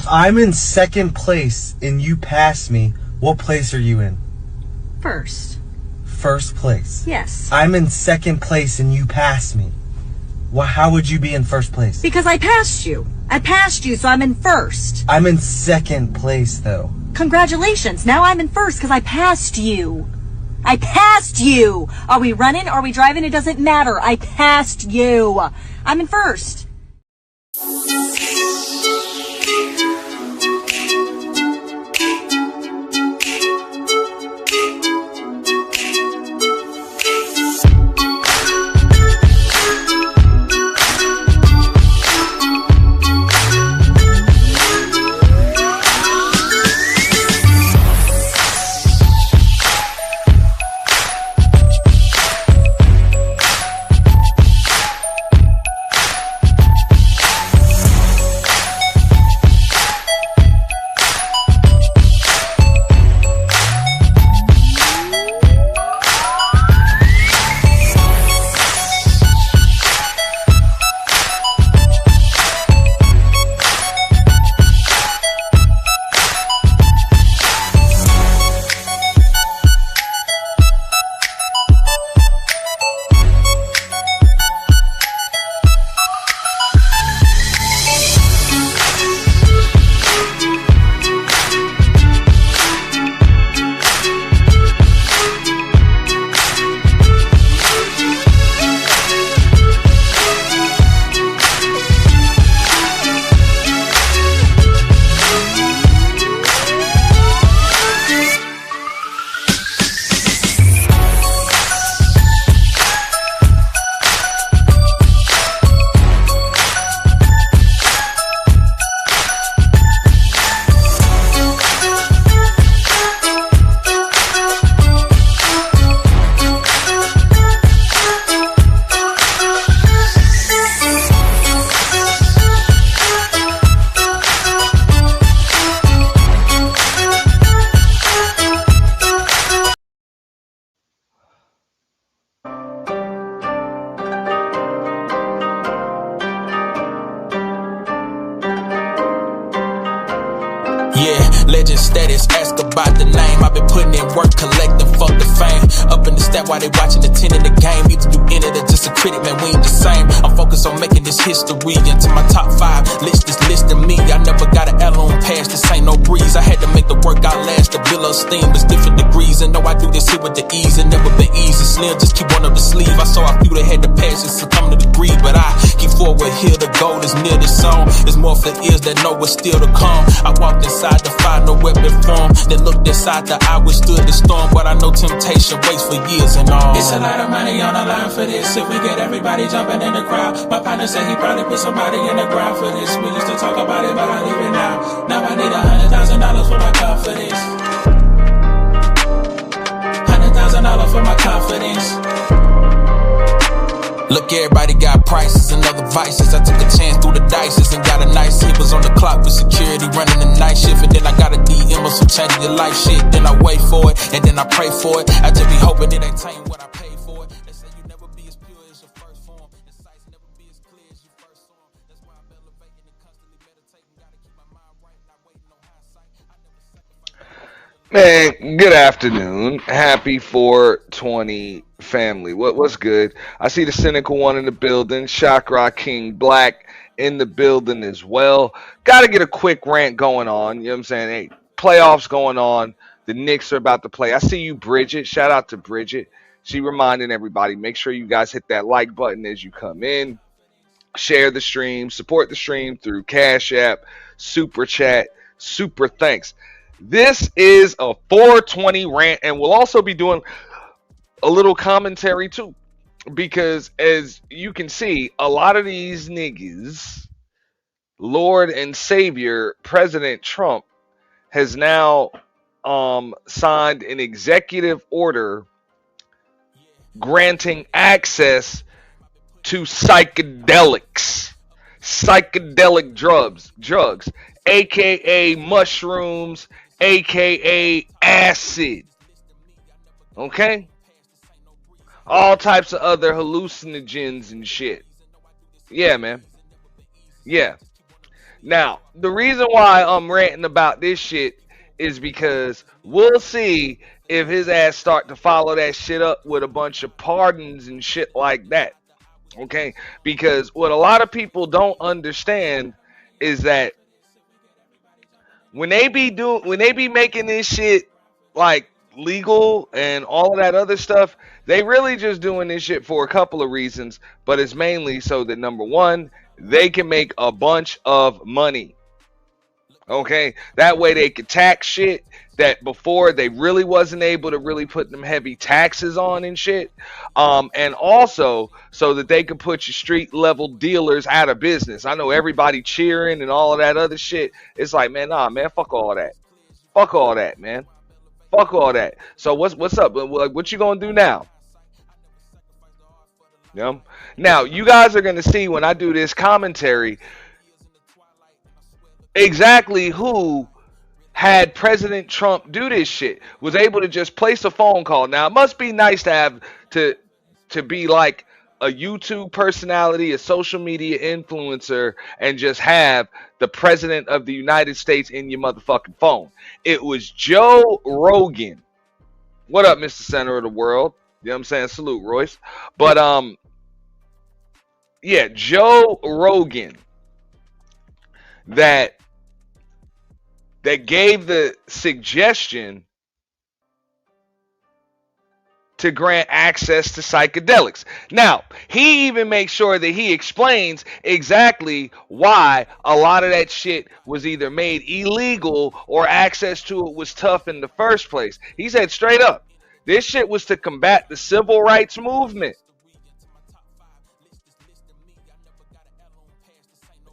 If I'm in second place and you pass me, what place are you in? First. First place. Yes. I'm in second place and you pass me. Well, how would you be in first place? Because I passed you. I passed you, so I'm in first. I'm in second place, though. Congratulations. Now I'm in first because I passed you. I passed you. Are we running? Are we driving? It doesn't matter. I passed you. I'm in first. Legend status, ask about the name. I've been putting in work, collecting, fuck the fame. Up in the stat while they watching the 10 in the game. Either you in it or just a critic, man, we ain't the same. I'm focused on making this history into my top 5. List is listing me. I never got an L on pass, this ain't no breeze. I had to make the work outlast. The bill of steam is different degrees. And know I do this here with the ease. It never been easy. Slim, just keep one up the sleeve. I saw a few that had the passion succumb to the greed. But I keep forward here, the goal is near the song. It's more for ears that know what's still to come. I walked inside to find no weapon form. Then looked inside the eye, withstood the storm. But I know temptation waits for years and all. It's a lot of money on the line for this. If we get everybody jumping in the crowd. My partner said he probably put somebody in the ground for this. We used to talk about it, but I leave it now. Now I need $100,000 for my confidence. $100,000 for my confidence. Look, everybody got prices and other vices. I took a chance through the dices and got a nice hit. Was on the clock with security running the night shift. And then I got a DM of some changing your life shit. Then I wait for it and then I pray for it. I just be hoping it ain't telling what I paid for it. They say you never be as pure as your first form. And sights never be as clear as your first song. That's why I'm elevating and constantly meditating. Gotta keep my mind right, not waiting on hindsight. I never sacrifice. Man, good afternoon. Happy 420 family. What's good? I see the cynical one in the building. Chakra King Black in the building as well. Got to get a quick rant going on. You know what I'm saying? Hey, playoffs going on. The Knicks are about to play. I see you, Bridget. Shout out to Bridget. She reminding everybody, make sure you guys hit that like button as you come in. Share the stream. Support the stream through Cash App, Super Chat, Super Thanks. This is a 420 rant, and we'll also be doing a little commentary too, because as you can see, a lot of these niggas, Lord and Savior President Trump has now signed an executive order granting access to psychedelic drugs, aka mushrooms, aka acid. Okay? All types of other hallucinogens and shit. Yeah, man. Yeah. Now, the reason why I'm ranting about this shit is because we'll see if his ass start to follow that shit up with a bunch of pardons and shit like that. Okay? Because what a lot of people don't understand is that when they be making this shit like legal and all of that other stuff, they really just doing this shit for a couple of reasons, but it's mainly so that number one, they can make a bunch of money. Okay, that way they could tax shit that before they really wasn't able to really put them heavy taxes on and shit. And also so that they could put your street level dealers out of business. I know everybody cheering and all of that other shit. It's like, man, nah, man, fuck all that. Fuck all that, man. Fuck all that. So what's up? What you gonna do now? You know? Now you guys are gonna see when I do this commentary exactly who had President Trump do this shit. Was able to just place a phone call. Now it must be nice to have to be like a YouTube personality, a social media influencer, and just have the president of the United States in your motherfucking phone. It was Joe Rogan. What up, Mr. Center of the World? You know what I'm saying? Salute, Royce. But yeah, Joe Rogan that gave the suggestion to grant access to psychedelics. Now, he even makes sure that he explains exactly why a lot of that shit was either made illegal or access to it was tough in the first place. He said straight up, this shit was to combat the civil rights movement.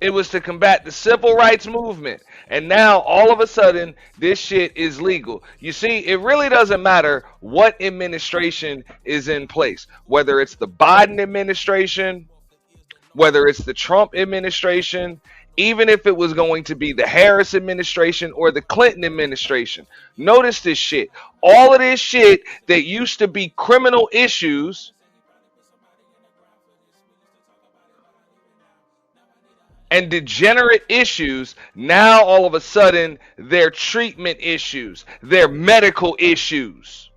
It was to combat the civil rights movement. And now, all of a sudden, this shit is legal. You see, it really doesn't matter what administration is in place. Whether it's the Biden administration, whether it's the Trump administration, even if it was going to be the Harris administration or the Clinton administration. Notice this shit. All of this shit that used to be criminal issues and degenerate issues, now all of a sudden they're treatment issues, they're medical issues.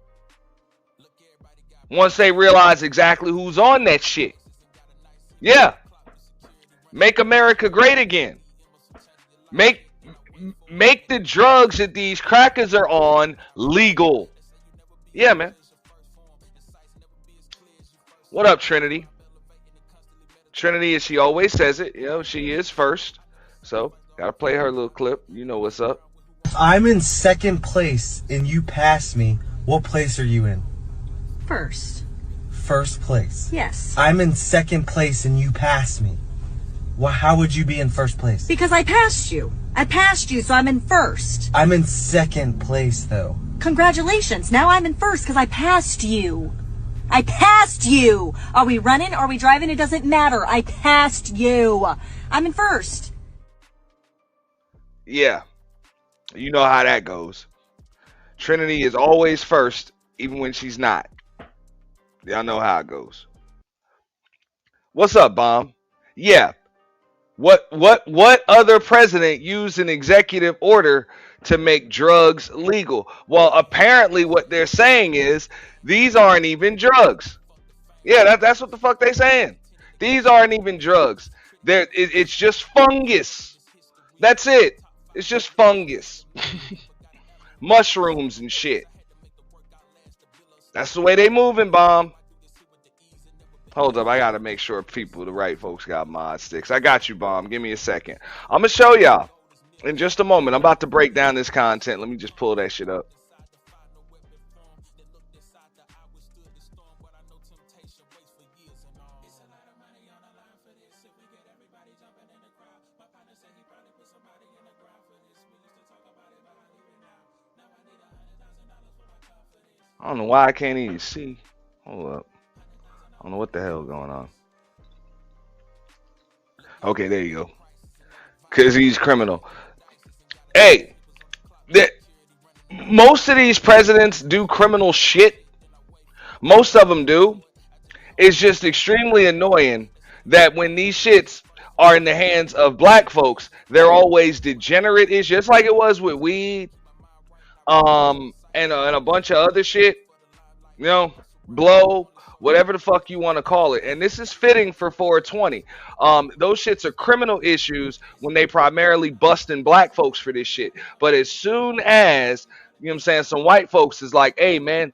Once they realize exactly who's on that shit. Yeah. Make America great again. Make the drugs that these crackers are on legal. Yeah, man. What up, Trinity? Trinity, as she always says it, you know, she is first. So, gotta play her little clip. You know what's up. If I'm in second place and you pass me, what place are you in? First. First place. Yes. I'm in second place and you pass me. Well, how would you be in first place? Because I passed you. I passed you, so I'm in first. I'm in second place, though. Congratulations. Now I'm in first because I passed you. I passed you. Are we running? Are we driving? It doesn't matter. I passed you. I'm in first. Yeah. You know how that goes. Trinity is always first, even when she's not. Y'all know how it goes. What's up, Bomb? Yeah. What other president used an executive order to make drugs legal? Well, apparently what they're saying is these aren't even drugs. Yeah, that's what the fuck they saying. These aren't even drugs. It's just fungus. That's it. It's just fungus. Mushrooms and shit. That's the way they moving, Bomb. Hold up, I gotta make sure the right folks got mod sticks. I got you, Bomb. Give me a second. I'm gonna show y'all in just a moment. I'm about to break down this content. Let me just pull that shit up. I don't know why I can't even see. Hold up. I don't know what the hell going on. Okay, there you go. Because he's criminal. Hey, most of these presidents do criminal shit. Most of them do. It's just extremely annoying that when these shits are in the hands of black folks, they're always degenerate issues, just like it was with weed, and a bunch of other shit, you know, blow, whatever the fuck you want to call it. And this is fitting for 420. Those shits are criminal issues when they primarily busting black folks for this shit. But as soon as, you know what I'm saying, some white folks is like, hey man,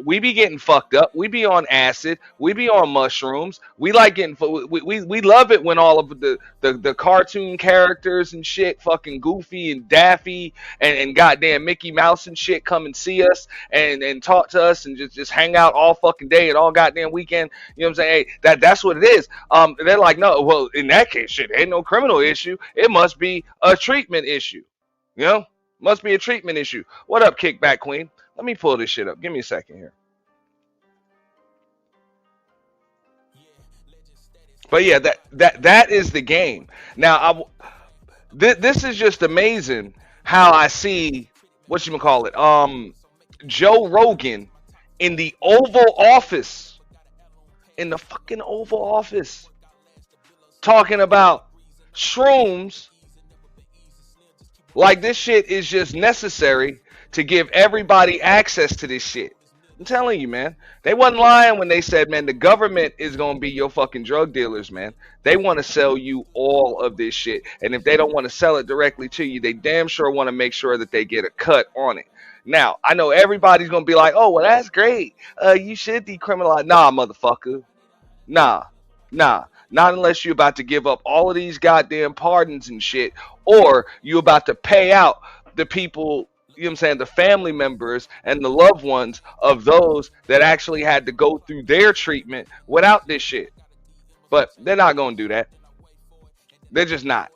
we be getting fucked up. We be on acid. We be on mushrooms. We like getting. We love it when all of the cartoon characters and shit, fucking Goofy and Daffy and goddamn Mickey Mouse and shit, come and see us and talk to us and just hang out all fucking day and all goddamn weekend. You know what I'm saying? Hey, that's what it is. They're like, no, well, in that case, shit, ain't no criminal issue. It must be a treatment issue. You know, must be a treatment issue. What up, Kickback Queen? Let me pull this shit up. Give me a second here. But yeah, that is the game. Now, this is just amazing how I see Joe Rogan in the Oval Office, in the fucking Oval Office, talking about shrooms like this shit is just necessary to give everybody access to this shit. I'm telling you, man. They wasn't lying when they said, man, the government is going to be your fucking drug dealers, man. They want to sell you all of this shit. And if they don't want to sell it directly to you, they damn sure want to make sure that they get a cut on it. Now, I know everybody's going to be like, oh, well, that's great. You should decriminalize. Nah, motherfucker. Nah. Not unless you're about to give up all of these goddamn pardons and shit, or you about to pay out the people, you know what I'm saying, the family members and the loved ones of those that actually had to go through their treatment without this shit. But they're not going to do that. They're just not.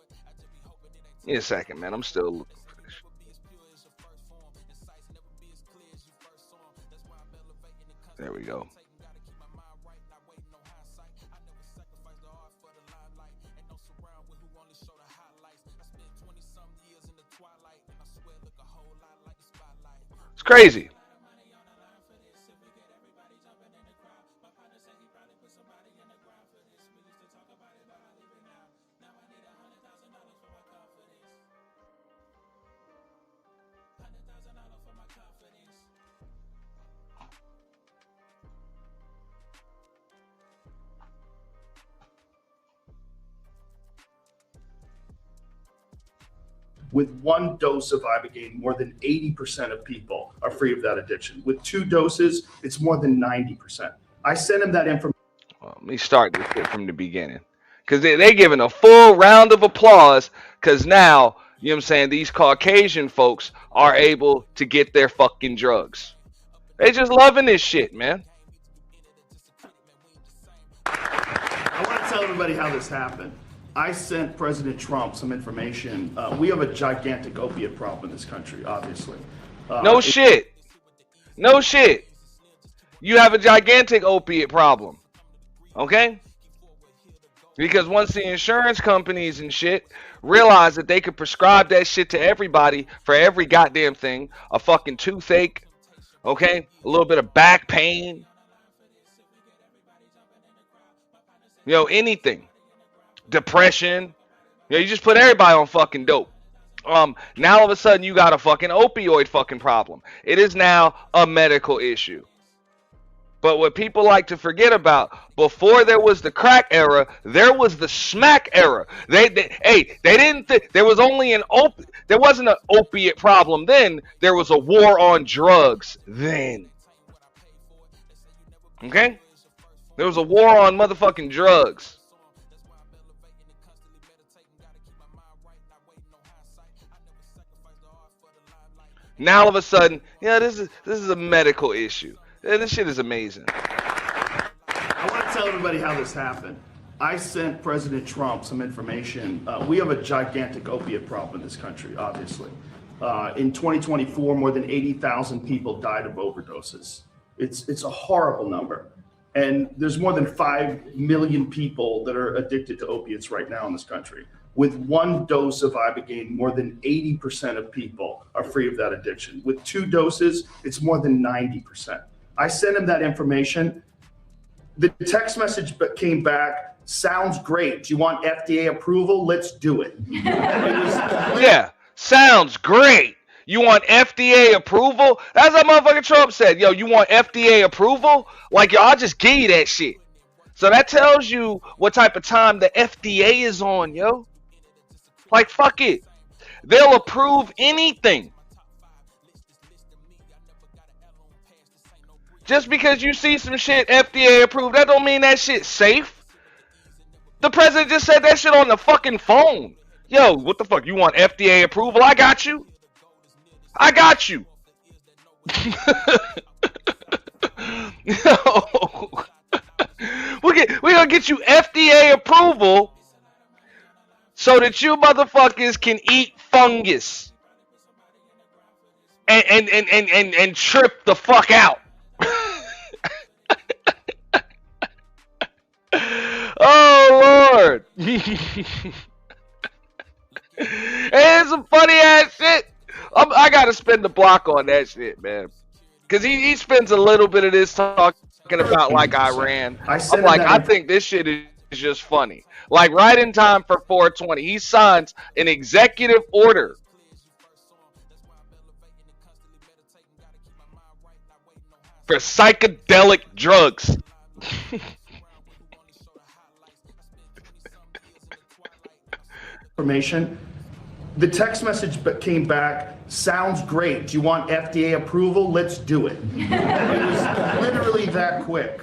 Give me a second, man. I'm still looking for this shit. There we go. It's crazy. With one dose of Ibogaine, more than 80% of people are free of that addiction. With 2 doses, it's more than 90%. I sent him that information. Well, let me start this shit from the beginning. Because they're giving a full round of applause because now, you know what I'm saying, these Caucasian folks are able to get their fucking drugs. They just loving this shit, man. I want to tell everybody how this happened. I sent President Trump some information. We have a gigantic opiate problem in this country, obviously. No shit. You have a gigantic opiate problem. Okay? Because once the insurance companies and shit realize that they could prescribe that shit to everybody for every goddamn thing, a fucking toothache, okay? A little bit of back pain, you know, anything. Depression, you know, you just put everybody on fucking dope. Now all of a sudden you got a fucking opioid fucking problem. It is now a medical issue. But what people like to forget about, before there was the crack era, there was the smack era. They didn't there was only there wasn't an opiate problem then. There was a war on drugs then. Okay? There was a war on motherfucking drugs. Now all of a sudden, yeah, this is a medical issue. This shit is amazing. I want to tell everybody how this happened. I sent President Trump some information. We have a gigantic opiate problem in this country, obviously. In 2024, more than 80,000 people died of overdoses. It's a horrible number. And there's more than 5 million people that are addicted to opiates right now in this country. With one dose of Ibogaine, more than 80% of people are free of that addiction. With 2 doses, it's more than 90%. I sent him that information. The text message came back sounds great. Do you want FDA approval? Let's do it. Yeah, sounds great. You want FDA approval? That's what motherfucking Trump said. Yo, you want FDA approval? Like, yo, I'll just give you that shit. So that tells you what type of time the FDA is on, yo. Like, fuck it. They'll approve anything. Just because you see some shit FDA approved, that don't mean that shit's safe. The president just said that shit on the fucking phone. Yo, what the fuck? You want FDA approval? I got you. I got you. Yo. We're gonna get you FDA approval so that you motherfuckers can eat fungus and trip the fuck out. Oh Lord. And some funny ass shit. I gotta spend the block on that shit, man. Cause he spends a little bit of this talking about like Iran. I'm like, I think this shit is just funny. Like right in time for 420, he signs an executive order for psychedelic drugs. Information. The text message came back, sounds great. Do you want FDA approval? Let's do it. It was literally that quick.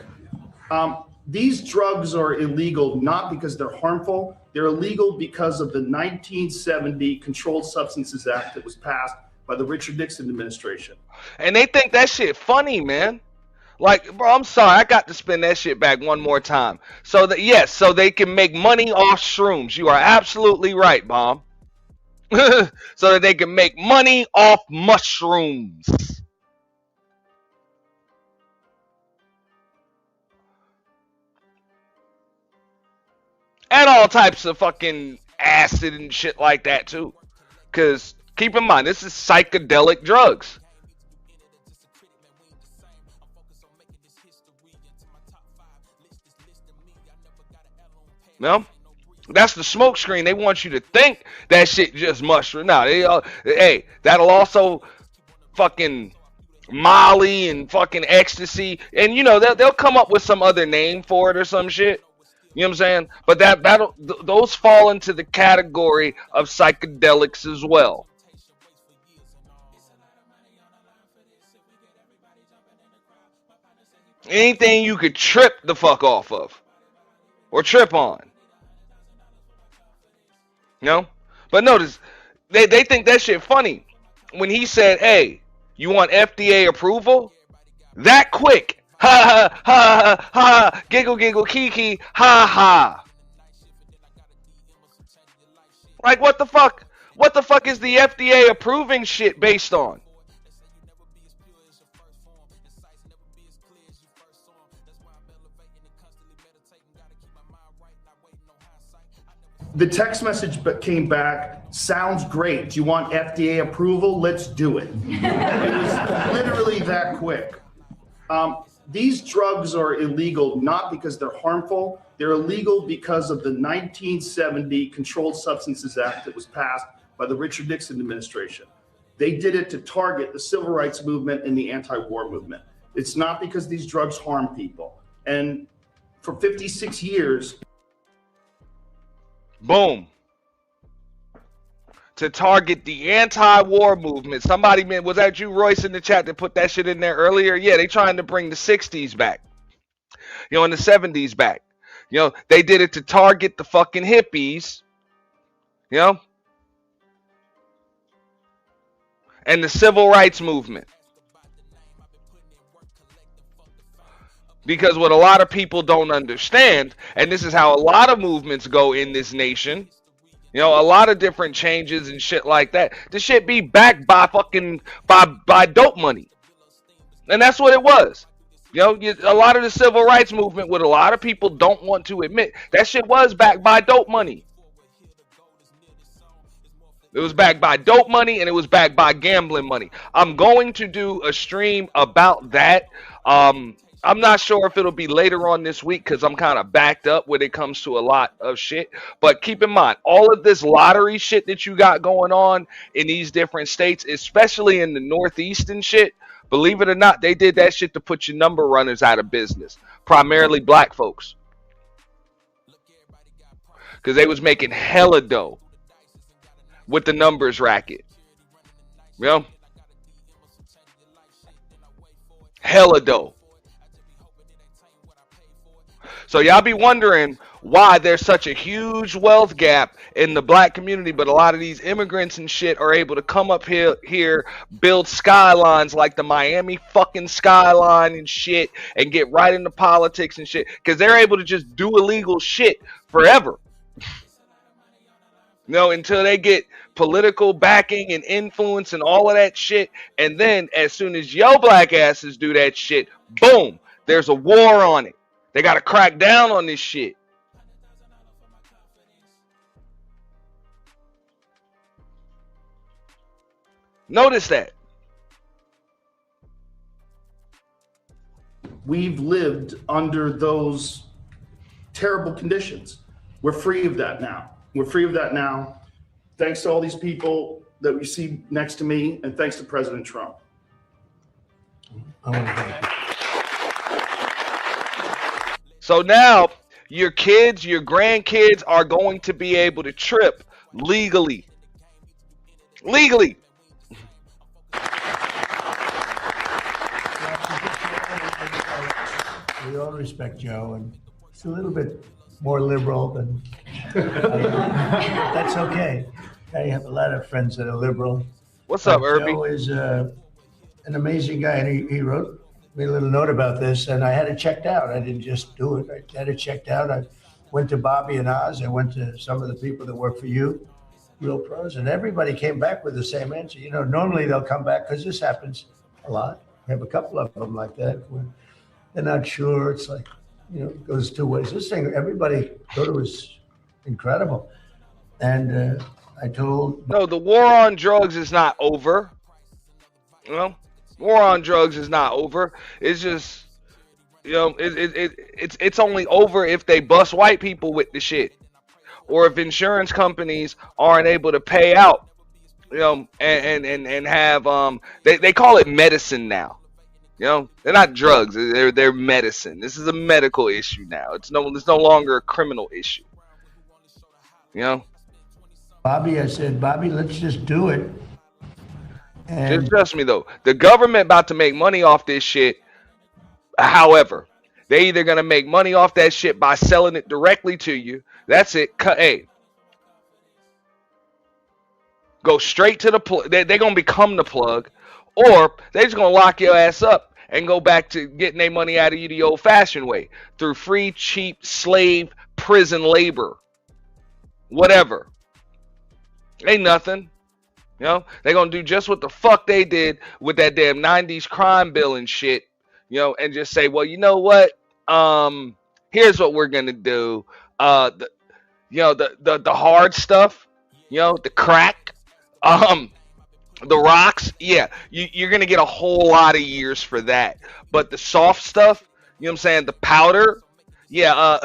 These drugs are illegal not because they're harmful. They're illegal because of the 1970 Controlled Substances Act that was passed by the Richard Nixon administration. And they think that shit funny, man. Like, bro, I'm sorry, I got to spin that shit back one more time. So that, yes, so they can make money off shrooms. You are absolutely right, Bomb. So that they can make money off mushrooms. And all types of fucking acid and shit like that too. Because keep in mind, this is psychedelic drugs. No, that's the smoke screen. They want you to think that shit just mushroom. Now, hey, that'll also fucking Molly and fucking ecstasy, and you know they'll come up with some other name for it or some shit. You know what I'm saying? But those fall into the category of psychedelics as well. Anything you could trip the fuck off of. Or trip on. You know? But notice, they think that shit funny. When he said, hey, you want FDA approval? That quick. Ha ha ha ha. Giggle giggle kiki. Ha ha. Like what the fuck? What the fuck is the FDA approving shit based on? The text message came back, sounds great. Do you want FDA approval? Let's do it. It was literally that quick. These drugs are illegal not because they're harmful. They're illegal because of the 1970 Controlled Substances Act that was passed by the Richard Nixon administration. They did it to target the civil rights movement and the anti-war movement. It's not because these drugs harm people. And for 56 years, boom. To target the anti-war movement. Somebody, man, was that you, Royce, in the chat that put that shit in there earlier? Yeah, they trying to bring the 60s back. You know, and the 70s back. You know, they did it to target the fucking hippies. You know? And the civil rights movement. Because what a lot of people don't understand, and this is how a lot of movements go in this nation, you know, a lot of different changes and shit like that. This shit be backed by fucking, by dope money. And that's what it was. You know, a lot of the civil rights movement, what a lot of people don't want to admit, that shit was backed by dope money. It was backed by dope money and it was backed by gambling money. I'm going to do a stream about that. I'm not sure if it'll be later on this week because I'm kind of backed up when it comes to a lot of shit. But keep in mind, all of this lottery shit that you got going on in these different states, especially in the Northeast and shit, believe it or not, they did that shit to put your number runners out of business, primarily black folks. Because they was making hella dough with the numbers racket. You know? Hella dough. So y'all be wondering why there's such a huge wealth gap in the black community, but a lot of these immigrants and shit are able to come up here, build skylines like the Miami fucking skyline and shit, and get right into politics and shit, because they're able to just do illegal shit forever. Until they get political backing and influence and all of that shit. And then as soon as yo black asses do that shit, boom, there's a war on it. They got to crack down on this shit. Notice that. We've lived under those terrible conditions. We're free of that now. We're free of that now. Thanks to all these people that we see next to me, and thanks to President Trump. So now your kids, your grandkids are going to be able to trip legally. Legally. We all respect Joe, and it's a little bit more liberal than that's okay. I have a lot of friends that are liberal. What's up, Irby? Joe is an amazing guy, and he wrote me a little note about this, and I had it checked out. I didn't just do it. I had it checked out. I went to Bobby and Oz. I went to some of the people that work for you, Real Pros, and everybody came back with the same answer. Normally they'll come back, because this happens a lot. We have a couple of them like that where they're not sure. It's like, it goes two ways. This thing, everybody thought it was incredible. And I told... No, the war on drugs is not over. War on drugs is not over. It's just, it's only over if they bust white people with the shit. Or if insurance companies aren't able to pay out, and have, they call it medicine now. They're not drugs. They're medicine. This is a medical issue now. It's no longer a criminal issue. Bobby, I said, Bobby, let's just do it. And just trust me though. The government about to make money off this shit. However, they either gonna make money off that shit by selling it directly to you. That's it. Hey, go straight to the plug. They're gonna become the plug. Or they're just going to lock your ass up and go back to getting their money out of you the old-fashioned way. Through free, cheap, slave, prison labor. Whatever. Ain't nothing. They're going to do just what the fuck they did with that damn 90s crime bill and shit. And just say, well, you know what? Here's what we're going to do. The hard stuff. The crack. The rocks, yeah, you're going to get a whole lot of years for that. But the soft stuff, the powder, yeah,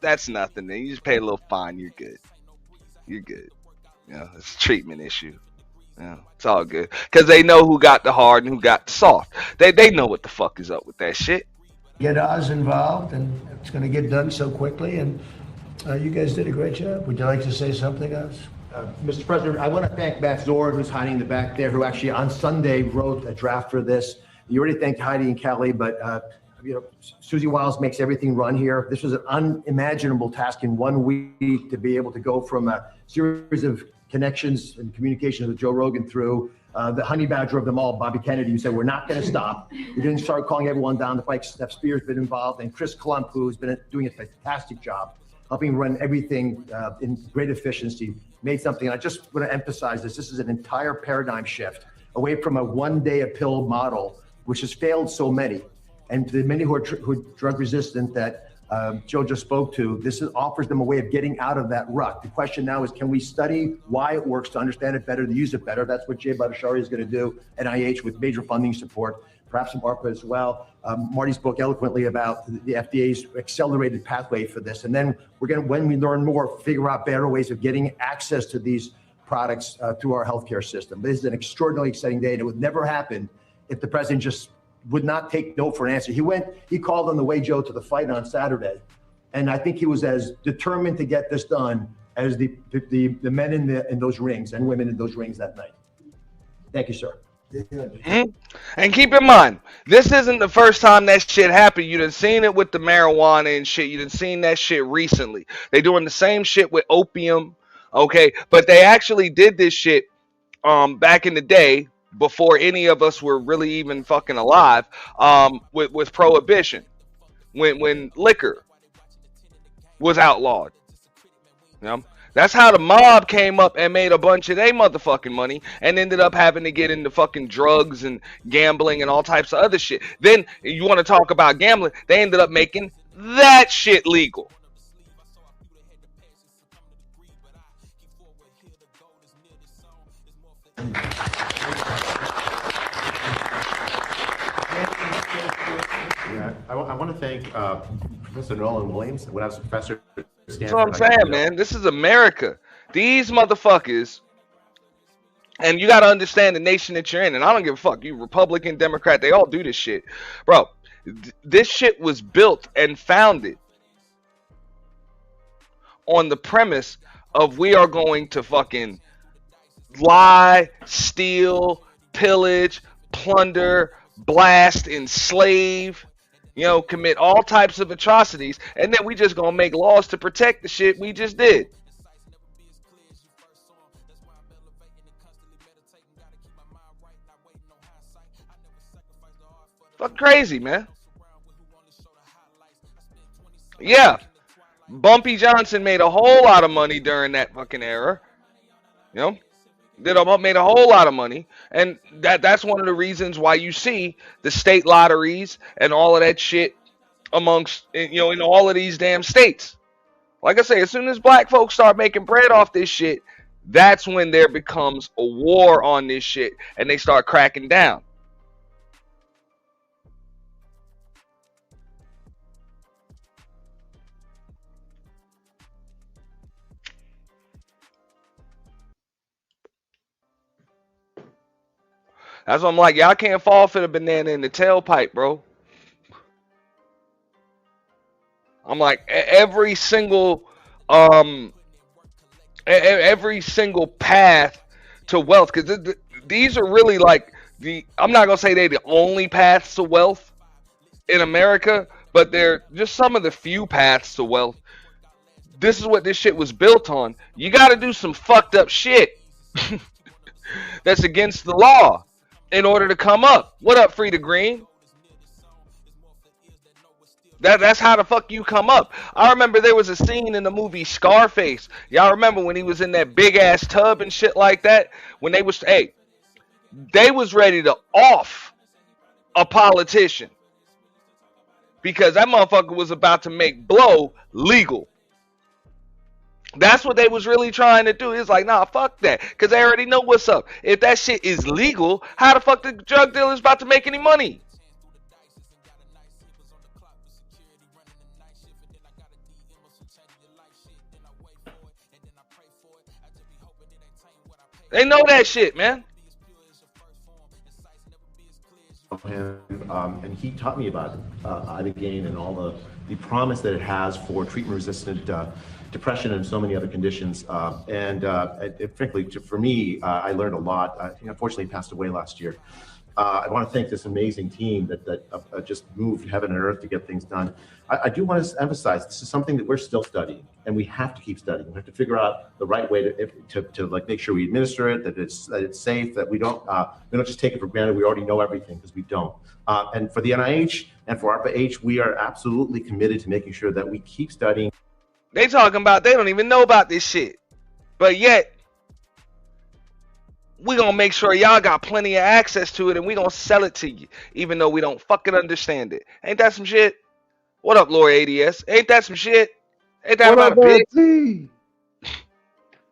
that's nothing. You just pay a little fine, you're good. You're good. It's a treatment issue. It's all good. Because they know who got the hard and who got the soft. They know what the fuck is up with that shit. Get Oz involved, and it's going to get done so quickly. And you guys did a great job. Would you like to say something, Oz? Mr. President, I want to thank Matt Zorn, who's hiding in the back there, who actually on Sunday wrote a draft for this. You already thanked Heidi and Kelly, but Susie Wiles makes everything run here. This was an unimaginable task in 1 week to be able to go from a series of connections and communications with Joe Rogan through the honey badger of them all, Bobby Kennedy, who said, we're not going to stop. We didn't start calling everyone down the pike. Steph Spears has been involved, and Chris Klump, who's been doing a fantastic job, helping run everything in great efficiency, made something. And I just want to emphasize this. This is an entire paradigm shift away from a one-day-a-pill model, which has failed so many. And to the many who are drug resistant that Joe just spoke to, this offers them a way of getting out of that rut. The question now is, can we study why it works to understand it better, to use it better? That's what Jay Bhattacharya is going to do at NIH with major funding support. perhaps some ARPA as well. Marty spoke eloquently about the FDA's accelerated pathway for this. And then we're going to, when we learn more, figure out better ways of getting access to these products through our healthcare system. This is an extraordinarily exciting day, and it would never happen if the president just would not take no for an answer. He called on the way, Joe, to the fight on Saturday. And I think he was as determined to get this done as the men in those rings and women in those rings that night. Thank you, sir. Mm-hmm. And keep in mind, this isn't the first time that shit happened. You done seen it with the marijuana and shit. You done seen that shit recently. They doing the same shit with opium, okay? But they actually did this shit back in the day before any of us were really even fucking alive, with prohibition, when liquor was outlawed. You know? That's how the mob came up and made a bunch of their motherfucking money and ended up having to get into fucking drugs and gambling and all types of other shit. Then you want to talk about gambling, they ended up making that shit legal. Yeah, I want to thank Professor Nolan Williams. When I was a professor at Stanford, that's what I'm saying, man. This is America. These motherfuckers, and you got to understand the nation that you're in. And I don't give a fuck. You Republican, Democrat, they all do this shit. Bro, this shit was built and founded on the premise of we are going to fucking lie, steal, pillage, plunder, blast, enslave, you know, commit all types of atrocities, and then we just gonna make laws to protect the shit we just did. Fuck crazy, man. Yeah, Bumpy Johnson made a whole lot of money during that fucking era. You know, made a whole lot of money, and that's one of the reasons why you see the state lotteries and all of that shit amongst, you know, in all of these damn states. Like I say, as soon as black folks start making bread off this shit, that's when there becomes a war on this shit and they start cracking down. That's what I'm like, y'all can't fall for the banana in the tailpipe, bro. I'm like, every single path to wealth, because these are really like I'm not gonna say they're the only paths to wealth in America, but they're just some of the few paths to wealth. This is what this shit was built on. You got to do some fucked up shit that's against the law in order to come up. What up, Frida Green? That's how the fuck you come up. I remember there was a scene in the movie Scarface. Y'all remember when he was in that big ass tub and shit like that? When they was ready to off a politician because that motherfucker was about to make blow legal. That's what they was really trying to do. It's like, nah, fuck that. Because they already know what's up. If that shit is legal, how the fuck the drug dealer's about to make any money? They know that shit, man. Him, and he taught me about ibogaine and all the promise that it has for treatment-resistant depression and so many other conditions. Frankly, for me, I learned a lot. He unfortunately passed away last year. I want to thank this amazing team that just moved heaven and earth to get things done. I do want to emphasize this is something that we're still studying, and we have to keep studying. We have to figure out the right way to like make sure we administer it, that it's safe, that we don't just take it for granted. We already know everything, because we don't. And for the NIH and for ARPA-H, we are absolutely committed to making sure that we keep studying. They talking about they don't even know about this shit, but yet we gonna make sure y'all got plenty of access to it, and we gonna sell it to you, even though we don't fucking understand it. Ain't that some shit? What up, Lori ADS? Ain't that some shit? Ain't that about a bitch?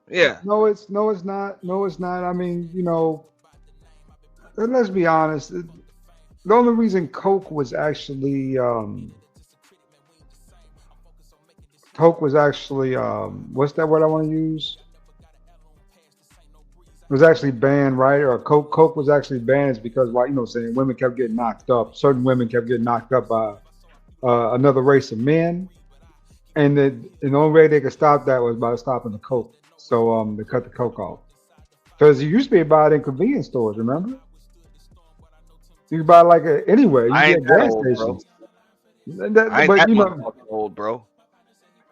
Yeah. No, it's not. No, it's not. I mean, you know, let's be honest. the only reason Coke was actually what's that word I want to use? Was actually banned, right? Or Coke was actually banned is because why saying women kept getting knocked up. Certain women kept getting knocked up by another race of men, and the only way they could stop that was by stopping the Coke. So they cut the Coke off. Because you used to be able to buy it in convenience stores, remember? You could buy it like anywhere. You I get ain't that gas old, bro. stations. I ain't But that motherfucking old, bro.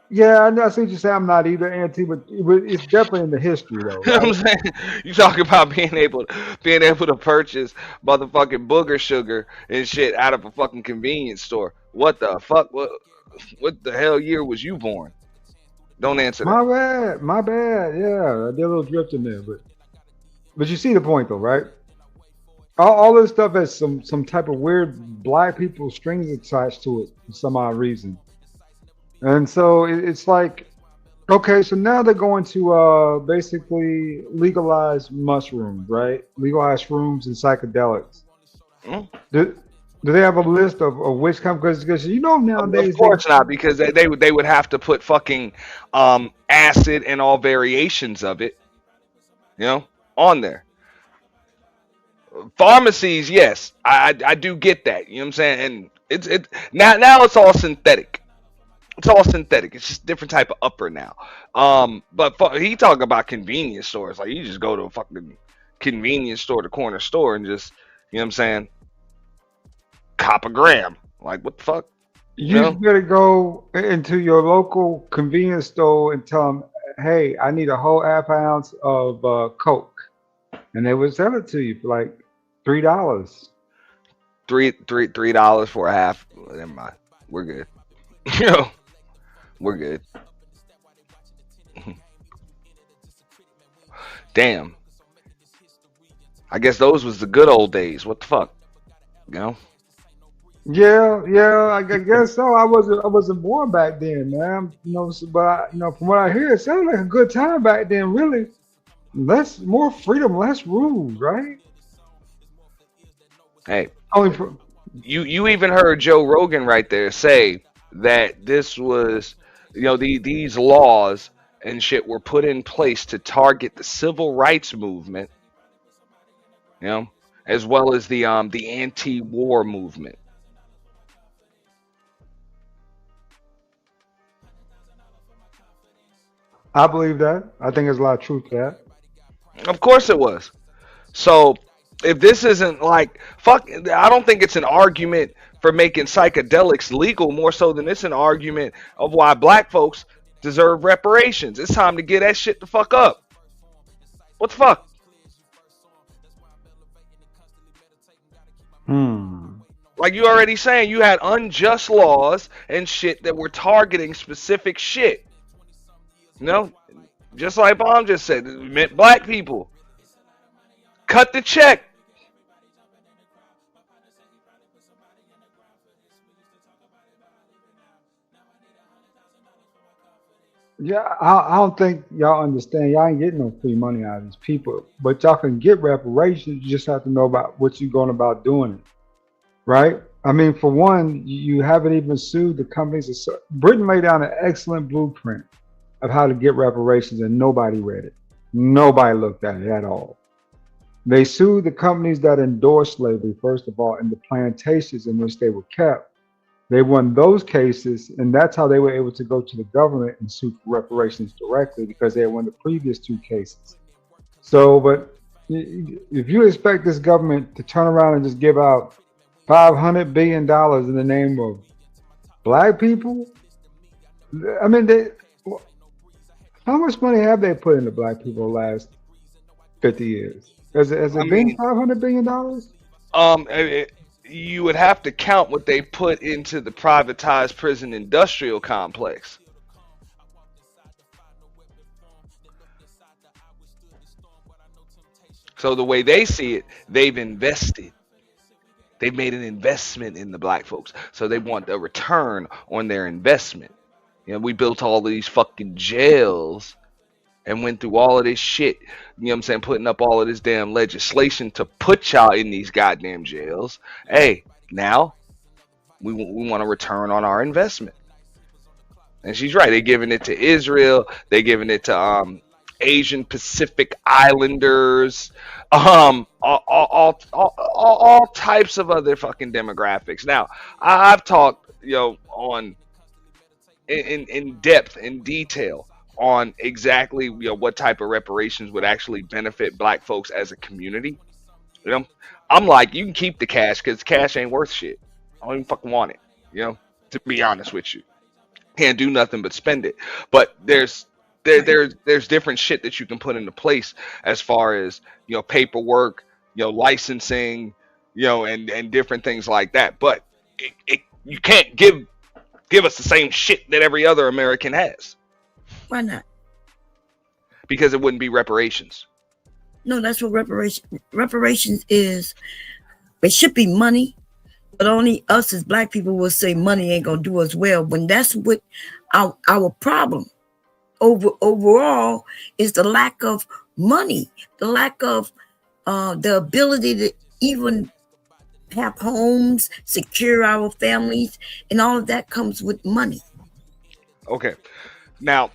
yeah, I see what you say. I'm not either anti, but it's definitely in the history though, You know right? what I'm saying? You talk about being able to purchase motherfucking booger sugar and shit out of a fucking convenience store. What the fuck? What the hell year was you born? Don't answer that. My bad, my bad. Yeah, I did a little drift in there, but you see the point though, right? All this stuff has some type of weird black people strings attached to it for some odd reason, and so it's like, okay, so now they're going to basically legalize mushrooms, right? Legalize shrooms and psychedelics. Hmm? Do they have a list of which companies? Because Of nowadays they course not, because they would have to put fucking acid and all variations of it, you know, on there. Pharmacies, yes, I do get that. You know what I'm saying? And now it's all synthetic. It's all synthetic. It's just different type of upper now. But he talking about convenience stores. Like you just go to a fucking convenience store, the corner store, and just you know what I'm saying, cop a gram. Like what the fuck, you you know? better go into your local convenience store and tell them, "Hey, I need a whole half ounce of Coke," and they would sell it to you for like $3. $3 for a half. Never mind. We're good. You know, we're good. Damn. I guess those was the good old days. What the fuck, you know? Yeah, yeah, I guess so. I wasn't born back then, man. But from what I hear, it sounded like a good time back then. Really, less, more freedom, less rules, right? Hey, Only, for, you even heard Joe Rogan right there say that this was, these laws and shit were put in place to target the civil rights movement, you know, as well as the anti-war movement. I believe that. I think there's a lot of truth to that. Of course it was. So if this isn't like fuck, I don't think it's an argument for making psychedelics legal more so than it's an argument of why black folks deserve reparations. It's time to get that shit the fuck up. What the fuck? Hmm. Like you already saying, you had unjust laws and shit that were targeting specific shit. You know, just like Bomb just said, it meant black people. Cut the check. Yeah, I don't think y'all understand. Y'all ain't getting no free money out of these people, but y'all can get reparations. You just have to know about what you're going about doing it, right? I mean, for one, you haven't even sued the companies. Britain laid down an excellent blueprint of how to get reparations, and nobody read it. Nobody looked at it at all. They sued the companies that endorsed slavery, first of all, and the plantations in which they were kept. They won those cases, and that's how they were able to go to the government and sue for reparations directly because they had won the previous two cases. So, but if you expect this government to turn around and just give out $500 billion in the name of black people, I mean, how much money have they put into black people the last 50 years? Has I it been mean, $500 billion? um, it, it- you would have to count what they put into the privatized prison industrial complex. So the way they see it, they've invested. They've made an investment in the black folks. So they want a return on their investment. We built all these fucking jails and went through all of this shit, you know what I'm saying, putting up all of this damn legislation to put y'all in these goddamn jails. Hey, now we want to return on our investment. And she's right. They're giving it to Israel. They're giving it to Asian Pacific Islanders, all types of other fucking demographics. Now, I've talked, on in depth, in detail, on exactly what type of reparations would actually benefit black folks as a community. I'm like, you can keep the cash because cash ain't worth shit. I don't even fucking want it. To be honest with you, can't do nothing but spend it. But there's different shit that you can put into place as far as paperwork, licensing, and different things like that. But you can't give us the same shit that every other American has. Why not? Because it wouldn't be reparations. No, that's what reparations is. It should be money, but only us as black people will say money ain't gonna do us well. When that's what our problem overall is, the lack of money, the lack of the ability to even have homes, secure our families, and all of that comes with money. Okay, now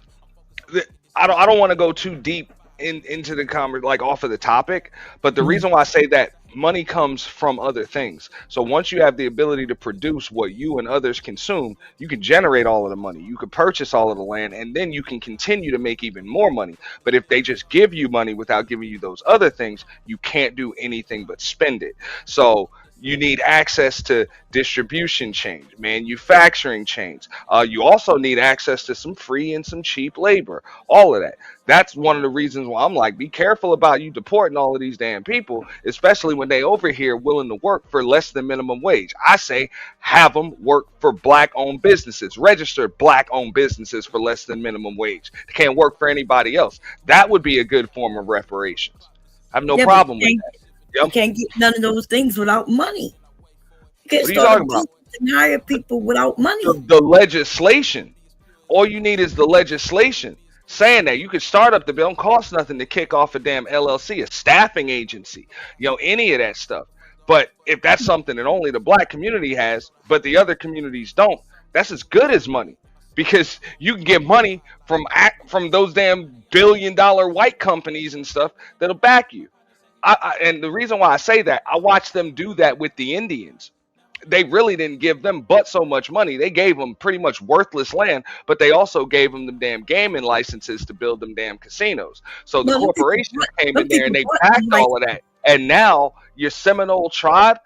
I don't want to go too deep into the conversation, like off of the topic, but the reason why I say that money comes from other things. So once you have the ability to produce what you and others consume, you can generate all of the money, you can purchase all of the land, and then you can continue to make even more money. But if they just give you money without giving you those other things, you can't do anything but spend it. So you need access to distribution chains, manufacturing chains. You also need access to some free and some cheap labor, all of that. That's one of the reasons why I'm like, be careful about you deporting all of these damn people, especially when they over here willing to work for less than minimum wage. I say have them work for black-owned businesses, registered black-owned businesses for less than minimum wage. They can't work for anybody else. That would be a good form of reparations. I have no problem with that. You can't get none of those things without money. You can't what are you talking about? And hire people without money. The legislation. All you need is the legislation saying that you could start up the bill. Don't cost nothing to kick off a damn LLC, a staffing agency, any of that stuff. But if that's something that only the black community has, but the other communities don't, that's as good as money, because you can get money from those damn billion-dollar white companies and stuff that'll back you. And the reason why I say that, I watched them do that with the Indians. They really didn't give them but so much money. They gave them pretty much worthless land, but they also gave them damn gaming licenses to build them damn casinos. So the corporations came in there and they packed all of that. And now your Seminole tribe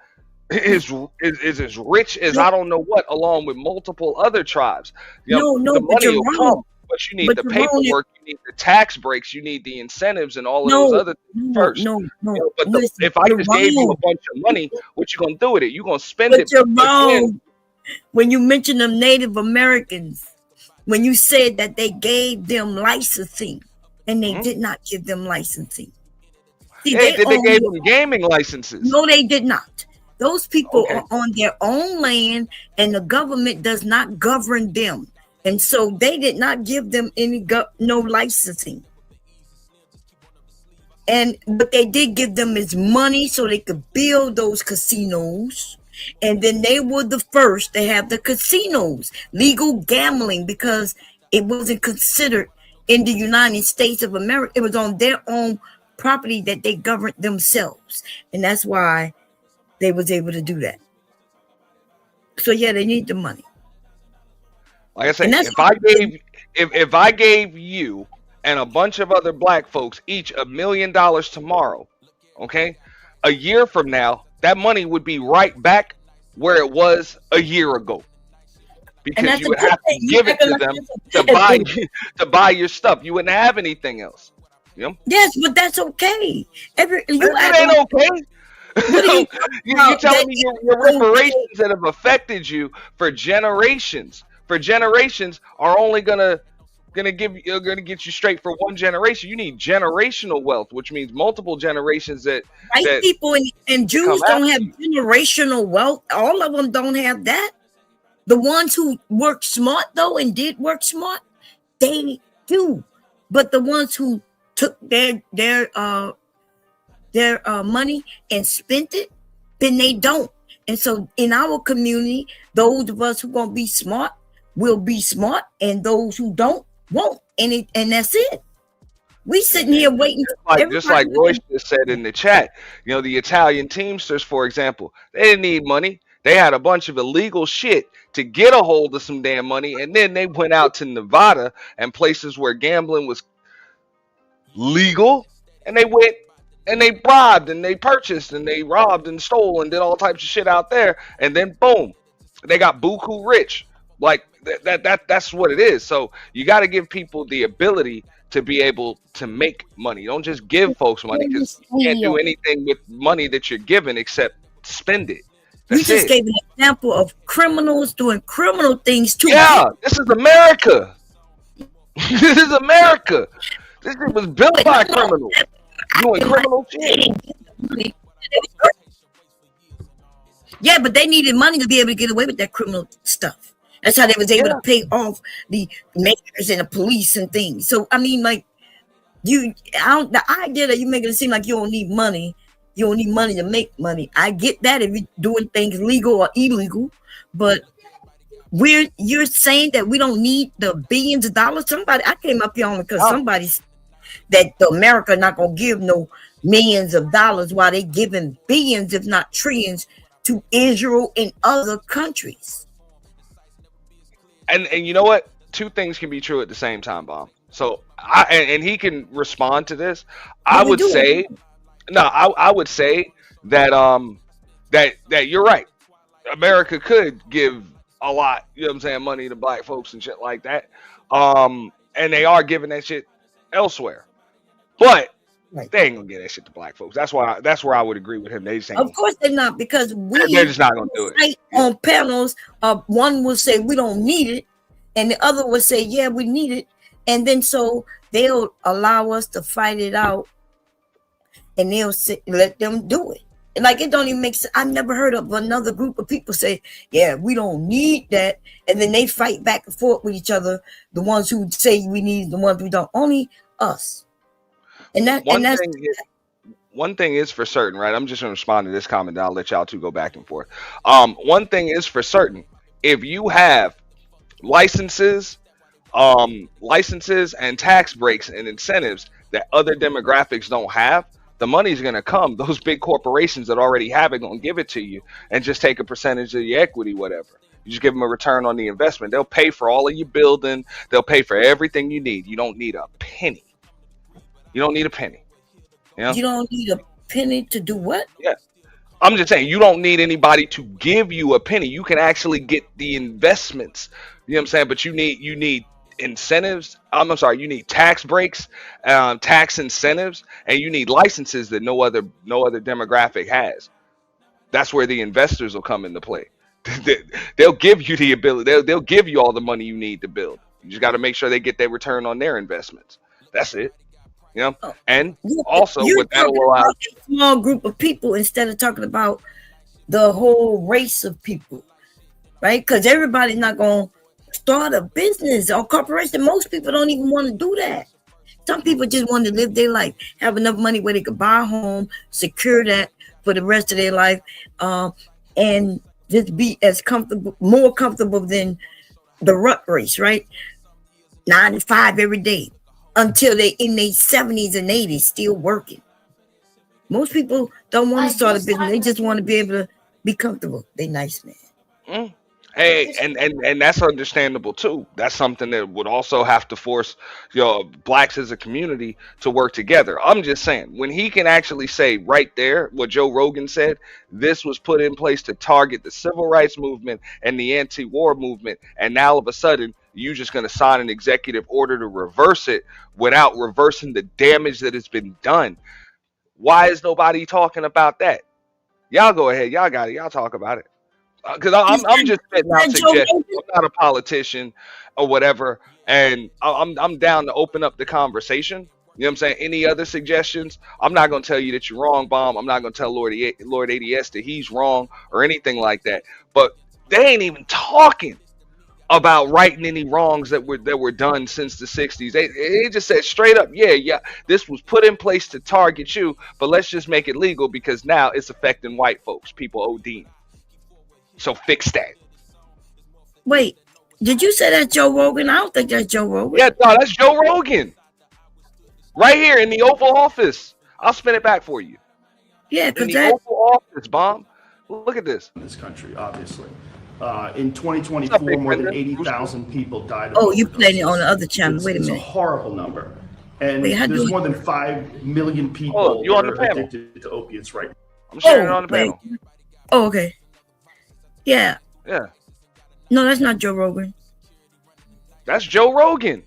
is as rich as I don't know what, along with multiple other tribes. The money will come. But you need the paperwork, you need the tax breaks, you need the incentives, and all of those other things first. But if I just gave you a bunch of money, what you gonna do with it? You gonna spend it? You're wrong. When you mention them Native Americans, when you said that they gave them licensing, and they did not give them licensing. See, they gave them gaming licenses. No, they did not. Those people are on their own land, and the government does not govern them. And so they did not give them no licensing. And what they did give them is money so they could build those casinos. And then they were the first to have the casinos, legal gambling, because it wasn't considered in the United States of America. It was on their own property that they governed themselves. And that's why they was able to do that. So yeah, they need the money. Like I said, if I gave you and a bunch of other black folks each $1 million tomorrow, okay, a year from now, that money would be right back where it was a year ago, because you would have to give it to them to buy your stuff. You wouldn't have anything else. Yes, but that's okay. It ain't okay. You're telling me your reparations that have affected you for generations are only gonna get you straight for one generation. You need generational wealth, which means multiple generations that people and Jews don't have generational wealth. All of them don't have that. The ones who work smart though and did work smart, they do. But the ones who took their money and spent it, then they don't. And so in our community, those of us who gonna be smart will be smart, and those who don't won't. And that's it. We sitting here waiting. Just like Royce just said in the chat, you know, the Italian Teamsters, for example, they didn't need money. They had a bunch of illegal shit to get a hold of some damn money, and then they went out to Nevada and places where gambling was legal, and they went and they bribed and they purchased and they robbed and stole and did all types of shit out there, and then boom, they got buku rich. Like that's what it is. So you got to give people the ability to be able to make money. Don't just give folks money, because you can't do anything with money that you're given except spend it. You just gave an example of criminals doing criminal things too. Yeah, this is America. This is America. This shit was built by criminals doing criminal shit. Yeah, but they needed money to be able to get away with that criminal stuff. That's how they was able to pay off the mayors and the police and things. So I mean, like, the idea that you making it seem like you don't need money. You don't need money to make money. I get that if you're doing things legal or illegal, but you're saying that we don't need the billions of dollars. I came up here only because somebody said that America not gonna give no millions of dollars while they giving billions, if not trillions, to Israel and other countries. And you know what? Two things can be true at the same time, Bomb. So and he can respond to this. I would say that that you're right. America could give a lot, you know what I'm saying, money to black folks and shit like that. And they are giving that shit elsewhere. But they ain't gonna get that shit to black folks. That's where I would agree with him. They just ain't. Of course they're not, because they're just not gonna do it. On panels, one will say we don't need it, and the other will say, yeah, we need it. And then so they'll allow us to fight it out, and they'll let them do it. Like, it don't even make sense. I've never heard of another group of people say, yeah, we don't need that. And then they fight back and forth with each other. The ones who say we need, the ones who don't. Only us. And one thing is for certain, right? I'm just going to respond to this comment, and I'll let y'all two go back and forth. One thing is for certain. If you have licenses and tax breaks and incentives that other demographics don't have, the money's going to come. Those big corporations that already have it going to give it to you and just take a percentage of your equity, whatever. You just give them a return on the investment. They'll pay for all of your building. They'll pay for everything you need. You don't need a penny. You don't need a penny. You know? You don't need a penny to do what? Yeah. I'm just saying, you don't need anybody to give you a penny. You can actually get the investments. You know what I'm saying? But you need incentives. I'm sorry, you need tax breaks, tax incentives, and you need licenses that no other demographic has. That's where the investors will come into play. They'll give you the ability. They'll give you all the money you need to build. You just got to make sure they get their return on their investments. That's it. You know, and also what that will allow a small group of people instead of talking about the whole race of people, right? Because everybody's not going to start a business or corporation. Most people don't even want to do that. Some people just want to live their life, have enough money where they could buy a home, secure that for the rest of their life, and just be as comfortable, more comfortable than the rut race, right? 9 to 5 every day. Until they in their 70s and 80s still working. Most people don't want to start a business. They just want to be able to be comfortable. They nice, man. Hey, and that's understandable too. That's something that would also have to force, blacks as a community to work together. I'm just saying, when he can actually say right there what Joe Rogan said, this was put in place to target the civil rights movement and the anti-war movement, and now all of a sudden you're just going to sign an executive order to reverse it without reversing the damage that has been done. Why is nobody talking about that? Y'all go ahead. Y'all got it. Y'all talk about it. Because I'm just spitting out suggestions. I'm not a politician or whatever, and I'm down to open up the conversation. You know what I'm saying? Any other suggestions? I'm not going to tell you that you're wrong, Bomb. I'm not going to tell Lord ADS that he's wrong or anything like that. But they ain't even talking about righting any wrongs that were done since the 60s. They just said straight up, yeah, this was put in place to target you, but let's just make it legal because now it's affecting white folks, people ODing. So fix that. Wait, did you say that's Joe Rogan? I don't think that's Joe Rogan. Yeah, no, that's Joe Rogan. Right here in the Oval Office. I'll spin it back for you. Yeah, in because the Oval Office, Bomb. Look at this. In this country, obviously. In 2024, more than 80,000 people died of overdoses. You played it on the other channel. Wait a minute. It's a horrible number. And Wait, there's more than 5 million people you on the that panel. are addicted to opiates right now. I'm sharing it on the panel. Oh, okay. Yeah. Yeah. No, that's not Joe Rogan. That's Joe Rogan.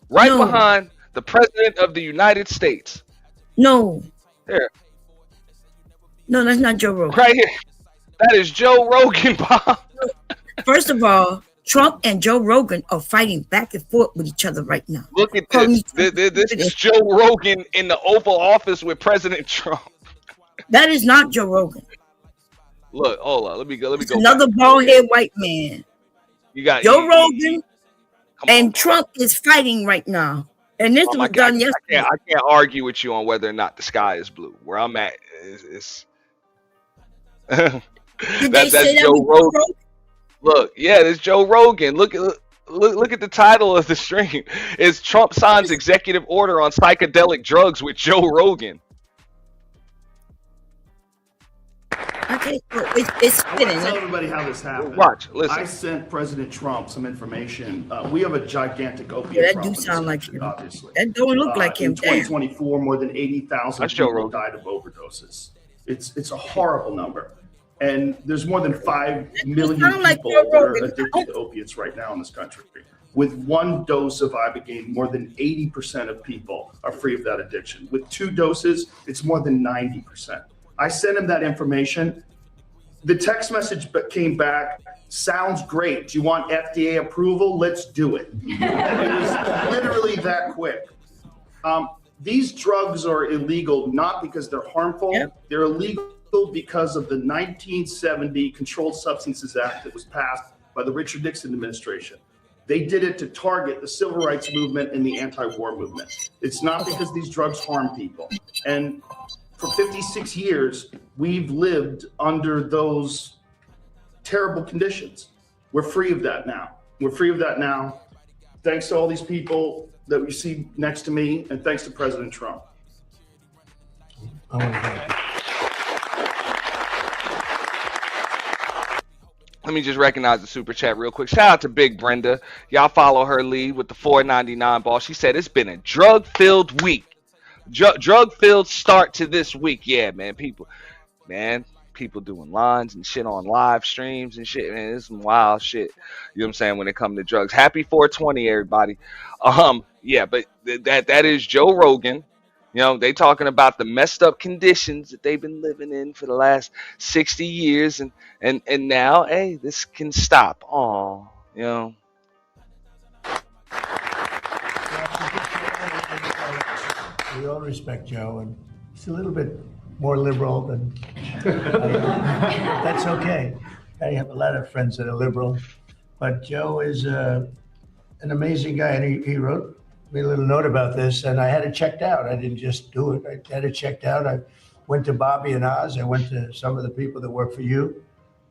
Right behind the President of the United States. No. Here. No, that's not Joe Rogan. Right here. That is Joe Rogan, Bob. First of all, Trump and Joe Rogan are fighting back and forth with each other right now. Look at this. This is Joe Rogan in the Oval Office with President Trump. That is not Joe Rogan. Look, hold on. Let me go. Another bald-headed white man. You got Joe Rogan and Trump is fighting right now. And this was done yesterday. I can't argue with you on whether or not the sky is blue. Where I'm at is that's Joe Rogan. Look, yeah, it's Joe Rogan. Look at the title of the stream. It's Trump signs executive order on psychedelic drugs with Joe Rogan. Okay, it's spinning. Tell everybody how this happened. Watch, listen. I sent President Trump some information. We have a gigantic opiate problem. That do sound like him. Obviously. That don't look like him. In 2024, more than 80,000 people died of overdoses. It's a horrible number. And there's more than 5 million people that are addicted to opiates right now in this country. With 1 dose of Ibogaine, more than 80% of people are free of that addiction. With 2 doses, it's more than 90%. I sent him that information. The text message came back, sounds great. Do you want FDA approval? Let's do it. It was literally that quick. These drugs are illegal not because they're harmful. Yep. They're illegal because of the 1970 Controlled Substances Act that was passed by the Richard Nixon administration. They did it to target the civil rights movement and the anti-war movement. It's not because these drugs harm people. And for 56 years, we've lived under those terrible conditions. We're free of that now. We're free of that now. Thanks to all these people that we see next to me, and thanks to President Trump. Let me just recognize the super chat real quick. Shout out to Big Brenda. Y'all follow her lead with the $4.99 ball. She said it's been a drug-filled week. Drug-filled start to this week. Yeah, man. People doing lines and shit on live streams and shit, man. It's some wild shit. You know what I'm saying? When it comes to drugs. Happy 420, everybody. Yeah, but that is Joe Rogan. You know, they talking about the messed up conditions that they've been living in for the last 60 years, and now, hey, this can stop. Oh, you know. We all respect Joe, and he's a little bit more liberal than that's okay. I have a lot of friends that are liberal, but Joe is an amazing guy, and he wrote me a little note about this, and I had it checked out. I didn't just do it. I had it checked out. I went to Bobby and Oz. I went to some of the people that work for you,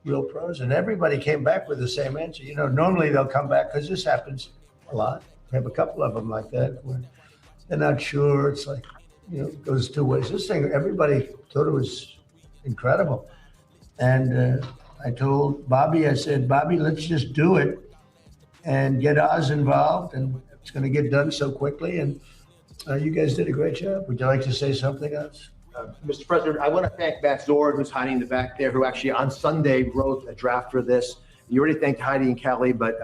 Real Pros, and everybody came back with the same answer. You know, normally they'll come back, because this happens a lot. We have a couple of them like that, where they're not sure. It's like, you know, it goes 2 ways. This thing, everybody thought it was incredible. And I told Bobby, I said, Bobby, let's just do it and get Oz involved, and it's going to get done so quickly. And you guys did a great job. Would you like to say something else? Mr. President, I want to thank Matt Zord, who's hiding in the back there, who actually on Sunday wrote a draft for this. You already thanked Heidi and Kelly, but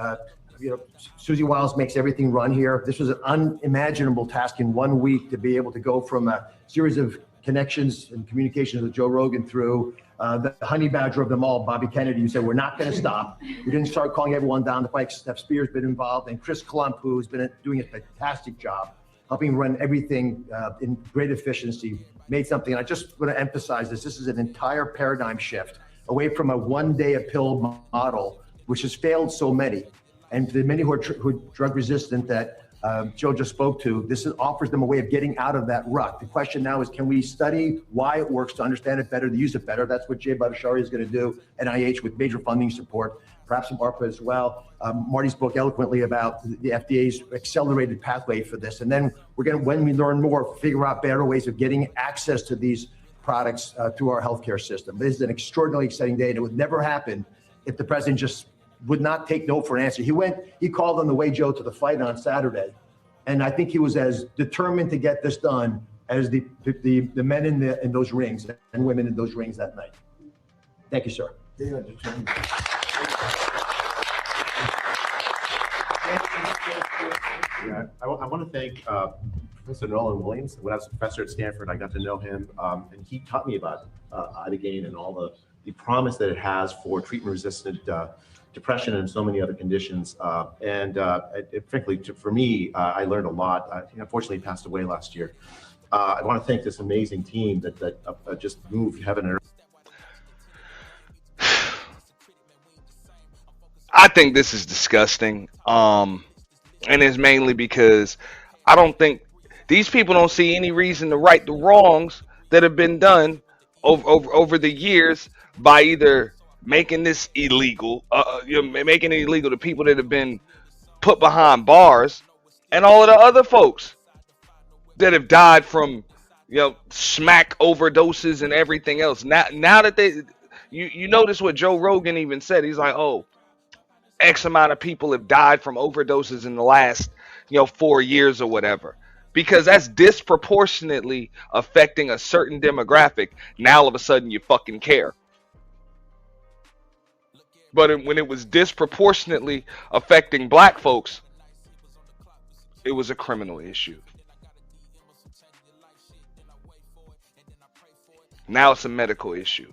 you know, Susie Wiles makes everything run here. This was an unimaginable task in 1 week to be able to go from a series of connections and communications with Joe Rogan through the honey badger of them all, Bobby Kennedy, who said, we're not going to stop. We didn't start calling everyone down the pike. Steph Spear's been involved, and Chris Klump, who's been doing a fantastic job, helping run everything in great efficiency, made something. And I just want to emphasize this. This is an entire paradigm shift away from a one-day a pill model, which has failed so many, And for the many who are drug resistant that Joe just spoke to, offers them a way of getting out of that rut. The question now is, can we study why it works to understand it better, to use it better? That's what Jay Bhattacharya is going to do, NIH with major funding support, perhaps some ARPA as well. Marty spoke eloquently about the FDA's accelerated pathway for this. And then we're going to, when we learn more, figure out better ways of getting access to these products through our healthcare system. This is an extraordinarily exciting day, and it would never happen if the president just would not take no for an answer. He called on the way, Joe, to the fight on Saturday. And I think he was as determined to get this done as the men in those rings and women in those rings that night. Thank you, sir. Yeah, I want to thank Professor Nolan Williams. When I was a professor at Stanford, I got to know him, and he taught me about ibogaine and all the promise that it has for treatment-resistant depression and so many other conditions. Frankly, for me, I learned a lot. He unfortunately passed away last year. I want to thank this amazing team that just moved heaven and earth. I think this is disgusting. And it's mainly because I don't think these people don't see any reason to right the wrongs that have been done over the years by either making this illegal, making it illegal to people that have been put behind bars, and all of the other folks that have died from, smack overdoses and everything else. Now that you notice what Joe Rogan even said. He's like, oh, X amount of people have died from overdoses in the last, 4 years or whatever, because that's disproportionately affecting a certain demographic. Now all of a sudden you fucking care. But when it was disproportionately affecting black folks, it was a criminal issue. Now it's a medical issue.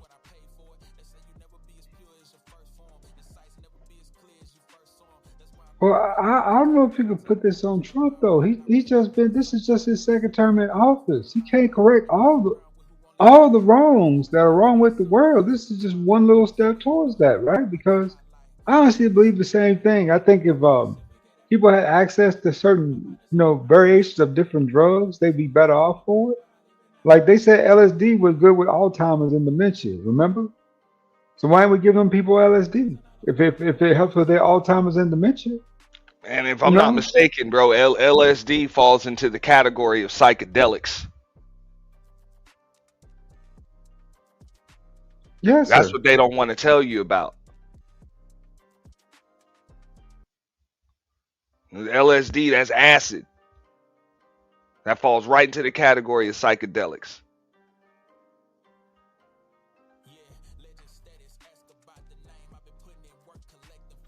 Well, I don't know if you could put this on Trump though. This is just his second term in office. He can't correct all the wrongs that are wrong with the world. This is just one little step towards that, right? Because I honestly believe the same thing. I think if people had access to certain, variations of different drugs, they'd be better off for it. Like they said, LSD was good with Alzheimer's and dementia. Remember? So why don't we give them people LSD if it helps with their Alzheimer's and dementia? And if I'm not mistaken, bro, LSD falls into the category of psychedelics. Yes, That's sir. what they don't want to tell you about. LSD, that's acid. That falls right into the category of psychedelics.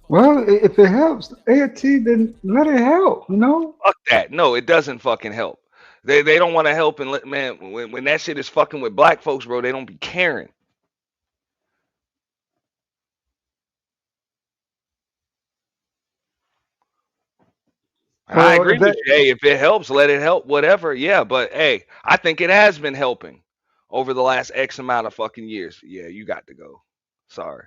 Well, if it helps AT, then let it help, Fuck that. No, it doesn't fucking help. They don't want to help, and man, when that shit is fucking with black folks, bro, they don't be caring. And I agree with you. Hey, if it helps, let it help, whatever. Yeah, but hey, I think it has been helping over the last X amount of fucking years. Yeah, you got to go. Sorry.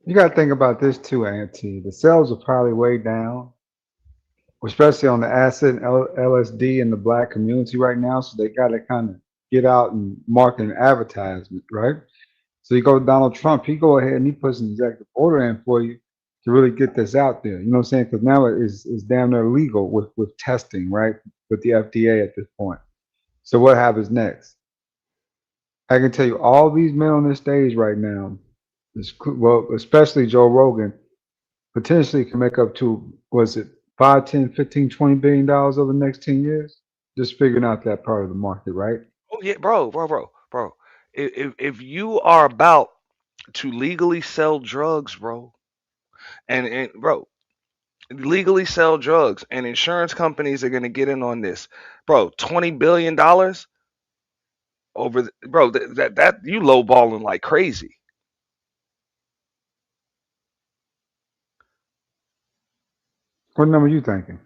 You got to think about this too, Auntie. The sales are probably way down, especially on the acid and LSD in the black community right now. So they got to kind of get out and market an advertisement, right? So you go to Donald Trump, he go ahead and he puts an executive order in for you to really get this out there. You know what I'm saying? Because now it's damn near legal with testing, right? With the FDA at this point. So what happens next? I can tell you all these men on this stage right now, well, especially Joe Rogan, potentially can make up to, was it 5, 10, 15, $20 billion over the next 10 years? Just figuring out that part of the market, right? Oh yeah, bro. If you are about to legally sell drugs, bro, and bro, legally sell drugs, and insurance companies are gonna get in on this, bro. $20 billion over, bro. That you lowballing like crazy. What number you thinking?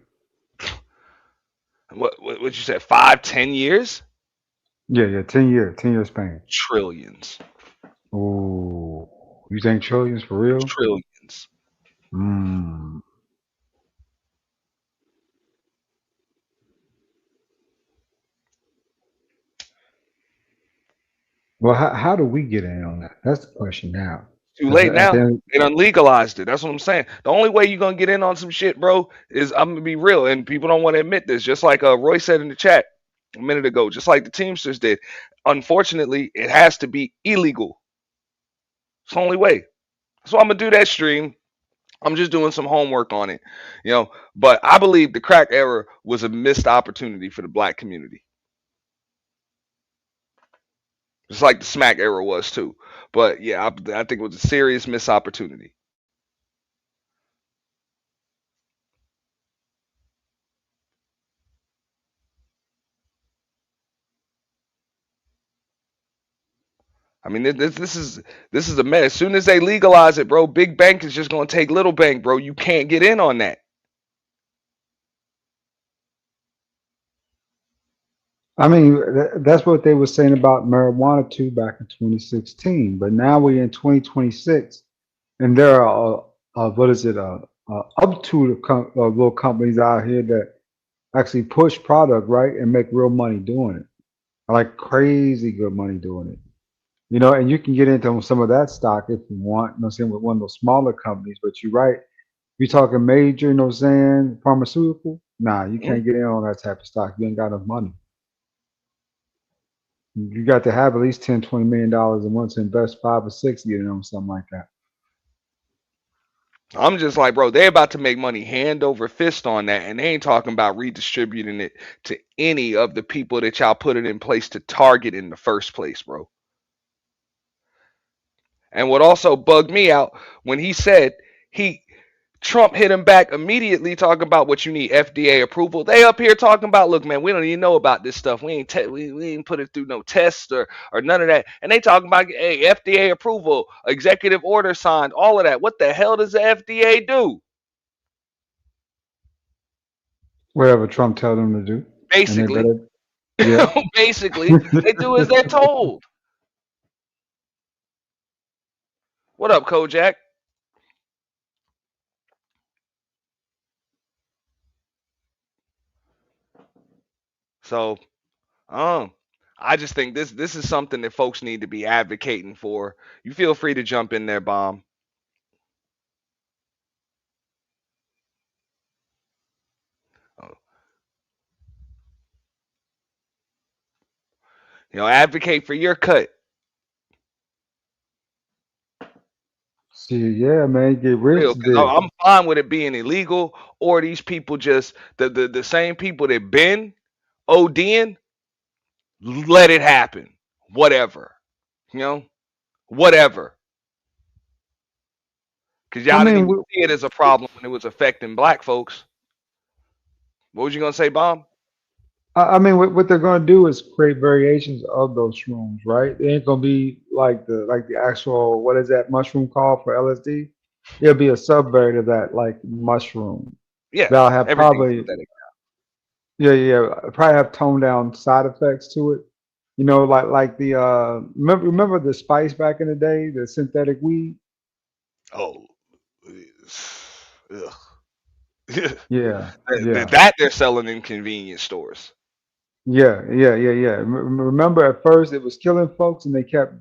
What you said? 5, 10 years? Yeah, 10 year span. Trillions. Ooh, You think trillions for real? Trillions. Hmm. Well, how do we get in on that? That's the question now. Too Because late at the now. end, They done legalized it. That's what I'm saying. The only way you're gonna get in on some shit, bro, is I'm gonna be real, and people don't want to admit this. Just like Roy said in the chat a minute ago, just like the Teamsters did. Unfortunately, it has to be illegal. It's the only way. So I'm gonna do that stream. I'm just doing some homework on it, you know. But I believe the crack era was a missed opportunity for the black community, just like the smack era was too. But yeah, I think it was a serious missed opportunity. I mean, this is a mess. As soon as they legalize it, bro, big bank is just gonna take little bank, bro. You can't get in on that. I mean, that's what they were saying about marijuana too back in 2016. But now we're in 2026, and there are what is it? Up to little companies out here that actually push product right and make real money doing it, like crazy good money doing it. You know, and you can get into some of that stock if you want. You know, what I'm saying with one of those smaller companies. But you're right. You talking major, you know, what I'm saying pharmaceutical. Nah, you Mhm. can't get in on that type of stock. You ain't got enough money. You got to have at least 10, $20 million a month to invest 5 or 6 to get in on something like that. I'm just like, bro, they about to make money hand over fist on that, and they ain't talking about redistributing it to any of the people that y'all put it in place to target in the first place, bro. And what also bugged me out when he said he Trump hit him back immediately talking about what you need FDA approval. They up here talking about, look, man, we don't even know about this stuff. We ain't put it through no tests or none of that. And they talking about hey, FDA approval, executive order signed, all of that. What the hell does the FDA do? Whatever Trump tell them to do, and they Basically, better, yeah. basically, they do as they're told. What up, Kojak? So, um, I just think this is something that folks need to be advocating for. You feel free to jump in there, bomb. Uh, advocate for your cut. See, yeah, man, get Real, rich because there. I'm fine with it being illegal, or these people just the same people that been ODing, let it happen. Whatever, you know, whatever. Because I y'all didn't mean, even see it as a problem when it was affecting black folks. What was you gonna say, bomb? I mean, what they're gonna do is create variations of those shrooms, right? It ain't gonna be like the actual what is that mushroom called for LSD? It'll be a subvariant of that, like mushroom. Yeah, That'll have everything's probably synthetic. probably have toned down side effects to it. You know, like the remember the spice back in the day, the synthetic weed? Oh, ugh. Yeah, yeah. That they're selling in convenience stores. Yeah. Remember at first it was killing folks and they kept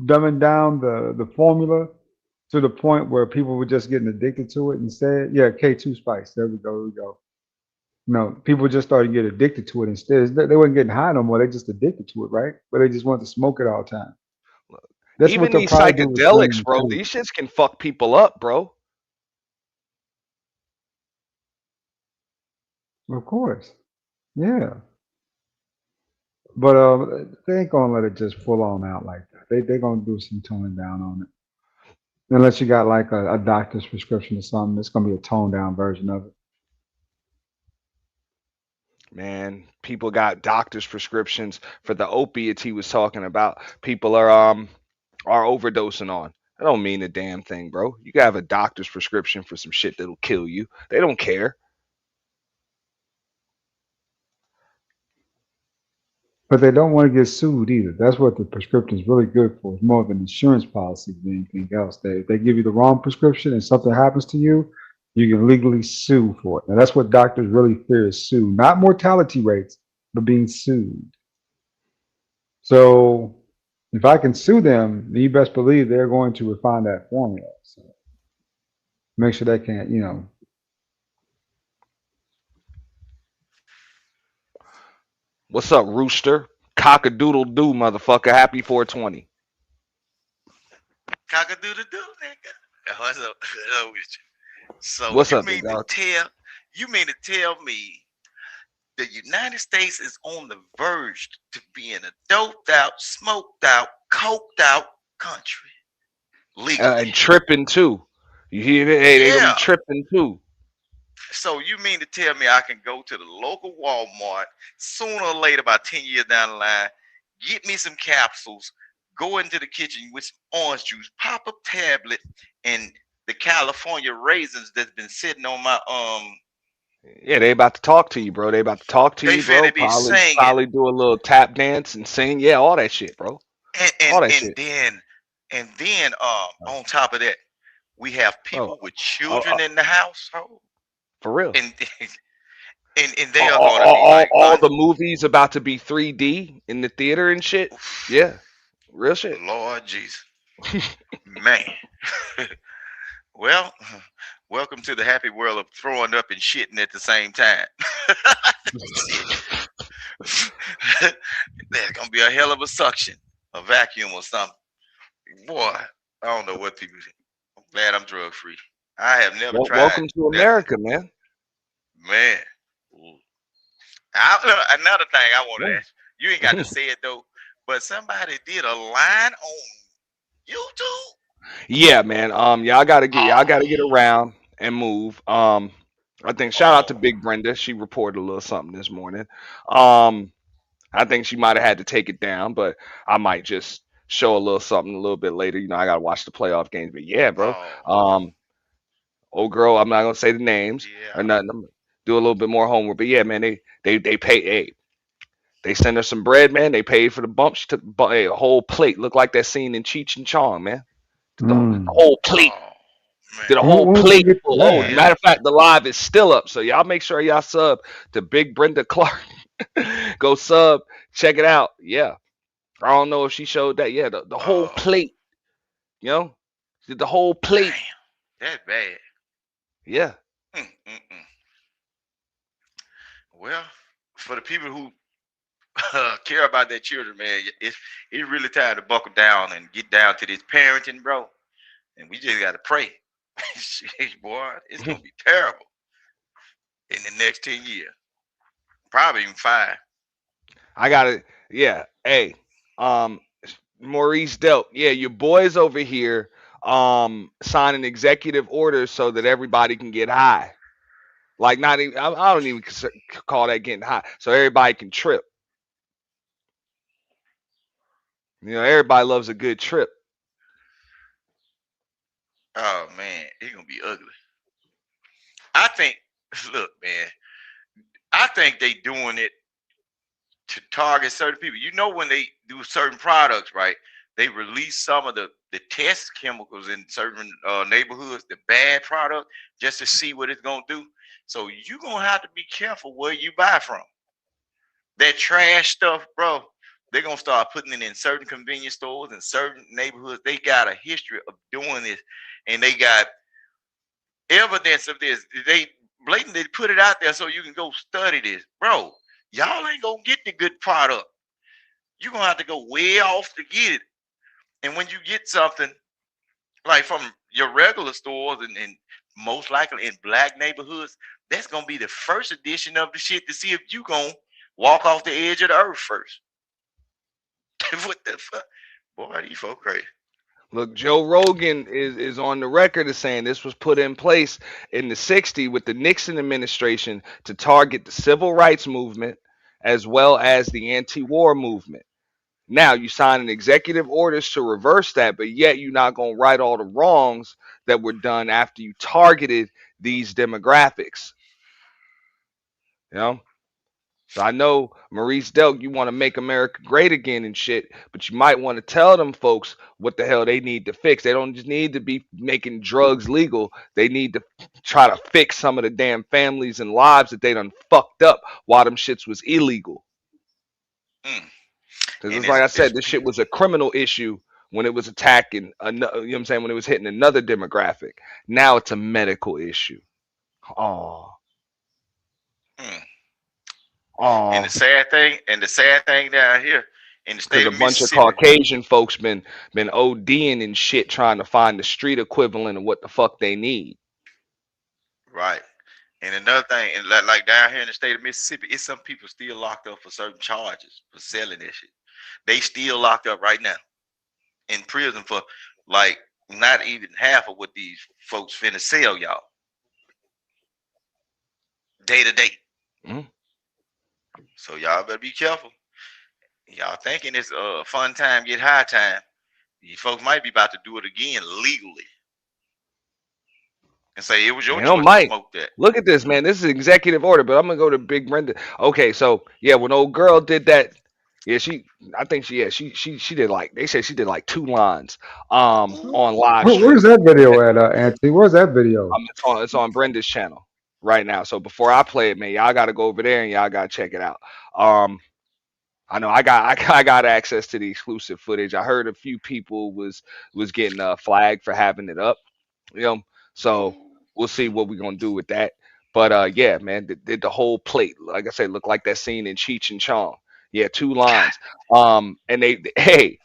dumbing down the formula to the point where people were just getting addicted to it instead. Yeah, K2 spice. There we go. There we go. No, people just started to get addicted to it instead. They weren't getting high no more. They just addicted to it, right? But they just wanted to smoke it all the time. That's what Even they'll these probably do with psychedelics, shrooms bro, too. these shits can fuck people up, bro. Of course. Yeah. But they ain't gonna let it just full on out like that. They gonna do some toning down on it. Unless you got like a doctor's prescription or something, it's gonna be a toned down version of it. Man, people got doctor's prescriptions for the opiates he was talking about. People are overdosing on. That don't mean a damn thing, bro. You can have a doctor's prescription for some shit that'll kill you. They don't care. But they don't want to get sued either. That's what the prescription is really good for. It's more of an insurance policy than anything else. They give you the wrong prescription and something happens to you, you can legally sue for it. Now that's what doctors really fear is sue, not mortality rates, but being sued. So if I can sue them, you best believe they're going to refine that formula. So make sure they can't, What's up, Rooster? Cock-a-doodle doo, motherfucker. Happy 420. Cock-a-doodle-doo, nigga. What's up? What's up with you? So What's you up, big mean to dog? tell me the United States is on the verge to being a doped out, smoked out, coked out country legally? And tripping too. You hear that? Hey, they gonna be Yeah. tripping too. So you mean to tell me I can go to the local Walmart sooner or later, about 10 years down the line, get me some capsules, go into the kitchen with some orange juice, pop a tablet, and the California raisins that's been sitting on my Yeah, they about to talk to you, bro. They about to talk to they you, bro. finna be singing. Probably do a little tap dance and sing. Yeah, all that shit, bro. All that shit. And then on top of that, we have people with children in the household. For real. And they are gonna be like all the movies about to be 3D in the theater and shit. Yeah, real shit. Lord Jesus, man. Well, welcome to the happy world of throwing up and shitting at the same time. There's gonna be a hell of a suction, a vacuum or something. Boy, I don't know what people. I'm glad I'm drug free. I have never tried. Welcome to America, man. Man. Another thing I want to ask you, ain't got to say it though, but somebody did a line on YouTube. Yeah, man. Y'all gotta get around and move. I think shout out to Big Brenda. She reported a little something this morning. I think she might have had to take it down, but I might just show a little something a little bit later. I gotta watch the playoff games. But yeah, bro. Old girl, I'm not gonna say the names or nothing. Do a little bit more homework. But yeah, man, they pay. Hey, they send her some bread, man. They paid for the bump. She took a whole plate. Looked like that scene in Cheech and Chong, man. The whole plate. Did a whole plate full. Oh, matter of fact, the live is still up. So y'all make sure y'all sub to Big Brenda Clark. Go sub. Check it out. Yeah. I don't know if she showed that. Yeah, the whole plate. Did the whole plate. Damn, that's bad. Yeah. Well, for the people who care about their children, man, it's really time to buckle down and get down to this parenting, bro. And we just got to pray. Shit, boy, it's going to be terrible in the next 10 years. Probably even 5. I got it. Yeah. Hey, Maurice Delp. Yeah, your boys over here signing executive orders so that everybody can get high. Like, not even, I don't even call that getting high. So everybody can trip. Everybody loves a good trip. Oh, man, it's going to be ugly. I think, look, man, I think they doing it to target certain people. When they do certain products, right, they release some of the test chemicals in certain neighborhoods, the bad product, just to see what it's going to do. So you're going to have to be careful where you buy from. That trash stuff, bro, they're going to start putting it in certain convenience stores in certain neighborhoods. They got a history of doing this, and they got evidence of this. They blatantly put it out there so you can go study this. Bro, y'all ain't going to get the good product. You're going to have to go way off to get it. And when you get something like from your regular stores and most likely in black neighborhoods, that's going to be the first edition of the shit to see if you going to walk off the edge of the earth first. What the fuck? Boy, these folks crazy. Look, Joe Rogan is on the record as saying this was put in place in the 60s with the Nixon administration to target the civil rights movement as well as the anti-war movement. Now you sign an executive orders to reverse that, but yet you're not going to right all the wrongs that were done after you targeted these demographics. So I know Maurice Delk, you want to make America great again and shit, but you might want to tell them folks what the hell they need to fix. They don't just need to be making drugs legal. They need to try to fix some of the damn families and lives that they done fucked up while them shits was illegal. Mm. Because And it's like I said, it's this shit was a criminal issue when it was attacking, you know what I'm saying, when it was hitting another demographic. Now it's a medical issue. Oh, mm. oh. And the sad thing down here in the Because state a of bunch of Mississippi, Caucasian folks been ODing and shit trying to find the street equivalent of what the fuck they need. right? And another thing, and like down here in the state of Mississippi, it's some people still locked up for certain charges for selling that shit. They still locked up right now in prison for like not even half of what these folks finna sell y'all day to day. Mm. So y'all better be careful. Y'all thinking it's a fun time, get high time. You folks might be about to do it again legally and say it was your You know, choice to Mike, smoke that. look at this, man. This is executive order, but I'm gonna go to Big Brenda. Okay, so yeah, when old girl did that, yeah, I think she did like they said she did like 2 lines on live Where's stream. that video at, Auntie? Where's that video? It's on Brenda's channel right now. So before I play it, man, y'all gotta go over there and y'all gotta check it out. Um, I know I got access to the exclusive footage. I heard a few people was getting flagged for having it up. You know, so we'll see what we're gonna do with that. But yeah, man, did the whole plate, like I said, look like that scene in Cheech and Chong. Yeah, 2 lines. And hey,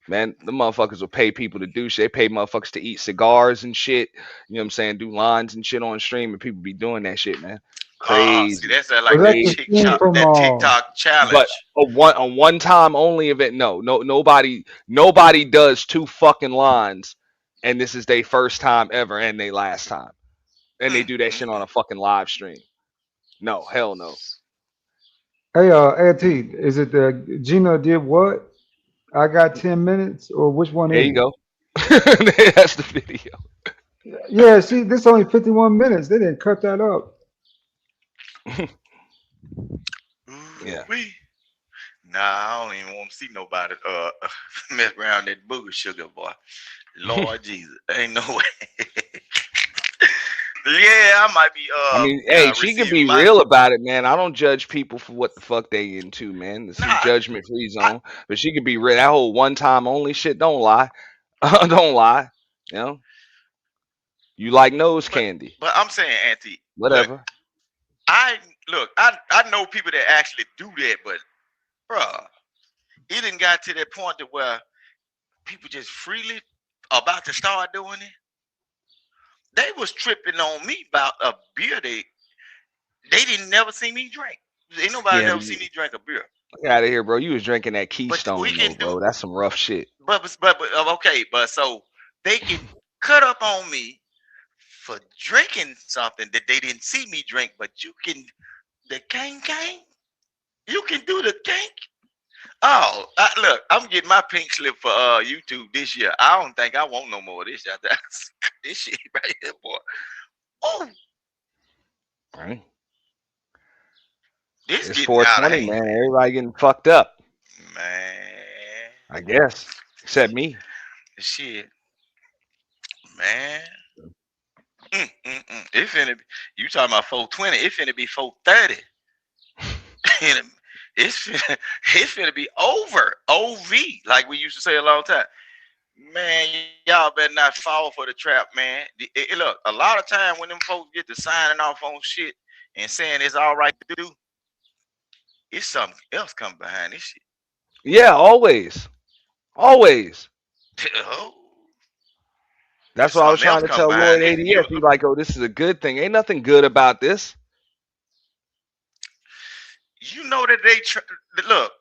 man, the motherfuckers will pay people to do shit. They pay motherfuckers to eat cigars and shit. You know what I'm saying? Do lines and shit on stream, and people be doing that shit, man. See, Crazy, that's like Was that that the scene crazy. from That TikTok But challenge. a one time only event, nobody does 2 fucking lines, and this is their first time ever and their last time, and they Mm, do that mm, shit on mm. a fucking live stream. No, hell no. Hey, Auntie, is it the Gina did what? I got 10 minutes, or which one There is you it? go. That's the video. Yeah, see, this only 51 minutes. They didn't cut that up. Yeah. Ooh-wee. Nah, I don't even want to see nobody mess around that booger sugar boy. Lord Jesus, ain't no way. Yeah, I might be I mean, hey, she can receiving be my real about it, man. I don't judge people for what the fuck they into, man. This nah. is judgment free zone. But she could be real. That whole one time only shit. Don't lie. Don't lie. You know, you like nose but candy, but I'm saying, Auntie, look, whatever. I know people that actually do that, but bruh, it done got to that point to where people just freely about to start doing it. They was tripping on me about a beer they didn't never see me drink. Ain't nobody Yeah, never see me drink a beer. get out of here, bro. You was drinking that But we Keystone, though, can do bro. That's some rough shit. okay, but so they can cut up on me for drinking something that they didn't see me drink, but you can the gang, you can do the gang. Oh, look, I'm getting my pink slip for YouTube this year. I don't think I want no more of this. This shit right here, boy. Oh, Right? this It's getting out of 420, hand, man. Everybody getting fucked up, man. I guess, except me. Shit, man. It finna be, you talking about 420, it finna be 430. And it's finna be over. OV, like we used to say a long time. Man, y'all better not fall for the trap, man. Look, a lot of time when them folks get to signing off on shit and saying it's all right to do, it's something else coming behind this shit. Yeah, always, always. Oh, That's it's what I was something trying else to coming tell Lloyd behind this. ADS. He's like, "Oh, this is a good thing. Ain't nothing good about this." You know that look,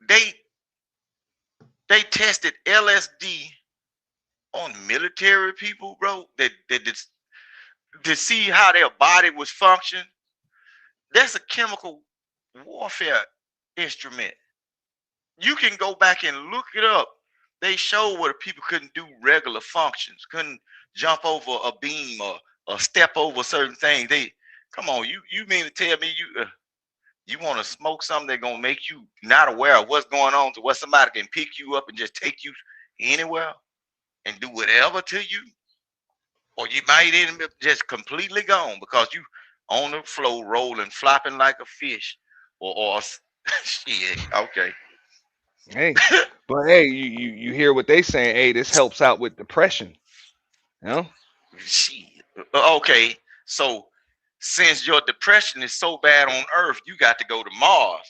they they tested LSD on military people, bro. That to see how their body was function. That's a chemical warfare instrument. You can go back and look it up. They show where the people couldn't do regular functions, couldn't jump over a beam or step over certain things. They come on, you mean to tell me You want to smoke something that's gonna make you not aware of what's going on, to where somebody can pick you up and just take you anywhere and do whatever to you, or you might end up just completely gone because you on the floor rolling, flopping like a fish, or shit. Okay. Hey, but hey, you hear what they saying? Hey, this helps out with depression. You know? Shit. Okay. So since your depression is so bad on Earth, you got to go to Mars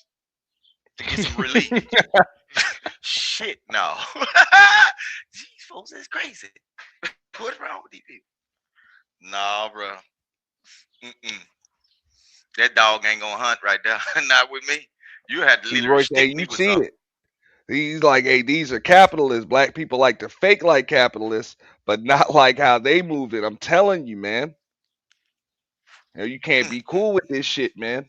to get some relief. Shit, no. These folks is crazy. What's wrong with these people? Nah, bro. That dog ain't gonna hunt right there. Not with me. You had to literally Royce, hey, stick me you with see something. it. He's like, hey, these are capitalists. Black people like to fake like capitalists, but not like how they move it. I'm telling you, man. You know, you can't be cool with this shit, man.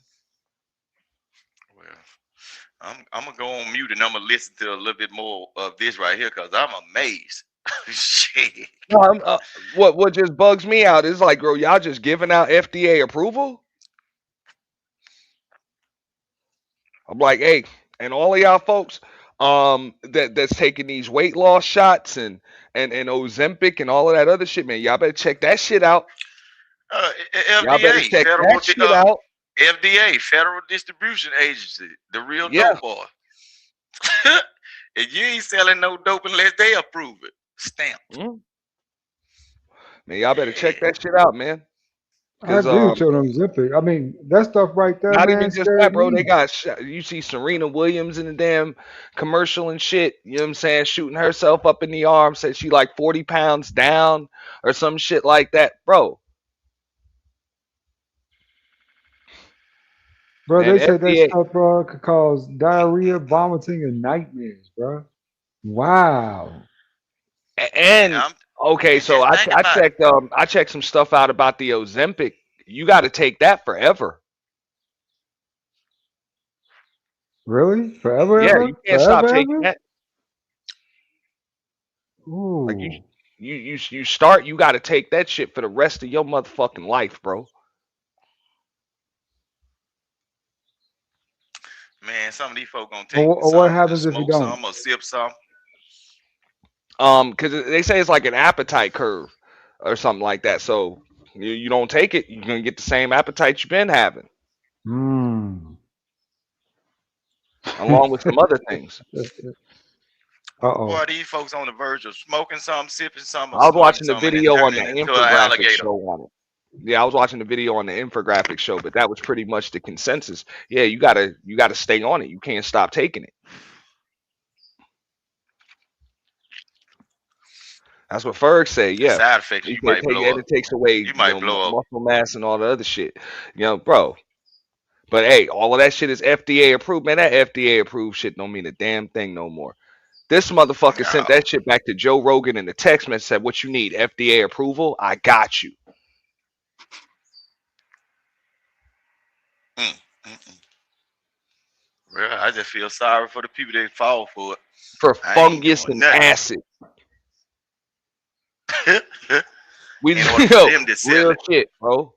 Well, I'm gonna go on mute and I'm gonna listen to a little bit more of this right here because I'm amazed. Shit. No, what just bugs me out is like, bro, y'all just giving out FDA approval. I'm like, hey, and all of y'all folks, that's taking these weight loss shots and Ozempic and all of that other shit, man. Y'all better check that shit out. Y'all better FDA, check that shit out. FDA, Federal Distribution Agency, the real Yeah. dope boy. And you ain't selling no dope unless they approve it. Stamped. Man, y'all better check that shit out, man. I agree with you on Ozempic. I mean, that stuff right there, Not man, even just scared that, bro. me. They got you see Serena Williams in the damn commercial and shit. You know what I'm saying? Shooting herself up in the arm. Said she like 40 pounds down or some shit like that, bro. Bro, Man, they said that FDA stuff, bro, could cause diarrhea, vomiting, and nightmares, bro. Wow. and okay, And so just I think about it. I checked some stuff out about the Ozempic. You got to take that forever. Really? Forever, Yeah, ever? you can't stop Forever, taking ever? that. Like Ooh. you start, you got to take that shit for the rest of your motherfucking life, bro. Man, some of these folk gonna Or, take or what some to happens if you smoke don't? some or sip some. Because they say it's like an appetite curve or something like that. So you don't take it, you're gonna get the same appetite you've been having, along with some other things. Uh-oh. Boy, these folks on the verge of smoking some, sipping some, or I was snorting watching the some, and then video on the turning into an infographic alligator. show on it. Yeah, I was watching the video on the infographic show, but that was pretty much the consensus. Yeah, you gotta stay on it. You can't stop taking it. That's what Ferg said. The Yeah, side effects, he you said might blow up. it takes away, You might blow up. muscle mass and all the other shit. Bro. But hey, all of that shit is FDA approved, man. That FDA approved shit don't mean a damn thing no more. This motherfucker sent No. that shit back to Joe Rogan in the text message, said, "What you need? FDA approval? I got you." Well, I just feel sorry for the people that fall for it. For I ain't fungus doing and nothing. acid. We In order for them to sell real it. shit, bro.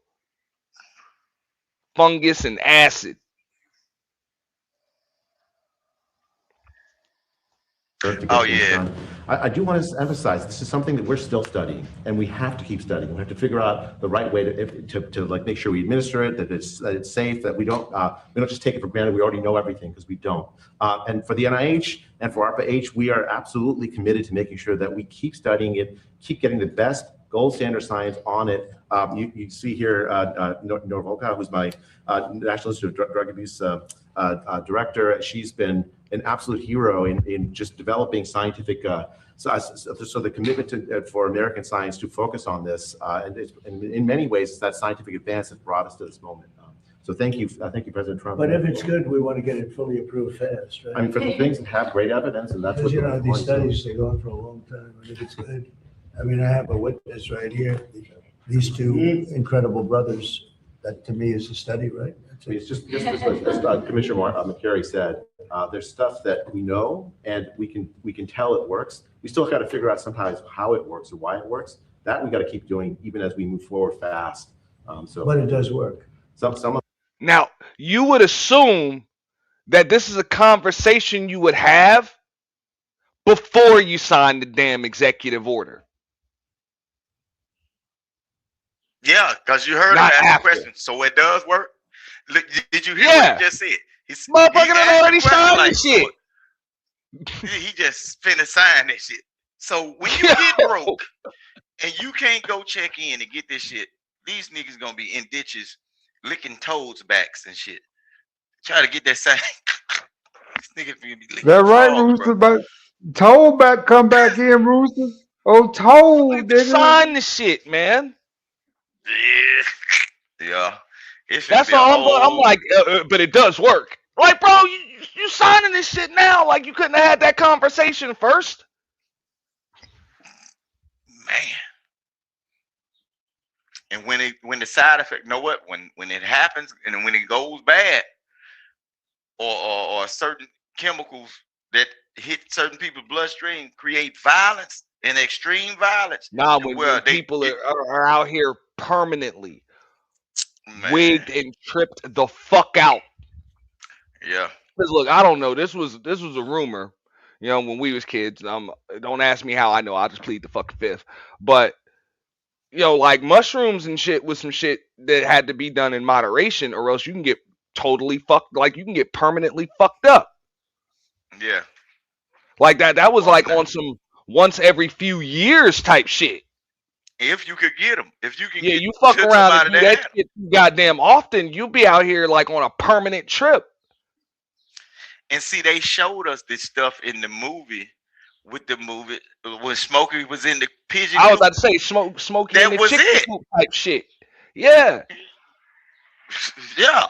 Fungus and acid. To get Oh, things yeah. done. I do want to emphasize this is something that we're still studying, and we have to keep studying. We have to figure out the right way to like make sure we administer it, that it's safe, that we don't just take it for granted. We already know everything, because we don't. And for the NIH and for ARPA-H, we are absolutely committed to making sure that we keep studying it, keep getting the best gold standard science on it. You see here Norvolka, who's my National Institute of Drug Abuse director. She's been an absolute hero in just developing scientific. So the commitment for American science to focus on this, and in many ways, it's that scientific advance that brought us to this moment. So thank you, President Trump. But if it's good, we want to get it fully approved fast, right? I mean, for the things that have great evidence, and that's what Because, these studies, they go on for a long time, and if it's good, I mean, I have a witness right here, these two incredible brothers, that to me is a study, right? I mean, it's just as Commissioner McCary said, there's stuff that we know and we can tell it works. We still got to figure out sometimes how it works or why it works. That we got to keep doing even as we move forward fast. But it does work. Some of Now, you would assume that this is a conversation you would have before you sign the damn executive order. Yeah, because you heard him Not ask the after. question. So it does work? Look, did you hear Yeah. what he just said? Motherfucker done asked already the question signed like, this shit. he just finna sign this shit. So when you get broke and you can't go check in and get this shit, these niggas gonna be in ditches licking toads backs and shit. Try to get that sign. This nigga be licking That right, frogs, Rooster. bro. But Toad back, come back in, Rooster. Oh, Toad, nigga. Sign the shit, man. Yeah. It should That's be a all. I'm whole. like, but it does work. Like, bro, you signing this shit now? Like, you couldn't have had that conversation first. Man. And when the side effect, you know what? When it happens and when it goes bad, or certain chemicals that hit certain people's bloodstream create violence and extreme violence. Nah, when people are out here permanently wigged and tripped the fuck out. Yeah. Because look, I don't know. This was a rumor. You know, when we was kids. Don't ask me how I know. I'll just plead the fucking fifth. But you know, like mushrooms and shit was some shit that had to be done in moderation, or else you can get totally fucked. Like you can get permanently fucked up. Yeah. Like that was like on some once every few years type shit. If you could get them, if you can Yeah, get you fuck around and do that that shit goddamn often, you'll be out here like on a permanent trip. And see, they showed us this stuff in the movie. With the movie when Smokey was in the pigeon. I was about to say Smokey that in the was chicken it. coop type shit. Yeah. Yeah.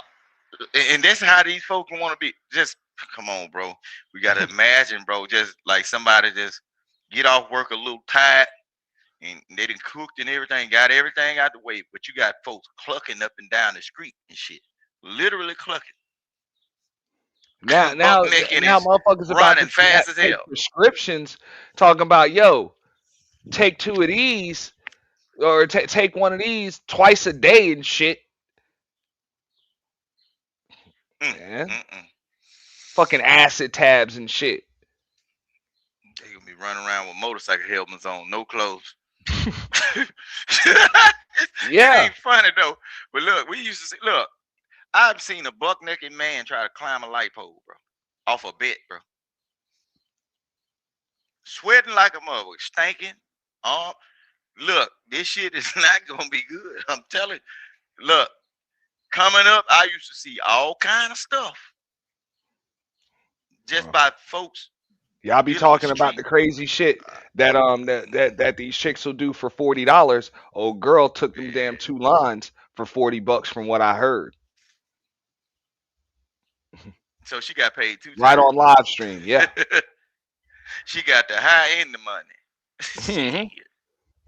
And that's how these folks want to be. Just come on, bro. We gotta imagine, bro. Just like somebody just get off work a little tired, and they done cooked and everything, got everything out the way. But you got folks clucking up and down the street and shit, literally clucking. Now motherfuckers about to fast as take hell. prescriptions, talking about take 2 of these or take one of these twice a day and shit. Man. Fucking acid tabs and shit. They gonna be running around with motorcycle helmets on, no clothes. Yeah. It ain't funny though. But look, we used to see, look, I've seen a buck naked man try to climb a light pole, bro. Off a bed, bro. Sweating like a mother, stinking. Look, this shit is not gonna be good. I'm telling you. Look, coming up, I used to see all kind of stuff. Just by folks. Y'all be talking about the crazy shit that these chicks will do for $40. Old girl took them damn 2 lines for $40 from what I heard. So she got paid 2 times. Right on live stream, yeah. She got the high end of money.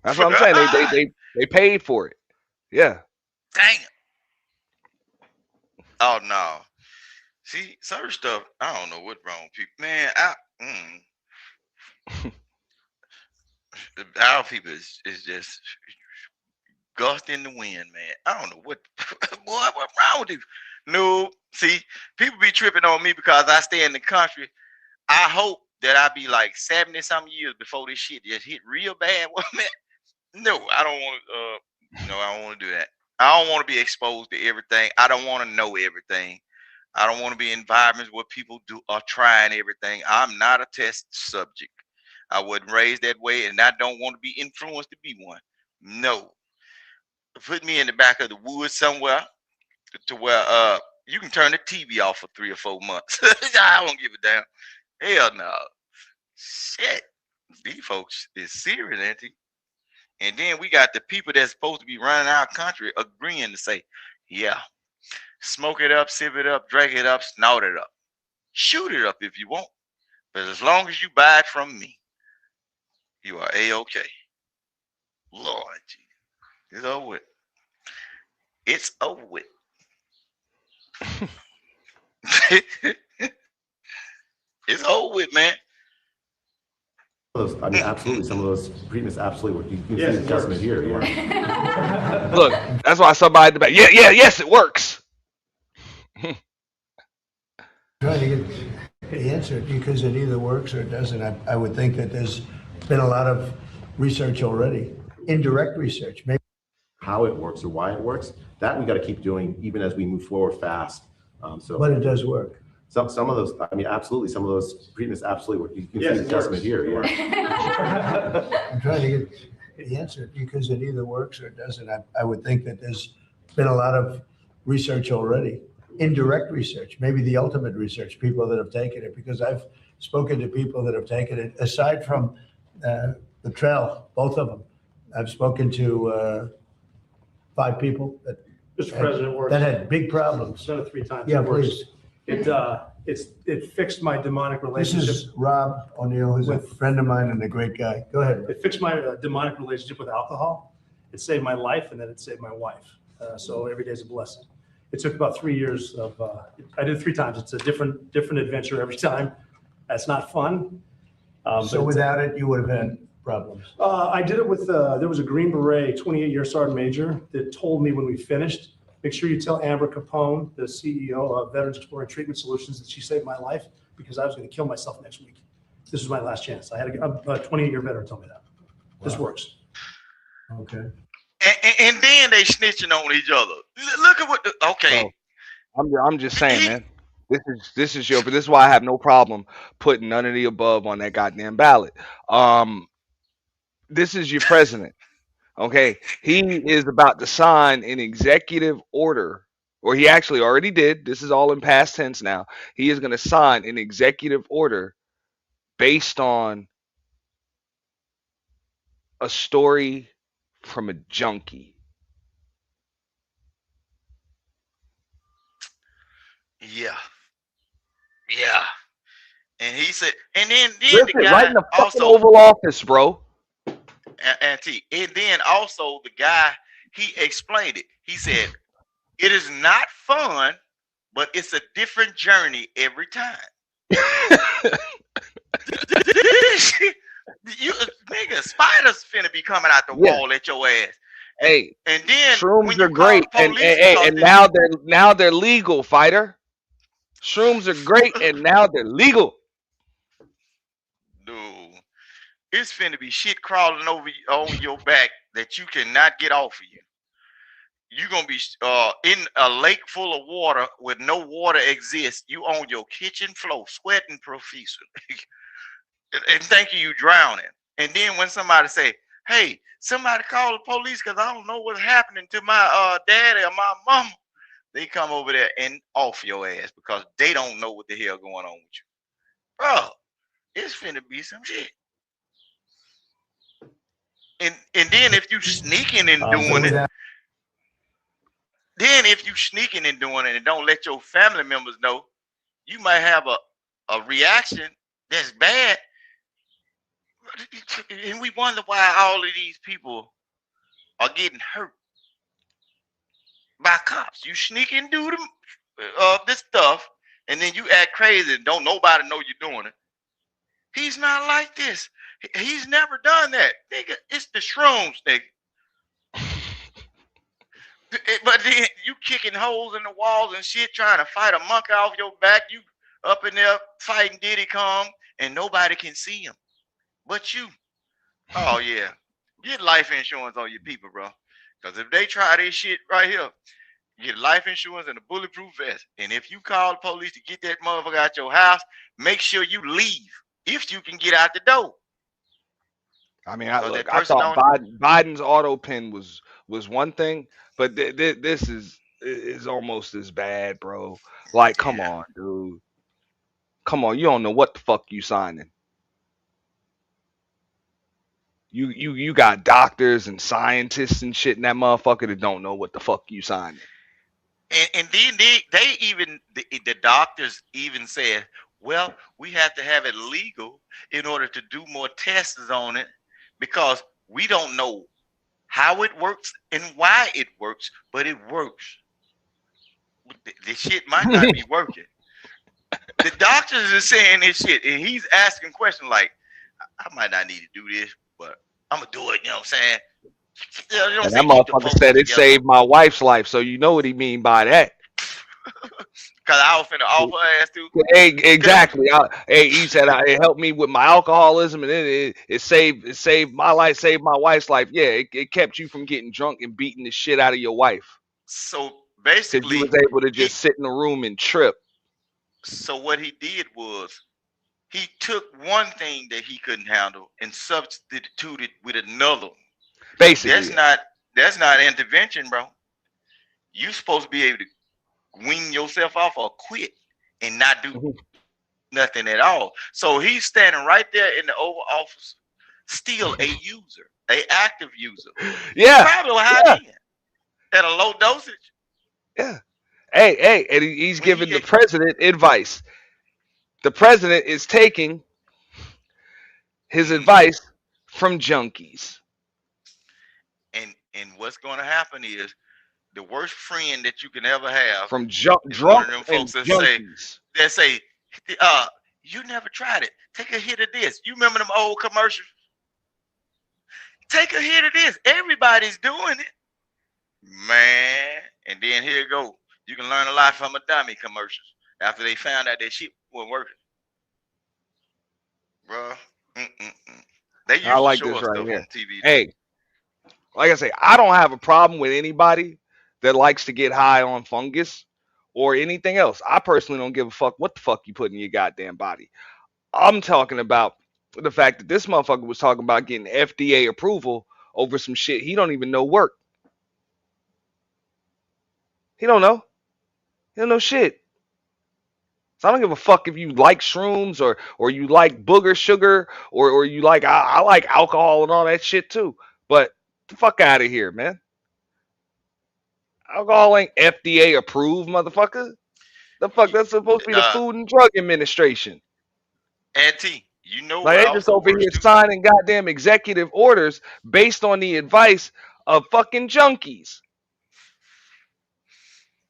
That's what I'm saying. They paid for it. Yeah. Dang it. Oh no. See, certain stuff, I don't know what's wrong with people. Man, our people is just gust in the wind, man. I don't know what what's wrong with you. No, see, people be tripping on me because I stay in the country. I hope that I be like 70-something years before this shit just hit real bad. No, I don't want to. No, I don't want to do that. I don't want to be exposed to everything. I don't want to know everything. I don't want to be in environments where people are trying everything. I'm not a test subject. I wasn't raised that way, and I don't want to be influenced to be one. No. Put me in the back of the woods somewhere to where you can turn the TV off for 3 or 4 months. I don't give a damn. Hell no. Shit. These folks is serious, ain't they? And then we got the people that's supposed to be running our country agreeing to say, yeah, smoke it up, sip it up, drink it up, snort it up. Shoot it up if you want. But as long as you buy it from me, you are A-OK. Lord Jesus. It's over with. It's over with. It's over with, man. I mean, absolutely. Some of those treatments absolutely work. You can see the testament here. Yeah. Look, that's why somebody at the back. Yes, it works. Trying to get the answer because it either works or it doesn't. I would think that there's been a lot of research already, indirect research, maybe. How it works or why it works, that we got to keep doing even as we move forward fast. But it does work. Some of those, I mean, absolutely, some of those treatments absolutely work. You can see the testament here. Yeah. I'm trying to get the answer because it either works or it doesn't. I would think that there's been a lot of research already, indirect research, maybe the ultimate research, people that have taken it, because I've spoken to people that have taken it, aside from the trail, both of them. I've spoken to 5 people that Mr. President, that had big problems. Done it 3 times. Yeah, It works. please. It fixed my demonic This relationship. is Rob O'Neill, who's a friend of mine and a great guy. Go ahead. It fixed my demonic relationship with alcohol. It saved my life, and then it saved my wife. So every day is a blessing. It took about 3 years of. I did it 3 times. It's a different adventure every time. That's not fun. So without it, you would have had problems. I did it with, there was a Green Beret, 28-year sergeant major, that told me when we finished, make sure you tell Amber Capone, the CEO of Veterans Exploring Treatment Solutions, that she saved my life because I was going to kill myself next week. This was my last chance. I had a 28-year veteran tell me that. This works. Okay. And then they snitching on each other. Look at what. Okay. I'm just saying, man. This is why I have no problem putting none of the above on that goddamn ballot. This is your president. Okay, he is about to sign an executive order, or he actually already did. This is all in past tense now. He is going to sign an executive order based on a story from a junkie. Yeah. And he said, and then Listen, the guy right in the fucking also, Oval Office, bro. and then also the guy, he explained it. He said, it is not fun, but it's a different journey every time. You nigga, spiders finna be coming out the wall at your ass. Hey, and then shrooms are great, and now they're legal, fighter. Shrooms are great, and now they're legal. Dude, it's finna be shit crawling over on your back that you cannot get off of you. You're gonna be in a lake full of water where no water exists. You on your kitchen floor, sweating profusely, and thinking you drowning. And then when somebody say, "Hey, somebody call the police because I don't know what's happening to my daddy or my mama," they come over there and off your ass because they don't know what the hell going on with you, bro. It's finna be some shit. And then if you sneaking and doing it. Then if you sneaking and doing it and don't let your family members know, you might have a reaction that's bad. And we wonder why all of these people are getting hurt by cops. You sneak and do this stuff, and then you act crazy and don't nobody know you're doing it. He's not like this. He's never done that. Nigga, it's the shrooms, nigga. But then you kicking holes in the walls and shit, trying to fight a monkey off your back. You up in there fighting Diddy Kong, and nobody can see him but you. Oh yeah, get life insurance on your people, bro. Because if they try this shit right here, get life insurance and a bulletproof vest. And if you call the police to get that motherfucker out your house, make sure you leave if you can get out the door. I mean, I thought Biden's auto pen was one thing, but this is almost as bad, bro. Like, come on, dude. Come on, you don't know what the fuck you signing. You got doctors and scientists and shit in that motherfucker that don't know what the fuck you signing. And then they even the doctors even said, well, we have to have it legal in order to do more tests on it because we don't know how it works and why it works, but it works. The shit might not be working. The doctors are saying this shit, and he's asking questions like, I might not need to do this, but I'm gonna do it. You know what I'm saying? You know what and that motherfucker said it saved my wife's life, so you know what he mean by that. Cause I was finna off her ass too. Hey, exactly. Hey, he said it helped me with my alcoholism, and it saved my life, saved my wife's life. Yeah, it kept you from getting drunk and beating the shit out of your wife So because you basically, was able to just sit in the room and trip. so what he did was he took one thing that he couldn't handle and substituted with another one. Basically, That's not intervention, bro. You supposed to be able to wean yourself off or quit and not do nothing at all. So he's standing right there in the Oval Office, still a user, a active user. Yeah, Probably high end at a low dosage. yeah. Hey, and he's giving the president advice. The president is taking his advice from junkies. And what's going to happen is the worst friend that you can ever have From is drunk one of them and folks junkies. that say, you never tried it. Take a hit of this. You remember them old commercials? Take a hit of this. Everybody's doing it, man. And then here you go. You can learn a lot from a dummy commercials after they found out that shit wasn't working, bro. They used I like to show this us right stuff here. on TV. Hey, like I say, I don't have a problem with anybody that likes to get high on fungus or anything else. I personally don't give a fuck what the fuck you put in your goddamn body. I'm talking about the fact that this motherfucker was talking about getting FDA approval over some shit he don't even know work. He don't know. He don't know shit. So I don't give a fuck if you like shrooms or you like booger sugar or you like I like alcohol and all that shit too. But the fuck out of here, man. Alcohol ain't FDA approved, motherfucker. The fuck that's supposed to be the Food and Drug Administration. Auntie, you know Like what they just also over works here too? signing goddamn executive orders based on the advice of fucking junkies.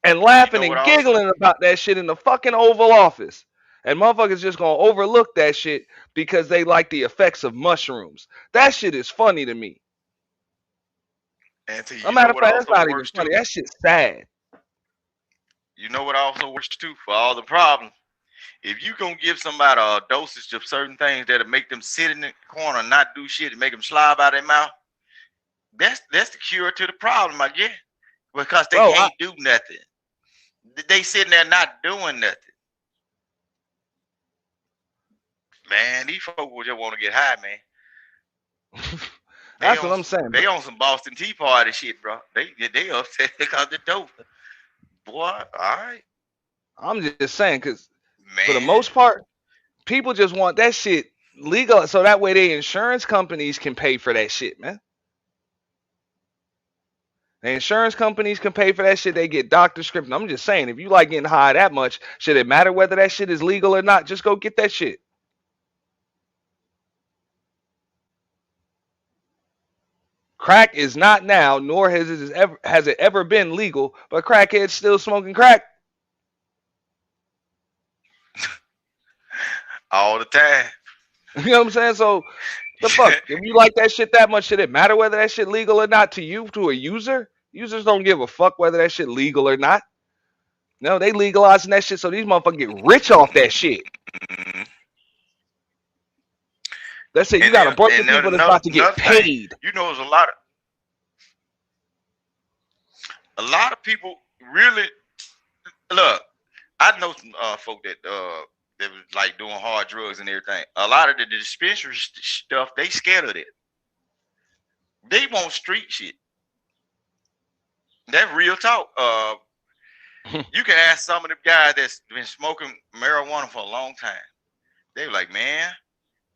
And laughing and giggling about that shit in the fucking Oval Office. And motherfuckers just gonna overlook that shit because they like the effects of mushrooms. That shit is funny to me. Auntie, As you a know matter of what fact, that's also not even works funny. too? That shit's sad. You know what also works too for all the problems? If you gonna give somebody a dosage of certain things that'll make them sit in the corner and not do shit and make them slob out their mouth, that's the cure to the problem, I guess. Because they can't do nothing. They sitting there not doing nothing. Man, these folks just want to get high, man. That's what I'm saying. They on some Boston Tea Party shit, bro. They upset because the dope. Boy, all right. I'm just saying, because for the most part, people just want that shit legal so that way their insurance companies can pay for that shit, man. The insurance companies can pay for that shit. They get doctor script. I'm just saying, if you like getting high that much, should it matter whether that shit is legal or not? Just go get that shit. Crack is not now, nor has it ever been legal, but crackheads still smoking crack. All the time. You know what I'm saying? So the fuck, if you like that shit that much, should it matter whether that shit legal or not to you, to a user? Users don't give a fuck whether that shit legal or not. No, they legalizing that shit so these motherfuckers get rich off that shit. That's it. You got a bunch of people that's about to get paid. You know, there's a lot of people really look. I know some folk that was like doing hard drugs and everything. A lot of the dispensary stuff, they scared of it. They want street shit. That's real talk. You can ask some of the guys that's been smoking marijuana for a long time. They were like, man,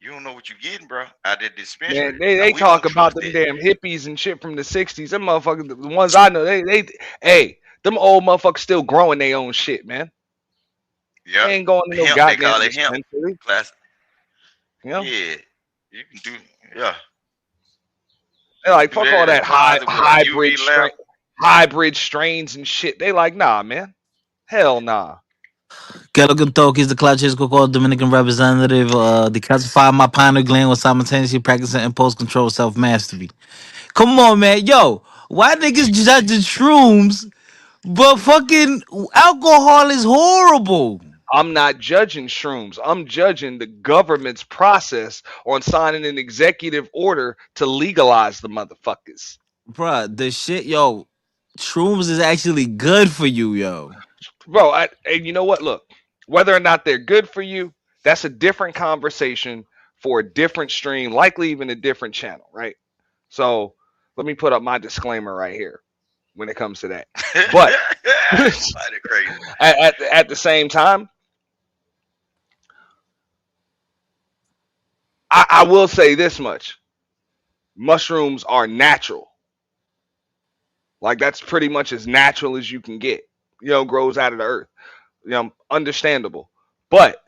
you don't know what you're getting, bro. Out of the dispensary. Man, they talk about them damn hippies and shit from the 60s. Them motherfuckers, the ones I know, hey, them old motherfuckers still growing their own shit, man. Yeah. They ain't going to no goddamn dispensary. Yeah, you can do. Yeah. They're like, fuck all that hybrid strains and shit. They like, nah, man. Hell nah. Gallagher is the Clutch Coco Dominican representative. Decalcify my pineal gland while simultaneously practicing impulse control self mastery. Come on, man. Yo, why niggas judging shrooms But fucking alcohol is horrible. I'm not judging shrooms. I'm judging the government's process on signing an executive order to legalize the motherfuckers. Bruh, the shit, yo, shrooms is actually good for you, yo. Bro, and you know what? Look, whether or not they're good for you, that's a different conversation for a different stream, likely even a different channel, right? So let me put up my disclaimer right here when it comes to that. But crazy. at the same time, I will say this much. Mushrooms are natural. Like that's pretty much as natural as you can get. You know, grows out of the earth. You know, understandable. But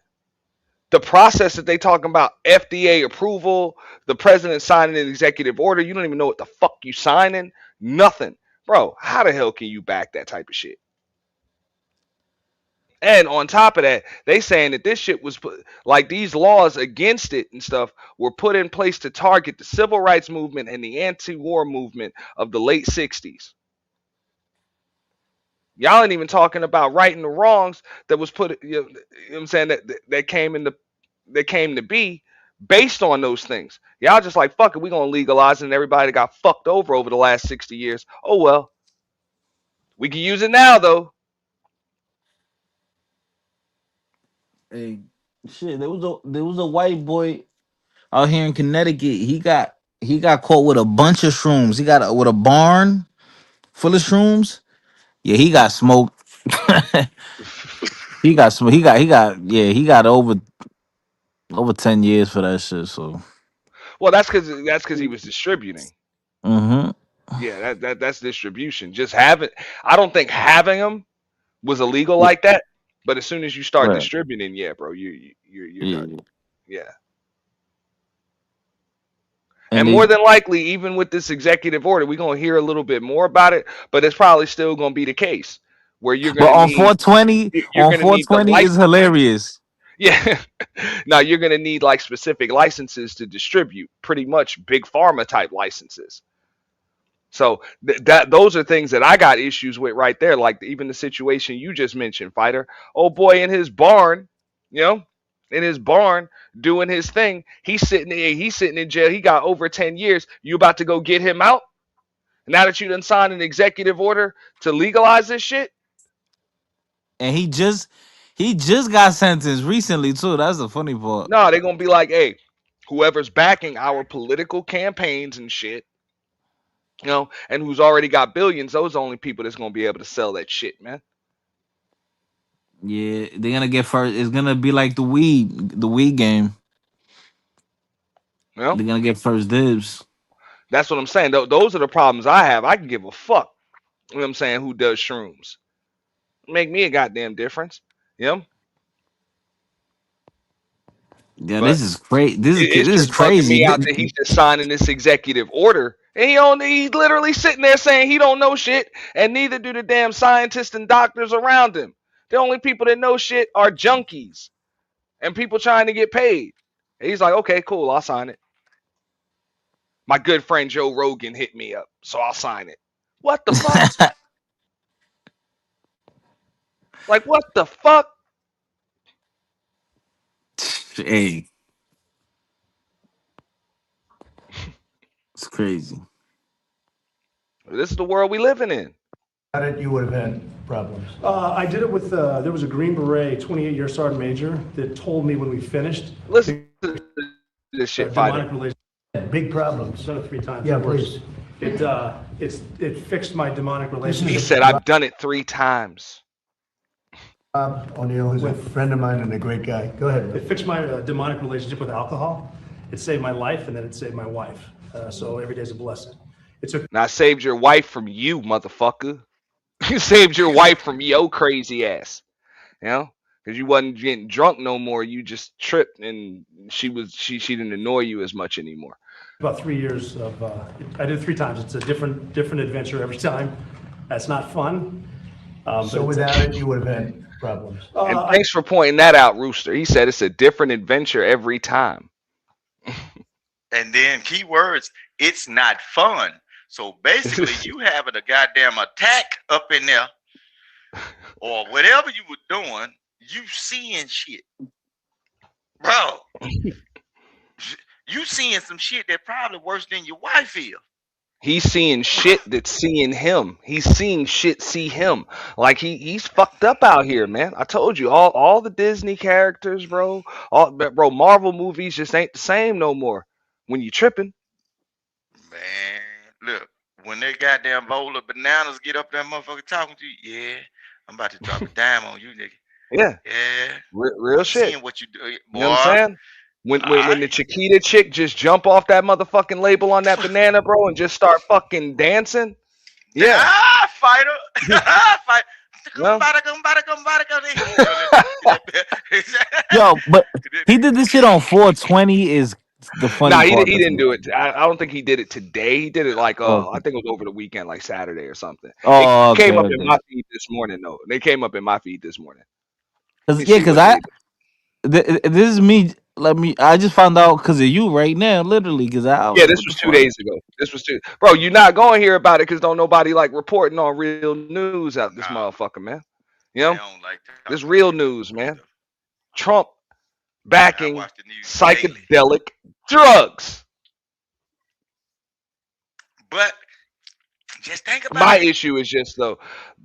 the process that they talking about, FDA approval, the president signing an executive order, you don't even know what the fuck you signing. Nothing. Bro, how the hell can you back that type of shit? And on top of that, they saying that this shit was put, like these laws against it and stuff were put in place to target the civil rights movement and the anti-war movement of the late 60s. Y'all ain't even talking about righting the wrongs that was put, you know what I'm saying, that came to be based on those things. Y'all just like, fuck it, we gonna legalize it, and everybody that got fucked over the last 60 years. Oh well. We can use it now though. Hey, shit, there was a white boy out here in Connecticut. He got caught with a bunch of shrooms. He got with a barn full of shrooms. Yeah, he got smoked. He got over 10 years for that shit. So, Well, that's because he was distributing. mm-hmm. Yeah, that's distribution. Just having, I don't think having them was illegal Yeah, like that. But as soon as you start right. distributing, yeah, bro, you're done. Yeah. Yeah. And And more than likely, even with this executive order, we're gonna hear a little bit more about it, but it's probably still gonna be the case where but you're on gonna need the 420 is license. hilarious. Yeah. Now you're gonna need like specific licenses to distribute, pretty much big pharma type licenses. So that those are things that I got issues with right there. Like even the situation you just mentioned, fighter. Oh boy, in his barn, you know, in his barn doing his thing. He's sitting in jail. He got over 10 years. You about to go get him out? Now that you done signed an executive order to legalize this shit? And he just got sentenced recently too. That's the funny part. No, they're gonna be like, hey, whoever's backing our political campaigns and shit, you know, and who's already got billions, those are the only people that's gonna be able to sell that shit, man. Yeah, they're gonna get first. It's gonna be like the weed game. You know? They're gonna get first dibs. That's what I'm saying. Those are the problems I have. I can give a fuck. You know what I'm saying? Who does shrooms? Make me a goddamn difference. You know? Yeah, But this is crazy. This is it's this is just bugging crazy. me out that he's just signing this executive order. And he's literally sitting there saying he don't know shit, and neither do the damn scientists and doctors around him. The only people that know shit are junkies and people trying to get paid. And he's like, okay, cool, I'll sign it. My good friend Joe Rogan hit me up, so I'll sign it. What the fuck? Like, what the fuck? Hey, it's crazy. This is the world we living in. You would have had problems. I did it with, there was a Green Beret, 28-year sergeant major that told me when we finished. Listen to this shit, demonic fighter. relations. Big problems. I've done it 3 times. Yeah, It works. please. It fixed my demonic relationship. He said, I've done it 3 times. Bob O'Neill is a friend of mine and a great guy. Go ahead. It fixed my demonic relationship with alcohol. It saved my life, and then it saved my wife. So every day's a blessing. It took. Now I saved your wife from you, motherfucker. You saved your wife from yo crazy ass. You know? Because you wasn't getting drunk no more. You just tripped and she didn't annoy you as much anymore. About 3 years of, I did it 3 times. It's a different adventure every time. That's not fun. So without it, you would have had problems. And thanks for pointing that out, Rooster. He said it's a different adventure every time. And then keywords, it's not fun. So basically, you having a goddamn attack up in there or whatever you were doing, you seeing shit, bro. You seeing some shit that probably worse than your wife is. He's seeing shit that's seeing him. He's seeing shit see him. Like he's fucked up out here, man. I told you, all the Disney characters, bro. Bro, Marvel movies just ain't the same no more. When you tripping. Man, look, when that goddamn bowl of bananas get up there, motherfucker talking to you, yeah, I'm about to drop a dime on you, nigga. Yeah. Yeah, Real I'm shit. seeing what you do, You boy. know what I'm saying? When the Alright. Chiquita chick just jump off that motherfucking label on that banana, bro, and just start fucking dancing. Yeah. Ah, fighter. Fight. Yeah. Yo, but he did this shit on 420 is the funny Nah, he part. didn't do it. I don't think he did it today. He did it like Okay. I think it was over the weekend, like Saturday or something. It Oh, okay, came up in okay. my feed this morning though. They came up in my feed this morning. Let me Cause yeah, see cause what day. this is me. I just found out because of you right now, literally. Cause I was Yeah, like, this what the was 2 fuck? days ago. This was two. Bro, you're not going to hear about it because don't nobody like reporting on real news out this motherfucker, man. You know, They don't like this talking about real that news, stuff. man. Trump I backing watch the news daily. psychedelic drugs. But just think My about it. issue is just though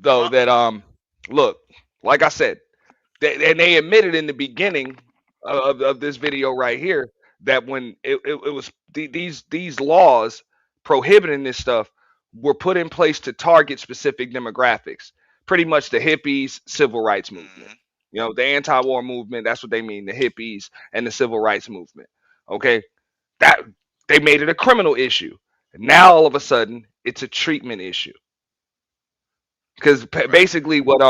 Trump, that look, like I said, they admitted in the beginning of this video right here that when it was these laws prohibiting this stuff were put in place to target specific demographics, pretty much the hippies, civil rights movement, you know, the anti-war movement. That's what they mean, the hippies and the civil rights movement. Okay, that they made it a criminal issue. Now all of a sudden it's a treatment issue because basically what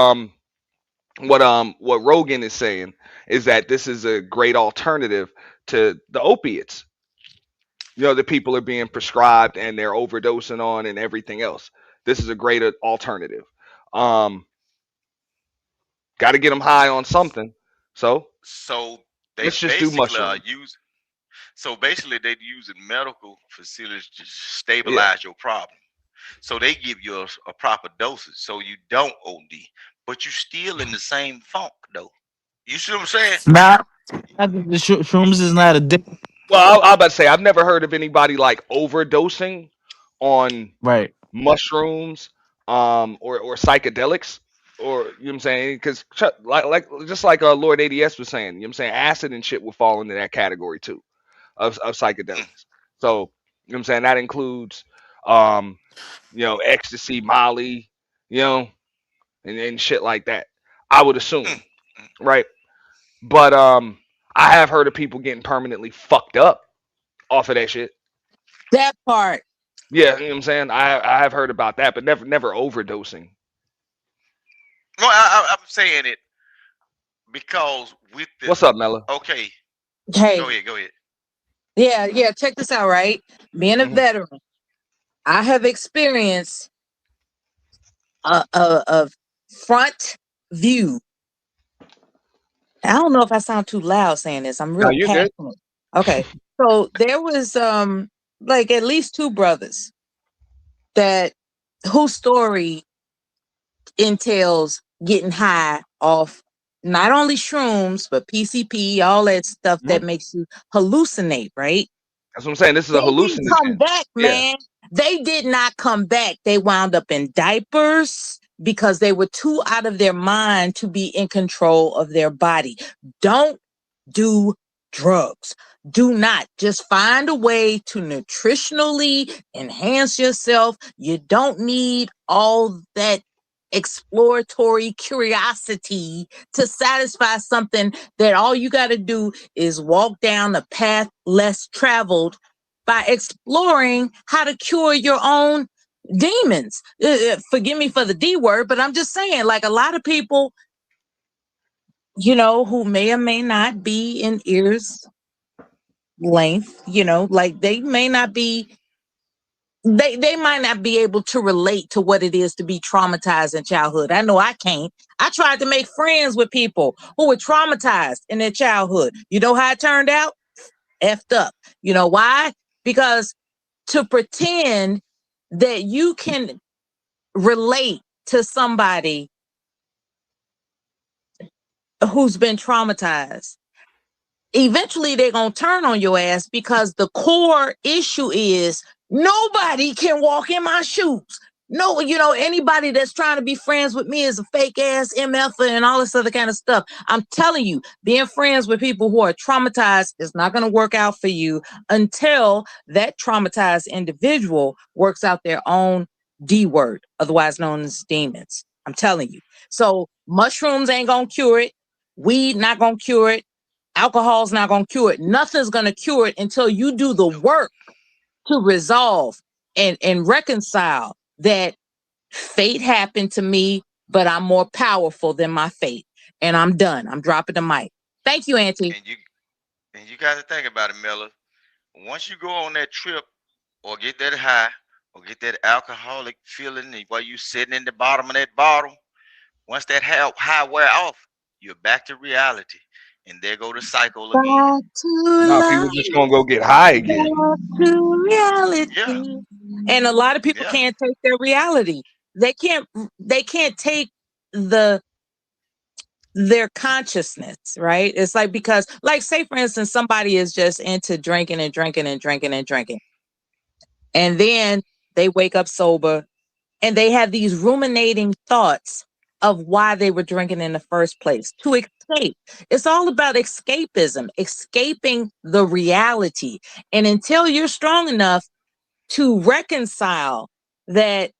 Rogan is saying is that this is a great alternative to the opiates. You know, that people are being prescribed and they're overdosing on and everything else. This is a great alternative. Um, Got to get them high on something. So so they let's just do basically are mushrooms. using. So basically, they're using medical facilities to Yeah, stabilize your problem. So they give you a proper dosage, so you don't OD, but you still in the same funk though. You see what I'm saying? Nah, I think the shrooms is not addictive. well, I'm about to say I've never heard of anybody like overdosing on Right. mushrooms or psychedelics or you know what I'm saying, because like just like Lord ADS was saying, you know what I'm saying, acid and shit will fall into that category too of psychedelics. So you know what I'm saying, that includes um you know, ecstasy, Molly, you know, and shit like that, I would assume, right? But I have heard of people getting permanently fucked up off of that shit. That part. Yeah, you know what I'm saying, I have heard about that, but never overdosing. Well, I'm saying it because with the What's up, Mella? okay, Hey, go ahead. yeah. Check this out, right? Being a Mhm. veteran, I have experienced a front view. I don't know if I sound too loud saying this. I'm No, real you're good. passionate. Okay. So there was like at least two brothers that whose story entails getting high off not only shrooms but PCP, all that stuff that Mhm. makes you hallucinate, right? That's what I'm saying. This is a They didn't come hallucinogen. back, Yeah. man. They did not come back. They wound up in diapers because they were too out of their mind to be in control of their body. Don't do drugs. Do not. Just find a way to nutritionally enhance yourself. You don't need all that exploratory curiosity to satisfy something that all you got to do is walk down a path less traveled by exploring how to cure your own demons. Forgive me for the D word, but I'm just saying, like a lot of people, you know, who may or may not be in ears length, you know, like they may not be, they might not be able to relate to what it is to be traumatized in childhood. I know I can't. I tried to make friends with people who were traumatized in their childhood. You know how it turned out? Effed up. You know why? Because to pretend that you can relate to somebody who's been traumatized. Eventually they're going to turn on your ass because the core issue is nobody can walk in my shoes. No, anybody that's trying to be friends with me is a fake ass MF and all this other kind of stuff. I'm telling you, being friends with people who are traumatized is not going to work out for you until that traumatized individual works out their own D word, otherwise known as demons. I'm telling you. So mushrooms ain't going to cure it. Weed not going to cure it. Alcohol's not going to cure it. Nothing's going to cure it until you do the work to resolve and reconcile that fate happened to me, but I'm more powerful than my fate. And I'm done. I'm dropping the mic. Thank you, Auntie. And you got to think about it, Miller. Once you go on that trip or get that high or get that alcoholic feeling while you sitting in the bottom of that bottle, once that high wear off, you're back to reality. And there go the cycle again. Back to Now people love, just gonna go get high again. back to reality. Yeah. And a lot of people Yeah. can't take their reality. They can't take their consciousness, right? It's like, because, like, say for instance, somebody is just into drinking and drinking and drinking and drinking. And then they wake up sober and they have these ruminating thoughts of why they were drinking in the first place, to escape. It's all about escapism, escaping the reality. And until you're strong enough to reconcile that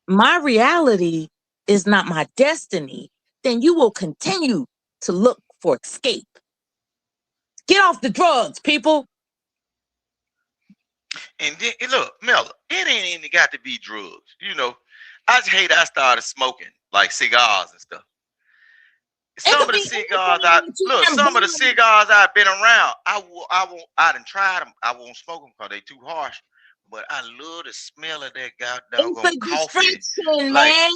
my reality is not my destiny, then you will continue to look for escape. Get off the drugs, people. And then look, Miller, it ain't even got to be drugs. I just hate I started smoking like cigars and stuff. Some of the cigars I've been around, I done tried them. I won't smoke them because they too harsh. But I love the smell of that goddamn coffee. Like, man.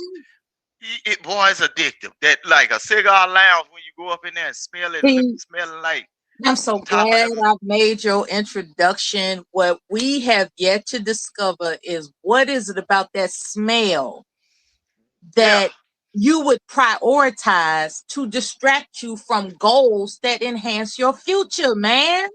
Boy, it's addictive. That like a cigar lounge when you go up in there and smell it, smelling like. I'm so glad I've made your introduction. What we have yet to discover is what is it about that smell that you would prioritize to distract you from goals that enhance your future, man.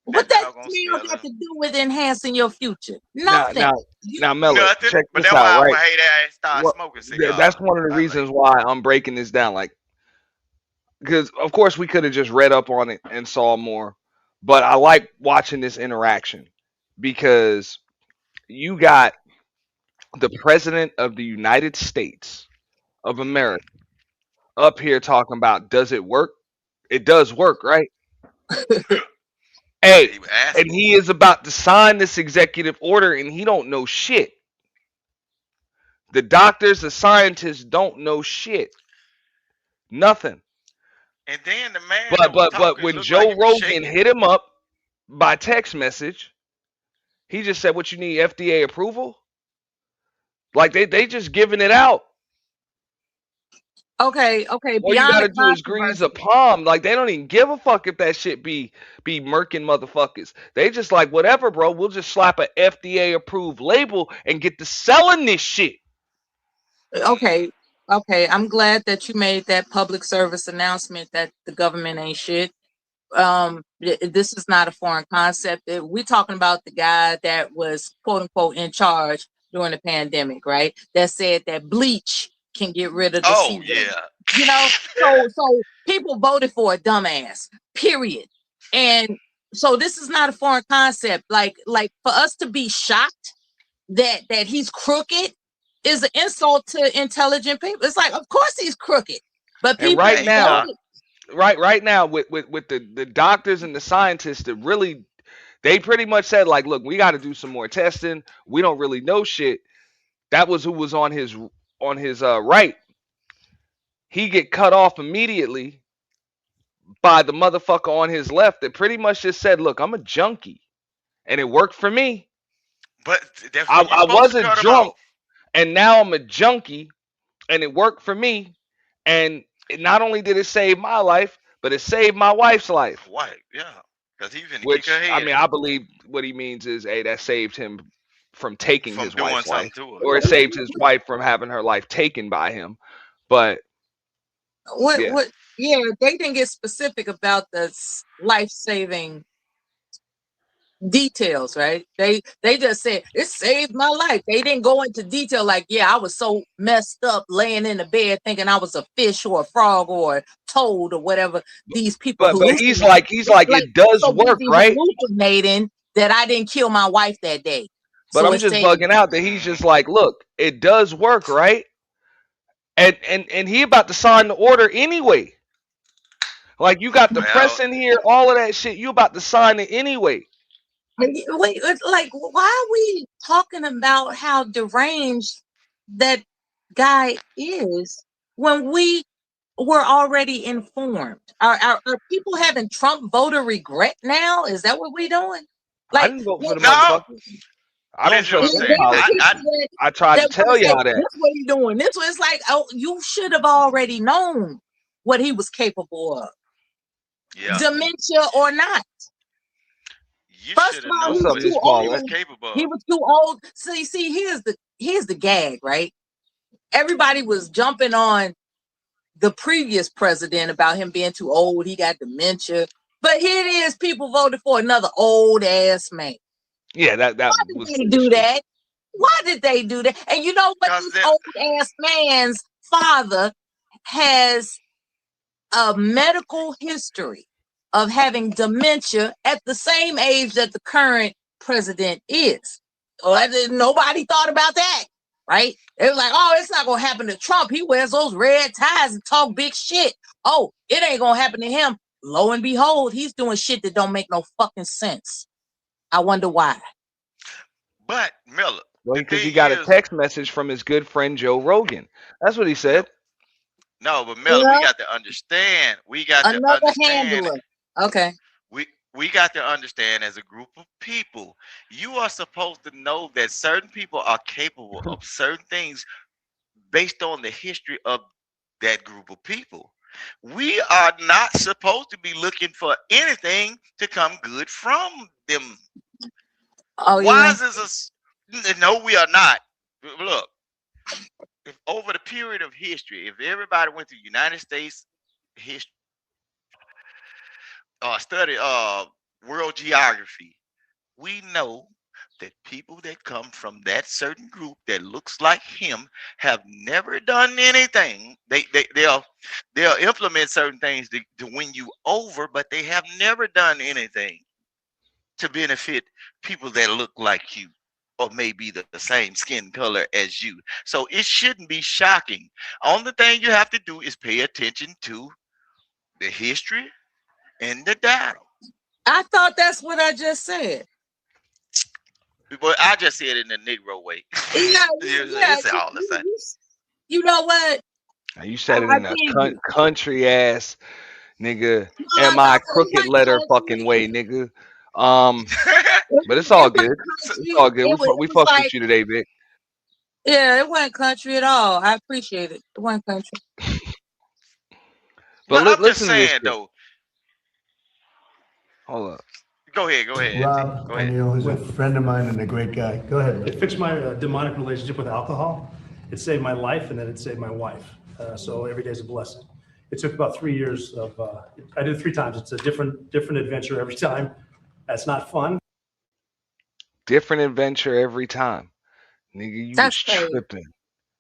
What that smell got to do with enhancing your future? Nothing. Now, Miller, check this out, right? That's one of the reasons why I'm breaking this down. Like, because of course we could have just read up on it and saw more, but I like watching this interaction because you got the president of the United States of America up here talking about, does it work? It does work, right? Hey, and he is about to sign this executive order and he don't know shit. The doctors, the scientists don't know shit. Nothing. And then the man But when Joe Rogan hit him up by text message, he just said, what you need, FDA approval? Like they just giving it out. Okay. All you gotta do is grease a palm. Like they don't even give a fuck if that shit be murking motherfuckers. They just like, whatever, bro. We'll just slap a FDA approved label and get to selling this shit. Okay. I'm glad that you made that public service announcement that the government ain't shit. This is not a foreign concept. We're talking about the guy that was quote unquote in charge during the pandemic, right? That said that bleach can get rid of the so people voted for a dumbass, period. And so this is not a foreign concept. Like for us to be shocked that he's crooked is an insult to intelligent people. It's like, of course he's crooked, but people right now with the doctors and the scientists that really, they pretty much said like, look, we got to do some more testing. We don't really know shit. That was who was on his right. He get cut off immediately by the motherfucker on his left that pretty much just said, look, I'm a junkie and it worked for me. But I wasn't drunk and now I'm a junkie and it worked for me. And not only did it save my life, but it saved my wife's life. Yeah. Because he's in Which, I mean, I believe what he means is, hey, that saved him from taking his wife's life. Or it saved his wife from having her life taken by him. But what Yeah, they didn't get specific about the life-saving details, right? They just said it saved my life. They didn't go into detail like, yeah, I was so messed up laying in the bed thinking I was a fish or a frog or a toad or whatever these people But he's hallucinate. like Like it does so work, busy right? hallucinating that I didn't kill my wife that day. But So I'm it just saved bugging me. out that he's just like, look, it does work, right? And he about to sign the order anyway. Like you got the Well, press in here, all of that shit. You about to sign it anyway. Wait, it's like, why are we talking about how deranged that guy is when we were already informed? Are people having Trump voter regret now? Is that what we're doing? I Like, didn't vote for the no. motherfucker. I don't Listen, what I'm trust is their saying. there politics. I people I tried to that want tell to say, y'all that. this what he doing, this was like, oh, you should have already known what he was capable of, yeah, dementia or not. you First should of have all, he What's known was up, what too Miss what he Paulette? was old. capable He of. was too old. See, here's the gag, right? Everybody was jumping on the previous president about him being too old. He got dementia. But here it is, people voted for another old ass man. Yeah, that Why was did they do stupid. that? Why did they do that? And you know what? Cause This that, old ass man's father has a medical history of having dementia at the same age that the current president is. Nobody thought about that, right? It was like, oh, it's not gonna happen to Trump. He wears those red ties and talk big shit. Oh, it ain't gonna happen to him. Lo and behold, he's doing shit that don't make no fucking sense. I wonder why. but Miller, Well, the because he thing got a is, text message from his good friend Joe Rogan. That's what he yeah, said. no, but Miller, we Well, got to understand. We got to another understand. handler. Okay. We got to understand as a group of people, you are supposed to know that certain people are capable of certain things based on the history of that group of people. We are not supposed to be looking for anything to come good from them. Oh, you Why want? is this no, we are not. Look, if over the period of history, if everybody went to United States history, study world geography, we know that people that come from that certain group that looks like him have never done anything. They'll implement certain things to win you over, but they have never done anything to benefit people that look like you or maybe the same skin color as you. So it shouldn't be shocking. Only thing you have to do is pay attention to the history and the data. I thought that's what I just said. But I just said it in the Negro way. Yeah, yeah. It's all the same. You know what? Now, you said it I in a dig you. country ass nigga, No, am no, I it crooked wasn't letter country. fucking way, nigga. Um, but it's It all wasn't good. It's country. all good. It We was fucks with like, you today, Vic. yeah, it wasn't country at all. I appreciate it. It wasn't country. But But I'm just listen to this saying shit. though. Hold up. Go ahead, NT. Rob Go ahead. O'Neill is a friend of mine and a great guy. Go ahead. It fixed my demonic relationship with alcohol. It saved my life, and then it saved my wife. So every day is a blessing. It took about 3 years of, I did it 3 times. It's a different adventure every time. That's not fun. Different adventure every time. Nigga, you was That's crazy. tripping.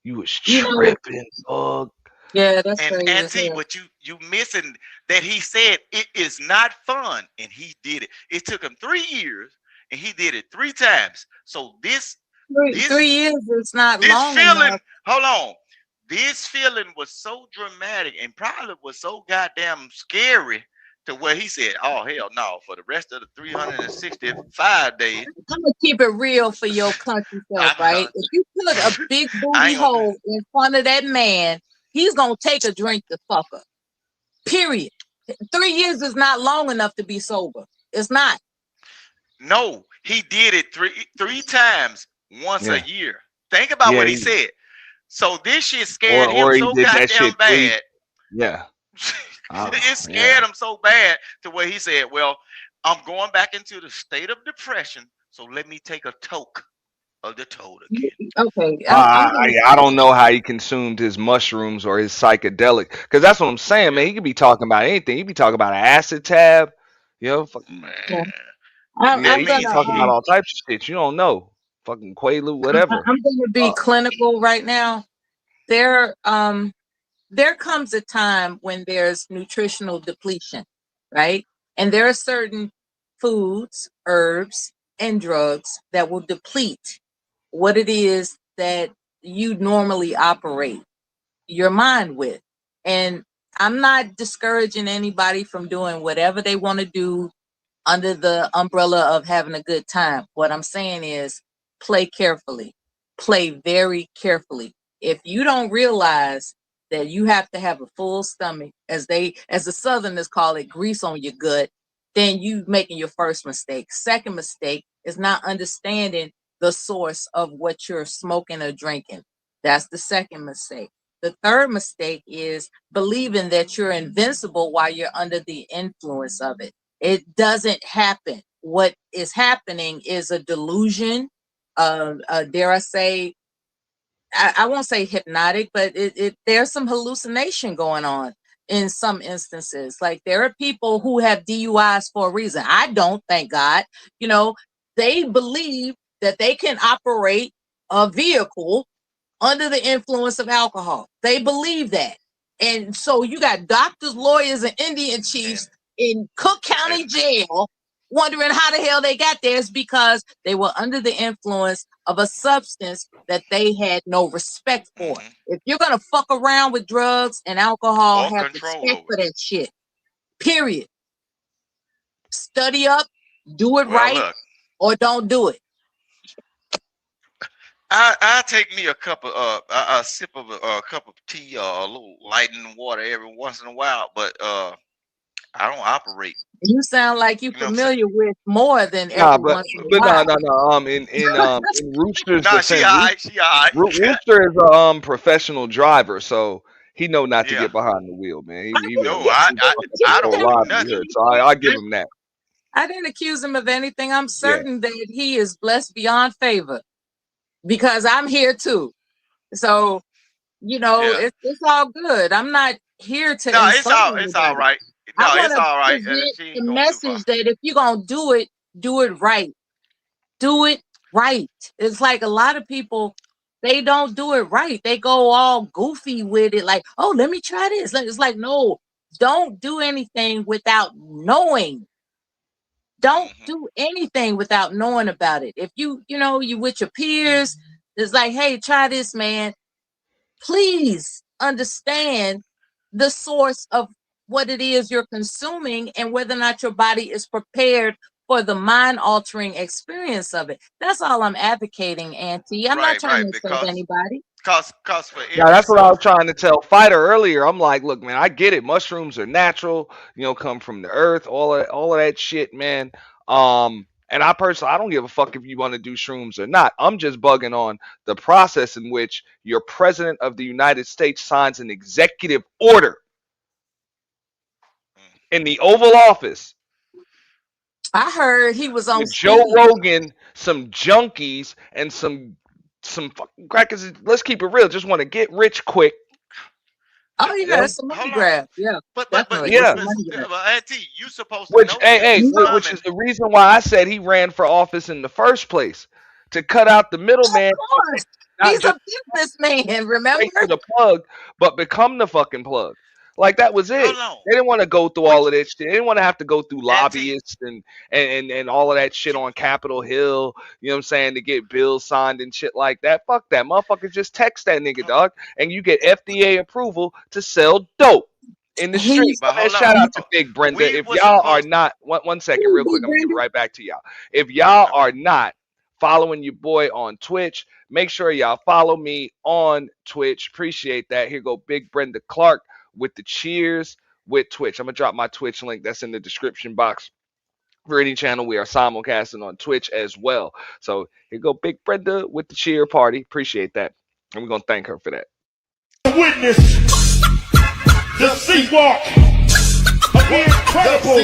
You was You know, tripping, dog. yeah, that's And crazy as NT, hell. but you missing that he said it is not fun, and he did it. It took him 3 years, and he did it 3 times. So this 3 years is not this long feeling, enough. hold on. This feeling was so dramatic and probably was so goddamn scary to where he said, "Oh hell no!" For the rest of the 365 days, I'm gonna keep it real for your country self, right? If you put a big I booty ain't gonna do hole in front of that man, he's gonna take a drink to fuck her. Period. 3 years is not long enough to be sober. It's not. No, he did it three times once a Yeah. year. Think about Yeah. what he said. So this shit scared him Or he so did that goddamn shit 3. bad. Yeah. It scared Yeah. him so bad to where he said, "Well, I'm going back into the state of depression, so let me take a toke of the total kid. Okay, I don't know how he consumed his mushrooms or his psychedelic, because that's what I'm saying, man. He could be talking about anything. He be talking about an acid tab, you know. Man, Yeah, I'm he gonna be talking about all types of shit. You don't know, fucking Quaalude, whatever. I'm gonna be clinical right now. There comes a time when there's nutritional depletion, right? And there are certain foods, herbs, and drugs that will deplete what it is that you normally operate your mind with. And I'm not discouraging anybody from doing whatever they want to do under the umbrella of having a good time. What I'm saying is play carefully, play very carefully. If you don't realize that you have to have a full stomach, as the Southerners call it, grease on your gut, then you making your first mistake. Second mistake is not understanding the source of what you're smoking or drinking. That's the second mistake. The third mistake is believing that you're invincible while you're under the influence of it. It doesn't happen. What is happening is a delusion. Dare I say, I won't say hypnotic, but there's some hallucination going on in some instances. Like there are people who have DUIs for a reason. I don't, thank God. You know, they believe that they can operate a vehicle under the influence of alcohol. They believe that. And so you got doctors, lawyers, and Indian chiefs in Cook County Jail wondering how the hell they got there. Is because they were under the influence of a substance that they had no respect for. If you're going to fuck around with drugs and alcohol, have respect for that shit. Period. Study up, do it right, look, or don't do it. I take me a cup of a sip of a cup of tea or a little lightening water every once in a while, but I don't operate. You sound like you're familiar with more than Nah, every once in a while. no. In Rooster's Nah, defense, she alright. She alright. Rooster is a professional driver, so he know not to get behind the wheel, man. He no, I don't do nothing. so I give him that. I didn't accuse him of anything. I'm certain that he is blessed beyond favor because I'm here too. So, you know, it's all good. I'm not here to. No, it's all right. No, it's all right. The message that if you're gonna do it right. Do it right. It's like a lot of people, they don't do it right. They go all goofy with it, like, oh, let me try this. It's like, no, don't do anything without knowing. Don't do anything without knowing about it. If you with your peers, it's like, hey, try this, man. Please understand the source of what it is you're consuming and whether or not your body is prepared for the mind-altering experience of it. That's all I'm advocating, Auntie. I'm not trying to insult anybody. Cause for Yeah, that's what I was trying to tell Fighter earlier. I'm like, look, man, I get it. Mushrooms are natural, come from the earth, all of that shit, man. And I don't give a fuck if you want to do shrooms or not. I'm just bugging on the process in which your president of the United States signs an executive order in the Oval Office. I heard he was on with Joe Rogan, some junkies, and some fucking crackers. Let's keep it real. Just want to get rich quick. Oh yeah, it's a money grab. Yeah, but yeah. Auntie, you supposed to know. Which is the reason why I said he ran for office in the first place, to cut out the middleman. He's a businessman, remember? To the plug, but become the fucking plug. Like that was it. They didn't want to go through all of this shit. They didn't want to have to go through lobbyists and all of that shit on Capitol Hill, you know what I'm saying, to get bills signed and shit like that. Fuck that. Motherfucker, just text that nigga, dog, and you get FDA approval to sell dope in the street. Shout out to Big Brenda. If y'all are not, one second, real quick, I'm gonna give it right back to y'all. If y'all are not following your boy on Twitch, make sure y'all follow me on Twitch. Appreciate that. Here go Big Brenda Clark with the cheers with Twitch. I'm gonna drop my Twitch link that's in the description box for any channel. We are simulcasting on Twitch as well. So here go Big Brenda with the cheer party. Appreciate that, and we're gonna thank her for that. Witness the C-Walk again, incredible.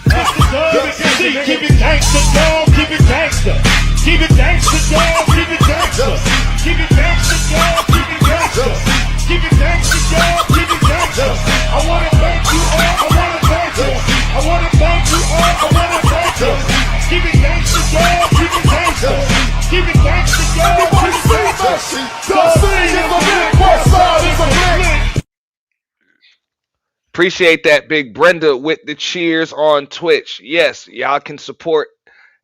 Mr. Dub, keep it gangster, dog, keep it gangster. Keep it gangsta, y'all. Keep it gangsta. Keep it gangsta, y'all. Keep it gangsta. Keep it gangsta, y'all. Keep it gangsta. I wanna thank you all. I wanna thank you. I wanna thank you all. I wanna thank you. Keep it gangsta, y'all. Keep it gangsta. Keep it gangsta, y'all. Everybody say Messi. The city is a lit. West side is a lit. Appreciate that, Big Brenda, with the cheers on Twitch. Yes, y'all can support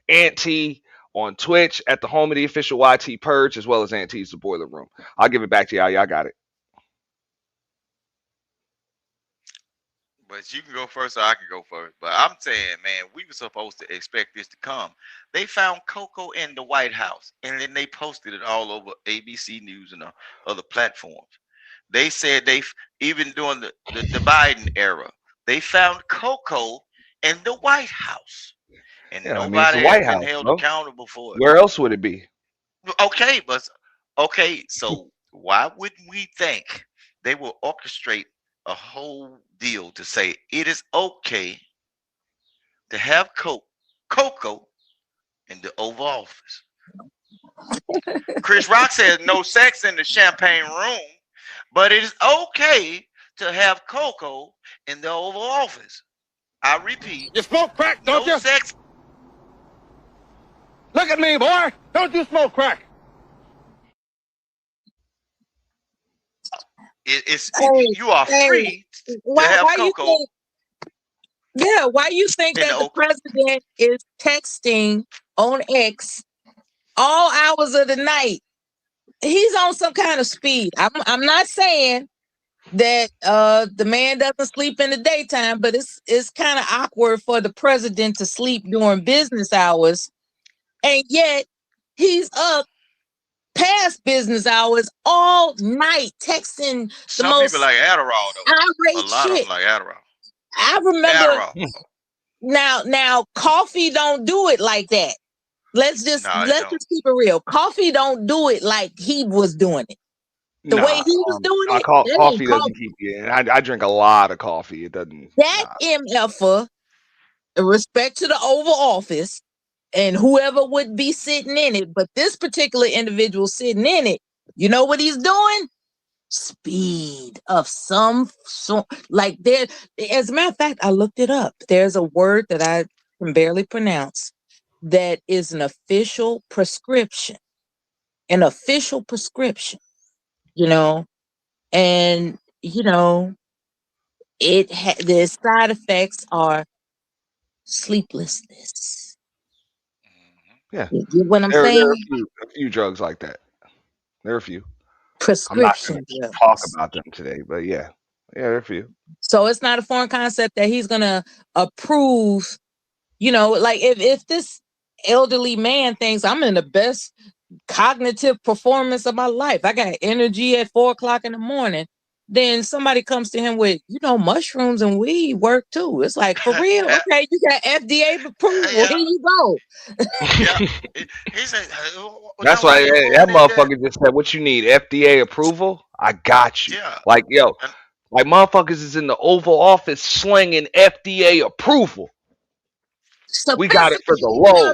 Auntie on Twitch at the home of the official YT Purge, as well as Auntie's The Boiler Room. I'll give it back to y'all. Y'all got it. But you can go first or I can go first. But I'm saying, man, we were supposed to expect this to come. They found cocoa in the White House, and then they posted it all over ABC News and other platforms. They said even during the Biden era, they found cocoa in the White House. And Yeah, I mean, it's nobody the has White been House, held bro. accountable for it. Where else would it be? Okay, so why wouldn't we think they will orchestrate a whole deal to say it is okay to have cocoa in the Oval Office? Chris Rock says no sex in the champagne room, but it is okay to have cocoa in the Oval Office. I repeat, You smoke crack, don't no you? sex. Look at me, boy. Don't you smoke crack? You are free to have why you cocoa think? Yeah, why you think in that the the president is texting on X all hours of the night? He's on some kind of speed. I'm not saying that the man doesn't sleep in the daytime, but it's kind of awkward for the president to sleep during business hours, and yet he's up past business hours all night texting the Some most people like Adderall though. irate A lot of shit. them like Adderall. I remember Adderall. now coffee don't do it like that. Let's just keep it real. Coffee don't do it like he was doing it. The way he was doing it, that ain't Coffee doesn't keep you in. I drink a lot of coffee. It doesn't. That MFer, respect to the Oval Office and whoever would be sitting in it, but this particular individual sitting in it, you know what he's doing? Speed of some sort. Like there, as a matter of fact, I looked it up. There's a word that I can barely pronounce that is an official prescription. An official prescription, you know, and you know, the side effects are sleeplessness. Yeah. You get what I'm There saying? are a few drugs like that. There are a few. I'm not going Prescription to drugs. talk about them today, but yeah, there are a few. So it's not a foreign concept that he's gonna approve. You know, like if this elderly man thinks I'm in the best cognitive performance of my life, I got energy at 4:00 in the morning, then somebody comes to him with, mushrooms and weed work too. It's like, for real? Okay, you got FDA approval. Here you go. He said, That's why that motherfucker just said, "What you need? FDA approval? I got you." Yeah. Like like motherfuckers is in the Oval Office slinging FDA approval. We got it for the low.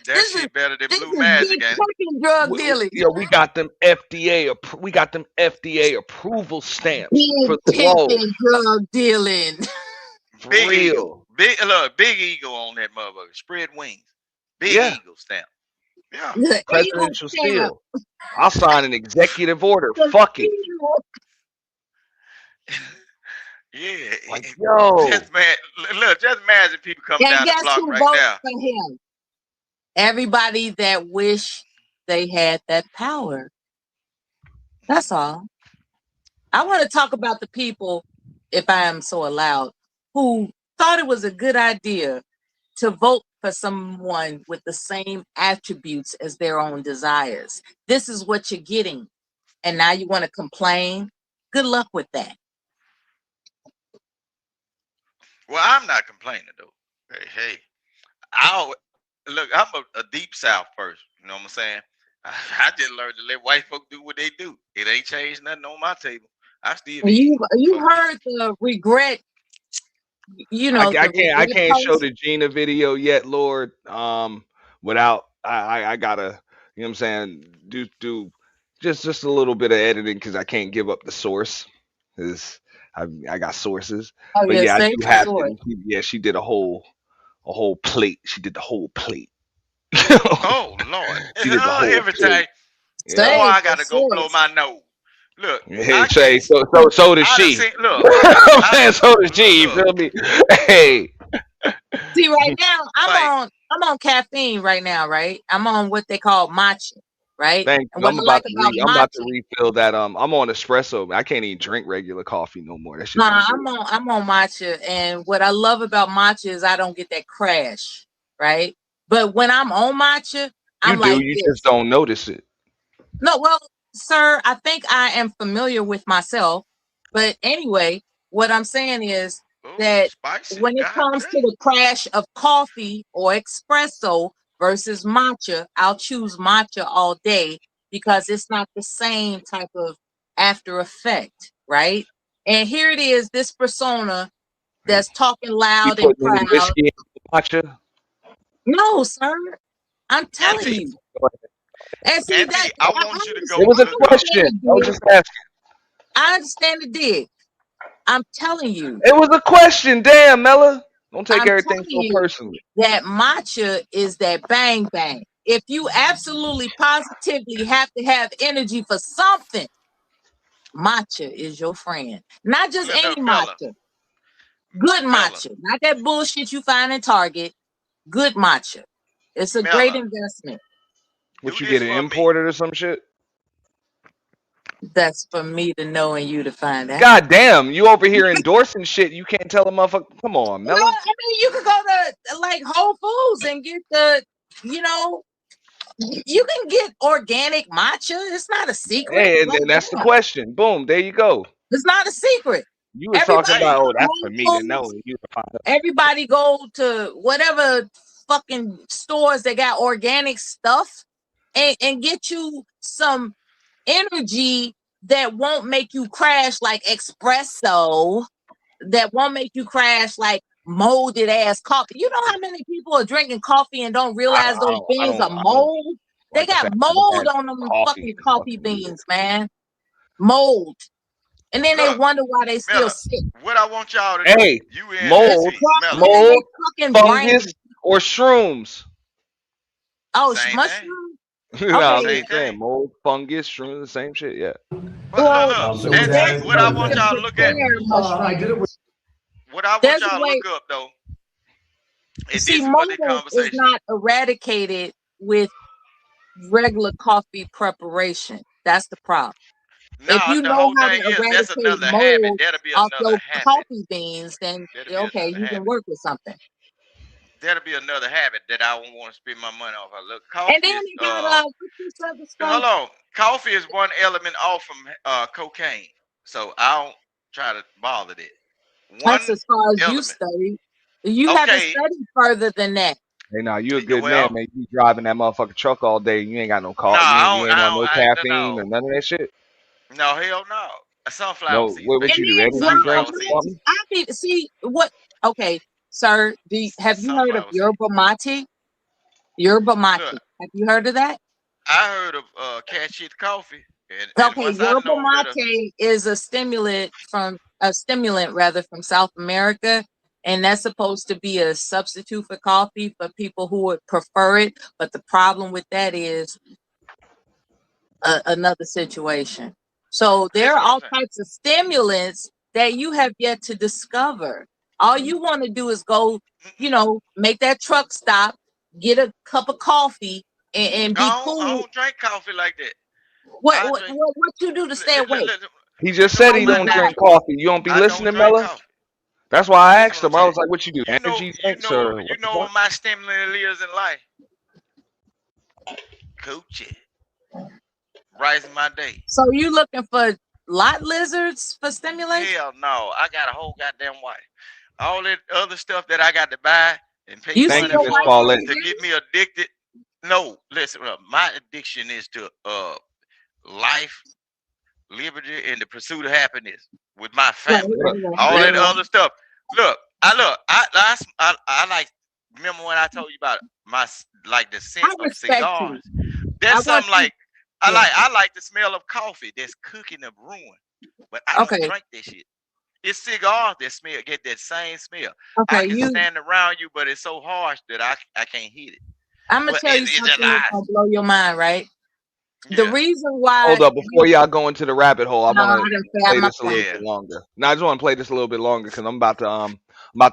That shit better than Blue Magic, ain't it? Drug dealing. We got them FDA approval stamps for the Big low. pimping drug dealing. For Big real. Eagle. Big Eagle on that motherfucker. Spread wings. Big Eagle stamp. Yeah. Presidential seal. I'll sign an executive order. Fuck it. Yeah. Like, yo. Just imagine people come And down the guess block who right voted now. for him? Everybody that wish they had that power. That's all. I want to talk about the people, if I am so allowed, who thought it was a good idea to vote for someone with the same attributes as their own desires. This is what you're getting. And now you want to complain? Good luck with that. Well, I'm not complaining though. Hey, I'm a deep South person. You know what I'm saying? I just learned to let white folk do what they do. It ain't changed nothing on my table. I still be You heard the regret. I can't show the Gina video yet, Lord. Without I gotta, you know what I'm saying, do just a little bit of editing because I can't give up the source. Cause I got sources, Oh but yeah, yeah, I save do the have to. source. Yeah, she did a whole plate. She did the whole plate. Oh Lord. She did the whole Every plate. time, boy, Yeah. Save I the gotta go blow source. my nose. Look, Hey, I can't. Shay, so does I done she. seen. Look, I'm I saying so does she. You look. feel me? Hey, See, right now Like, I'm on caffeine right now, right? I'm on what they call matcha, right? thank And you. what I like about I'm about to matcha, refill that. I'm on espresso. I can't even drink regular coffee no more. That shit nah, don't do it. I'm on matcha, and what I love about matcha is I don't get that crash, right? But when I'm on matcha, You I'm do. like You just this. don't notice it. No, well, sir, I think I am familiar with myself. But anyway, what I'm saying is oh, that spicy. when it God comes to damn. the crash of coffee or espresso versus matcha, I'll choose matcha all day because it's not the same type of after effect, right? And here it is, this persona Hey, that's talking you loud and putting any proud. whiskey in the matcha? No, sir, I'm telling Auntie, you. And see that Auntie, I want you to It go was a look I up. question. understand I was the dig. just asking. I understand the dig. I'm telling you, It was a question. Damn, Mella. Don't take I'm everything telling so you personally. that matcha is that bang bang. If you absolutely positively have to have energy for something, matcha is your friend. Not just any Mella, matcha, good Mella, matcha, not that bullshit you find in Target. Good matcha. It's a great Mella, investment. What do you this get it for me. imported or some shit? That's for me to know and you to find out. God damn, you over here endorsing shit. You can't tell a motherfucker. Come on, No, Mella. I mean you could go to like Whole Foods and get the, you know, you can get organic matcha. It's not a secret. Hey, and Like, then that's the damn, question. Boom, there you go. it's not a secret. You was talking Everybody about, Hey, go oh, to that's for me Whole to know, Foods. and you to find out. Everybody go to whatever fucking stores that got organic stuff and get you some energy that won't make you crash like espresso, that won't make you crash like molded ass coffee. You know how many people are drinking coffee and don't realize those beans are I don't mold? They like I got said. I haven't mold had on them coffee fucking in coffee fucking years. beans, man. Mold. And then they look, wonder why they still Mella, sick. what I want y'all to do, Hey, you and It's mold, Auntie, Mella, crapping in mold, their fucking fungus, brain. or shrooms. Oh, same thing, mushroom? No, I'm Okay. same just saying, thing. mold, fungus, shrooms, the same shit. Yeah. But Well, look, So with Auntie, that, there's what a I way want to y'all to look at, prepare I did it with. mushrooms. what I want There's a y'all to way. look up though, and See, this is what the mold is conversation. not eradicated with regular coffee preparation. That's the problem. If Now you the know whole how thing to is that's eradicate another habit. mold That'll be off another your habit. coffee beans, then That'll be okay, another you can habit. work with something. That'll be another habit that I won't want to spend my money off. Look, And coffee then is you got what's this other stuff? hold on. Coffee is one element off from cocaine. So I don't try to bother that. That's One as far as you element. study. You haven't Okay. studied further than that. Hey, now you a good man, Well, man. You driving that motherfucking truck all day. You ain't got no no, call. You ain't on no caffeine no, or none of that shit. no, hell no. Sunflower No, seeds, what baby. And you do? then Energy drinks Sunflower or seeds. girl, something? I need see what. Okay, sir, have you heard of Sunflower seeds. yerba mate? Yerba Look, mate. Have you heard of that? I heard of cashew coffee, and Okay, once I yerba know that mate is a stimulant rather from South America, and that's supposed to be a substitute for coffee for people who would prefer it. But the problem with that is another situation. So there listen are what I'm all saying. types of stimulants that you have yet to discover. All you want to do is go, make that truck stop, get a cup of coffee, and be I cool. don't drink coffee like that. What I what drink. what, what you do to stay awake? He just No, said While he you I don't don't. drink driving? coffee. You don't be I don't listening, drink Mella? coffee. That's why I Listen asked what I'm him. I saying. was like, "What you do? Energy drinks or You what the know fuck?" what my stimulant is in life? Coochie. Rising my day. So you looking for lot lizards for stimulation? Hell no. I got a whole goddamn wife. All that other stuff that I got to buy and pay You Thank see money you, your Miss for wife Paulette. every to day? get me addicted. No, listen, my addiction is to life, liberty, and the pursuit of happiness with my Right, family. What up? right, All right, There that you go. right. other stuff. Look, I like remember when I told you about the scent I of respect cigars? you. There's I want something you. like Yeah. I like the smell of coffee that's cooking the brewing, but I don't Okay. drink that shit. It's cigars that smell, get that same smell. I Okay. can You. stand around you, but it's so harsh that I can't hit it. I'm gonna But tell you it's just something that's lies. gonna blow your mind, right? The Yeah. reason why Hold up, before you. y'all go into the rabbit hole, I No, want I to didn't say play I'm this a little Yeah. bit longer. Now, I just want to play this a little bit longer because I'm about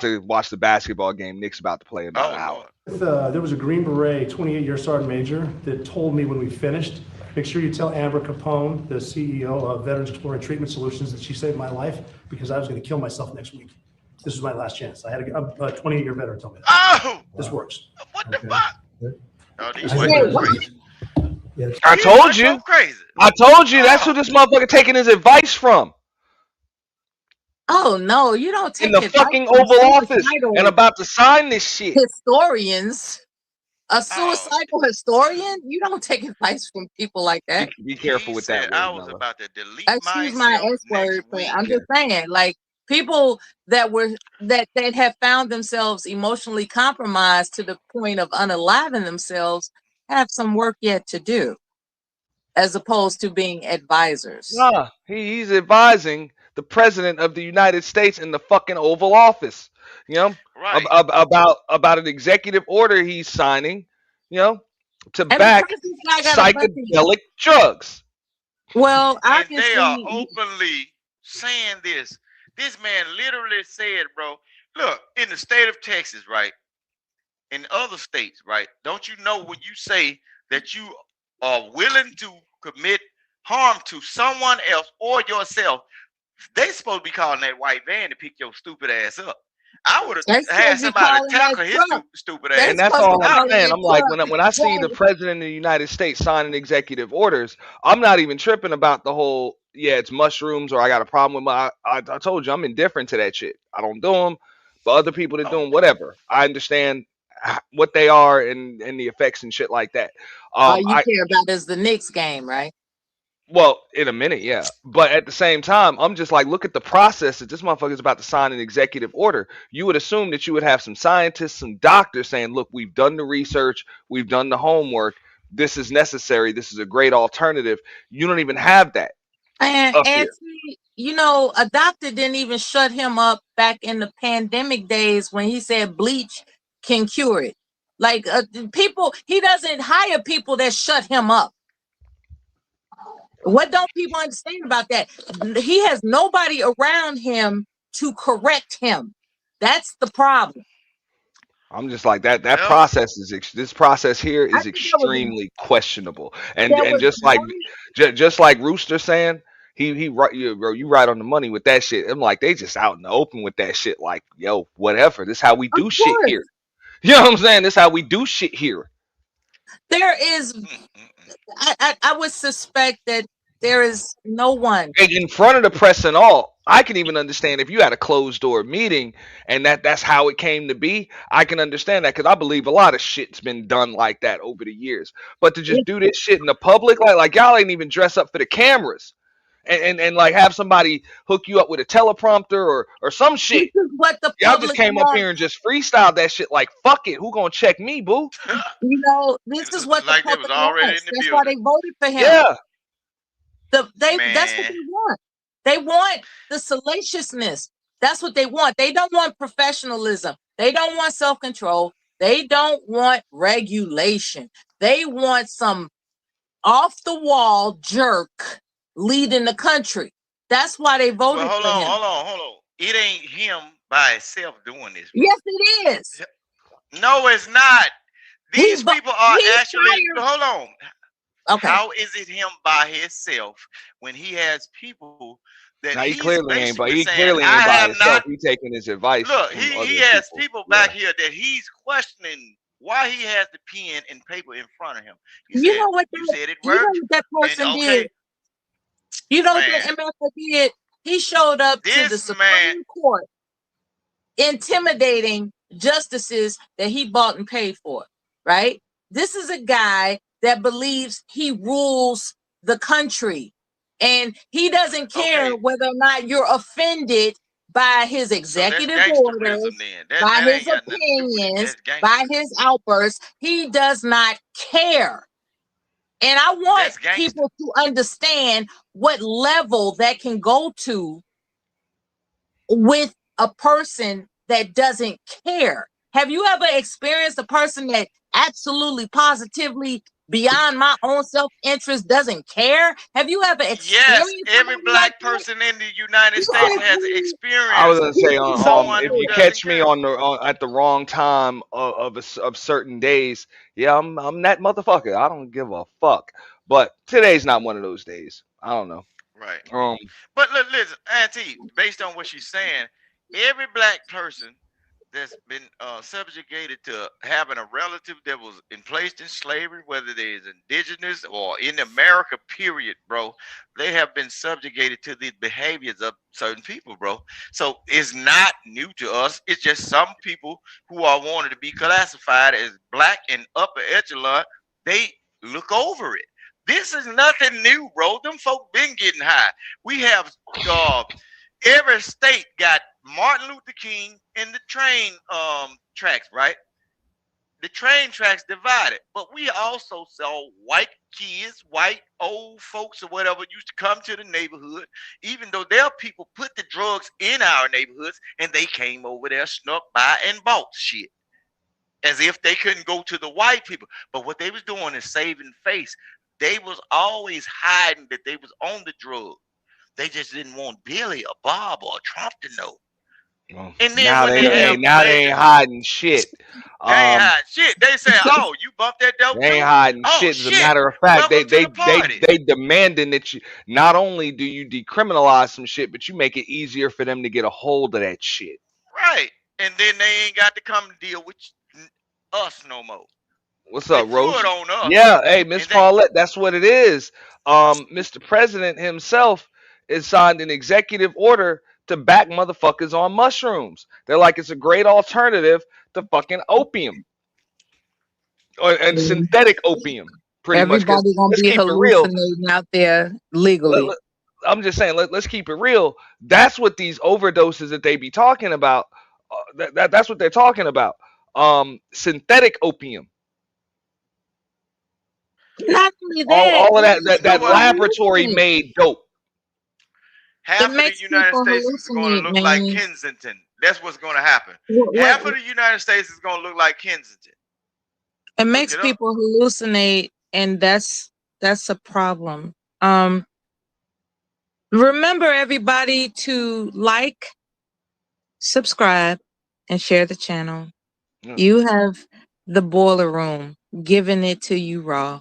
to watch the basketball game. Nick's about to play in about Oh an hour. Lord. There was a Green Beret, 28-year sergeant major, that told me when we finished, make sure you tell Amber Capone, the CEO of Veterans Exploring Treatment Solutions, that she saved my life because I was going to kill myself next week. This was my last chance. I had a 28-year veteran tell me that. Oh, This works. what the fuck? Oh, these I white said, folks what? crazy. Yeah, I These told white you. folks crazy. I told you. That's who Oh, this motherfucker taking his advice from Oh no, you don't in take the advice fucking from Oval Office and suicidal about to sign this shit. historians. A oh. suicidal historian? You don't take advice from people like that. Be careful He with said that I word, was Nella. about to delete Excuse my myself S next word, but week. I'm just saying, like people that have found themselves emotionally compromised to the point of unaliving themselves have some work yet to do, as opposed to being advisors. Nah, he's advising the president of the United States in the fucking Oval Office. You know, Right. about an executive order he's signing. You know, to And because back this guy got a bunch of psychedelic drugs. well, And they are obviously, openly saying this. This man literally said, bro, look, in the state of Texas, right? In other states, right? Don't you know when you say that you are willing to commit harm to someone else or yourself, they supposed to be calling that white van to pick your stupid ass up. I would they have had supposed to be somebody calling that tackle his truck. stupid They And ass. that's supposed to all be I'm I, calling saying. that I'm like, truck. when I see the Hey, president of the United States signing executive orders, I'm not even tripping about the whole, yeah, it's mushrooms or I got a problem with my. I told you I'm indifferent to that shit. I don't do them, but other people that do oh, them, whatever. I understand what they are and the effects and shit like that. all you I care about is the Knicks game, right? Well, in a minute, yeah. But at the same time, I'm just like, look at the process that this motherfucker's about to sign an executive order. You would assume that you would have some scientists, some doctors saying, look, we've done the research, we've done the homework. This is necessary. This is a great alternative. You don't even have that up And here. see, you know, a doctor didn't even shut him up back in the pandemic days when he said bleach can cure it. Like people, he doesn't hire people that shut him up. What don't people understand about that? He has nobody around him to correct him. That's the problem. I'm just like that. That well, process is this process here I is think there was extremely questionable. And there and was just like one. just like Rooster saying, he right, you bro, you right on the money with that shit. I'm like, they just out in the open with that shit. Like, yo, whatever. This how we Of do shit course, here. You know what I'm saying? This how we do shit here. there is. I would suspect that there is no one. And in front of the press and all, I can even understand if you had a closed door meeting and that's how it came to be. I can understand that because I believe a lot of shit's been done like that over the years. But to just do this shit in the public, like y'all ain't even dress up for the cameras. And like have somebody hook you up with a teleprompter or some This shit. is what the Y'all just public came up here and wants. just freestyled that shit like fuck it. Who gonna check me, boo? You know, this is what the like they was public already wants. in the That's why building. they voted for him. Yeah. That's what Man, they want. They want the salaciousness. That's what they want. They don't want professionalism. They don't want self-control. They don't want regulation. They want some off the wall jerk leading the country. That's why they well, voted for him. hold on. It ain't him by himself doing this, bro. Yes, it is. No, it's not. These people are he actually. fired. Hold on. Okay. How is it him by himself when he has people that Now he he's clearly ain't, but basically he saying, clearly I ain't by have himself. not. He taking his advice Look, from he other has people. people Yeah. back here that he's questioning why he has the pen and paper in front of him. He You said, know what? you said it You know worked. what that And person okay, did? You know what man, that MF did? He showed up to the this man, Supreme Court intimidating justices that he bought and paid for, right? This is a guy that believes he rules the country and he doesn't care okay, whether or not you're offended by his So that's executive gangsterism orders, then. by That his ain't got nothing to do with it. opinions, That's by gangsterism. his outbursts. He does not care. And I want That's gangster. people to understand what level that can go to with a person that doesn't care. Have you ever experienced a person that absolutely positively beyond my own self-interest doesn't care? Have you ever Yes, experienced every somebody like black that? person in the United States has I was experienced gonna say, someone if who you doesn't catch me care. at the wrong time of certain days, yeah, I'm that motherfucker. I don't give a fuck. But today's not one of those days. I don't know. Right. Um, But look, listen, Auntie, based on what she's saying, every black person that's been subjugated to having a relative that was placed in slavery, whether they're indigenous or in America, period, bro, they have been subjugated to the behaviors of certain people, bro. So it's not new to us. It's just some people who are wanted to be classified as black and upper echelon, they look over it. This is nothing new, bro. Them folk been getting high. We have every state got Martin Luther King and the train tracks, right? The train tracks divided, but we also saw white kids, white old folks or whatever used to come to the neighborhood, even though their people put the drugs in our neighborhoods and they came over there, snuck by and bought shit as if they couldn't go to the white people. But what they was doing is saving face. They was always hiding that they was on the drug. They just didn't want Billy or Bob or Trump to know. And then now when they they ain't have now they ain't hiding shit. they ain't Um, hiding shit. They say, "Oh, you bumped that dope they ain't too? hiding Oh shit. As a shit! matter of fact, Welcome to the party." they demanding that you not only do you decriminalize some shit, but you make it easier for them to get a hold of that shit. Right. And then they ain't got to come deal with us no more. What's They up, threw Roach? it on us. Yeah, hey, Miss And they Paulette, that's what it is. Mr. President himself has signed an executive order to back motherfuckers on mushrooms. They're like it's a great alternative to fucking opium and synthetic opium, pretty much. Because Everybody gonna let's be keep it real. hallucinating out there Let, legally. let- I'm just saying, let's keep it real. That's what these overdoses that they be talking about. That's what they're talking about. Synthetic opium. Not only All, that, all of makes that people laboratory hallucinate. made dope. It half of the makes United people States is going to hallucinate, look like man. Kensington. That's what's going to happen. What Half of the United States is going to look like Kensington. it Look makes it up. people hallucinate, and that's a problem. Remember everybody to like, subscribe, and share the channel. Yeah. You have the boiler room giving it to you raw,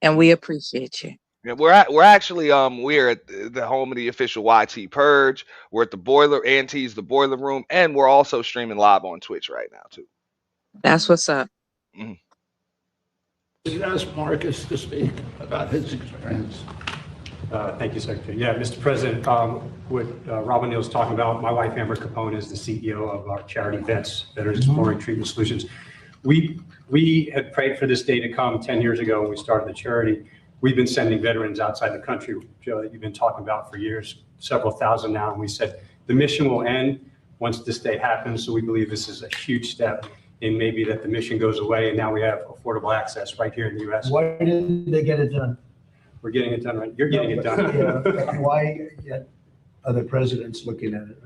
and we appreciate you. Yeah, we're actually we're at the home of the official YT Purge. We're at the Boiler Auntie's, the Boiler Room, and we're also streaming live on Twitch right now too. That's what's up. Mhm. Ask Marcus to speak about his experience. Thank you, Secretary. Yeah, Mr. President, what Robin Neal's talking about, my wife Amber Capone is the CEO of our charity Vets, Veterans Exploring Treatment Solutions. We had prayed for this day to come 10 years ago when we started the charity. We've been sending veterans outside the country, Joe, that you've been talking about for years, several thousand now. And we said the mission will end once this day happens. So we believe this is a huge step in maybe that the mission goes away and now we have affordable access right here in the U.S. Why didn't they get it done? We're getting it done right. You're getting it done. Yeah, why yet other presidents looking at it?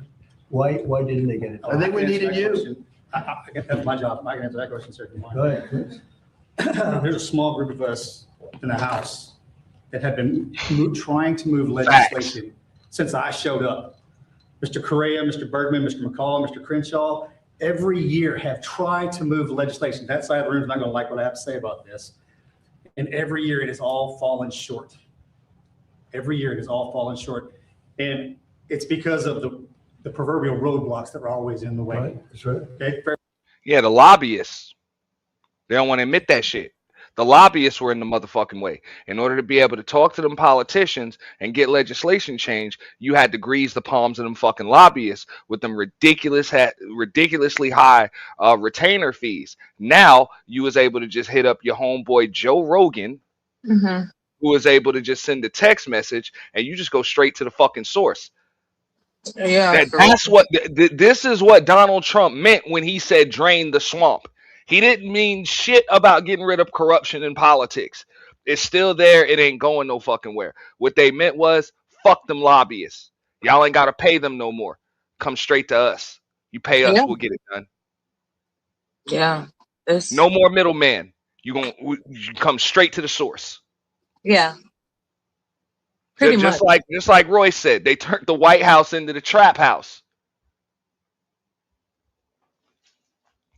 Why didn't they get it done? I think we needed you. That's my job. I can answer that question, sir. if you want. Go ahead, please. There's a small group of us in the House that have been trying to move legislation since I showed up. Mr. Correa, Mr. Bergman, Mr. McCall, Mr. Crenshaw, every year have tried to move legislation. That side of the room is not going to like what I have to say about this. And every year it has all fallen short. Every year it has all fallen short. And it's because of the proverbial roadblocks that are always in the way. Right, that's right. Okay, fair. Yeah, the lobbyists. They don't want to admit that shit. The lobbyists were in the motherfucking way. In order to be able to talk to them politicians and get legislation changed, you had to grease the palms of them fucking lobbyists with them ridiculously high retainer fees. Now you was able to just hit up your homeboy Joe Rogan, who was able to just send a text message and you just go straight to the fucking source. Yeah. That's what this is what Donald Trump meant when he said drain the swamp. He didn't mean shit about getting rid of corruption in politics. It's still there. It ain't going no fucking where. What they meant was fuck them lobbyists. Y'all ain't gotta pay them no more. Come straight to us. You pay us, Yeah. we'll get it done. Yeah. It's No more middleman. You come straight to the source. yeah. Pretty Just much. like Roy said, they turned the White House into the trap house.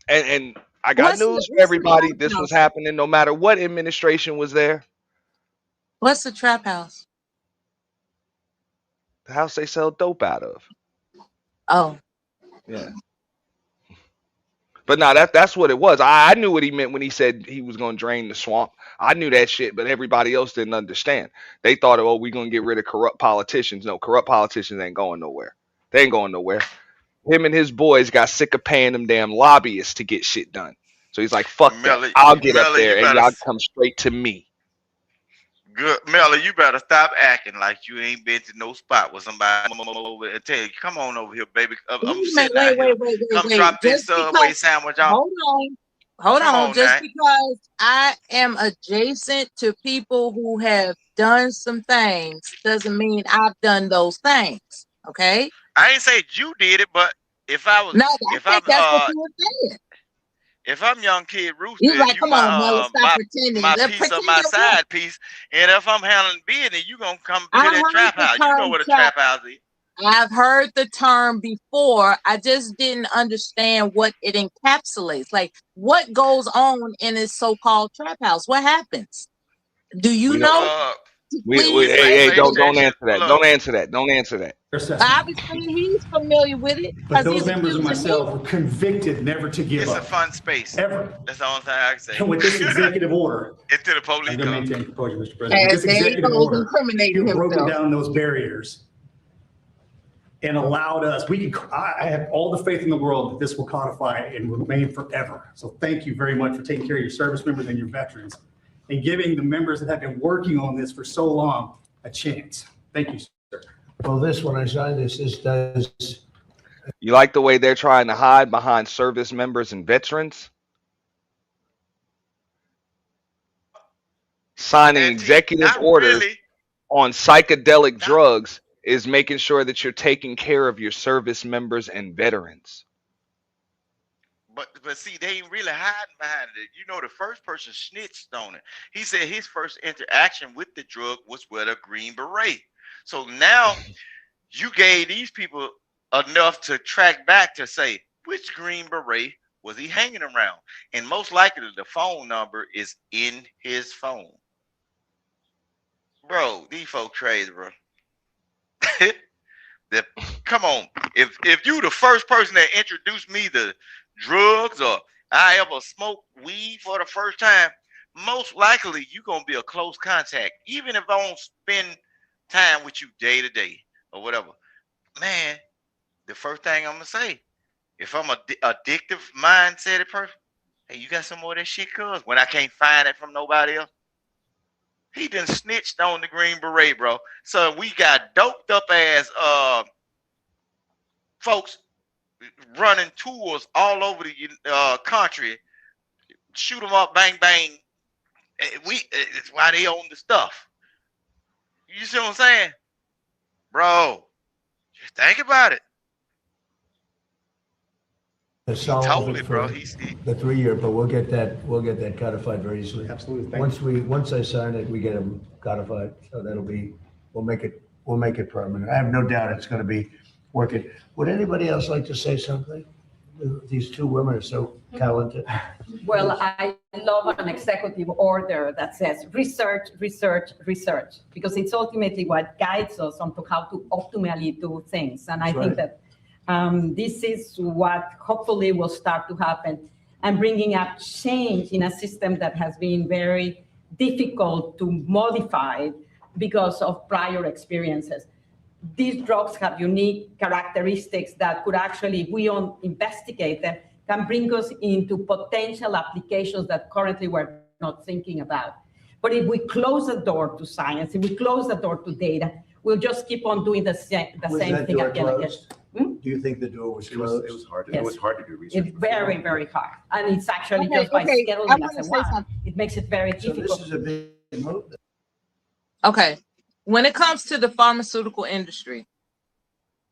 And I got news for What's the everybody. trap This was house? happening no matter what administration was there. What's the trap house? The house they sell dope out of. Oh. Yeah. But no, that's what it was. I knew what he meant when he said he was going to drain the swamp. I knew that shit, but everybody else didn't understand. They thought, oh, we're going to get rid of corrupt politicians. No, corrupt politicians ain't going nowhere. They ain't going nowhere. Him and his boys got sick of paying them damn lobbyists to get shit done. So he's like, fuck that. I'll get up there and y'all come straight to me. Good, Melly, you better stop acting like you ain't been to no spot where somebody come over and tell you, come on over here, baby. I'm sitting out here. Come drop this Subway sandwich off. Hold Come on. on Just now. because I am adjacent to people who have done some things doesn't mean I've done those things. Okay? I ain't say you did it, but if I was, No, I think that's what you were saying. if I'm young kid Rooster, You and like, you come on, Melly, stop pretending. my Let's piece pretend of my it side piece, and if I'm handling business, you gonna come to I that heard trap the house. You know term what a trap. trap house is. I've heard the term before. I just didn't understand what it encapsulates. Like, what goes on in this so-called trap house? What happens? Do you know? Hey, don't answer that. Don't answer that. Don't answer that. Obviously, he's familiar with it. But those members and myself were convicted never to give It's up. a fun space. Ever. That's the only thing I can say. And with this executive order, Until the police I'm going come. to maintain composure, Mr. President. With this There he executive goes order, incriminating you've broken himself. down those barriers and allowed us, I have all the faith in the world that this will codify and remain forever. So thank you very much for taking care of your service members and your veterans and giving the members that have been working on this for so long a chance. Thank you, sir. Well, when I signed this does. You like the way they're trying to hide behind service members and veterans? Signing executive orders on psychedelic drugs is making sure that you're taking care of your service members and veterans. But see, they ain't really hiding behind it. You know, the first person snitched on it. He said his first interaction with the drug was with a Green Beret. So now you gave these people enough to track back to say which Green Beret was he hanging around, and most likely the phone number is in his phone. Bro, these folks crazy, bro. Come on, if you the first person that introduced me to drugs or I ever smoked weed for the first time, most likely you gonna be a close contact, even if I don't spend time with you day to day or whatever. Man, the first thing I'm gonna say, if I'm a addictive mindset person, hey, you got some more of that shit, cuz when I can't find it from nobody else. He done snitched on the Green Beret, bro. So we got doped up as folks running tours all over the country, shoot them up, bang bang. It's why they own the stuff. You see what I'm saying, bro? Just think about it. To solve it for the 3 year, but we'll get that codified very easily. Absolutely. Once I sign it, we get them codified. So we'll make it permanent. I have no doubt it's going to be working. Would anybody else like to say something? These two women are so talented. Well, I love an executive order that says research, research, research, because it's ultimately what guides us onto how to optimally do things. And I think that this is what hopefully will start to happen and bringing up change in a system that has been very difficult to modify because of prior experiences. These drugs have unique characteristics that could actually, if we don't investigate them, can bring us into potential applications that currently we're not thinking about. But if we close the door to science, if we close the door to data, we'll just keep on doing the same Was thing that door again. closed? Do you think the door was closed? It was hard. Yes. It was hard to do research. It's very, very hard. And it's actually Okay, just by okay, I scheduling want as to a say one, something. it makes it very So difficult. this is a big move. Okay. When it comes to the pharmaceutical industry,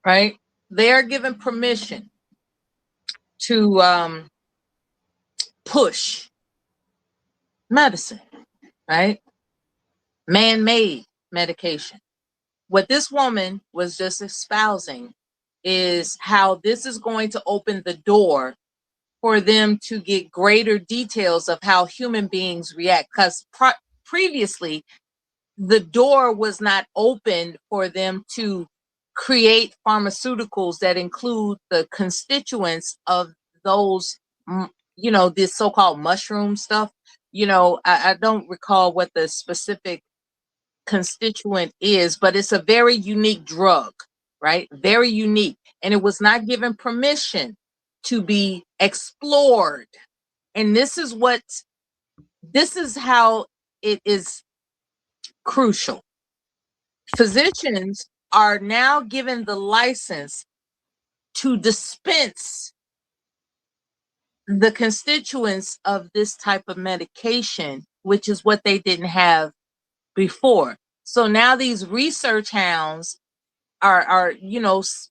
right, they are given permission to push medicine, right? Man-made medication. What this woman was just espousing is how this is going to open the door for them to get greater details of how human beings react. Because previously, the door was not open for them to create pharmaceuticals that include the constituents of those, this so-called mushroom stuff. I don't recall what the specific constituent is, but it's a very unique drug, right? Very unique. And it was not given permission to be explored. And this is how it is crucial. Physicians are now given the license to dispense the constituents of this type of medication, which is what they didn't have before. So now these research hounds are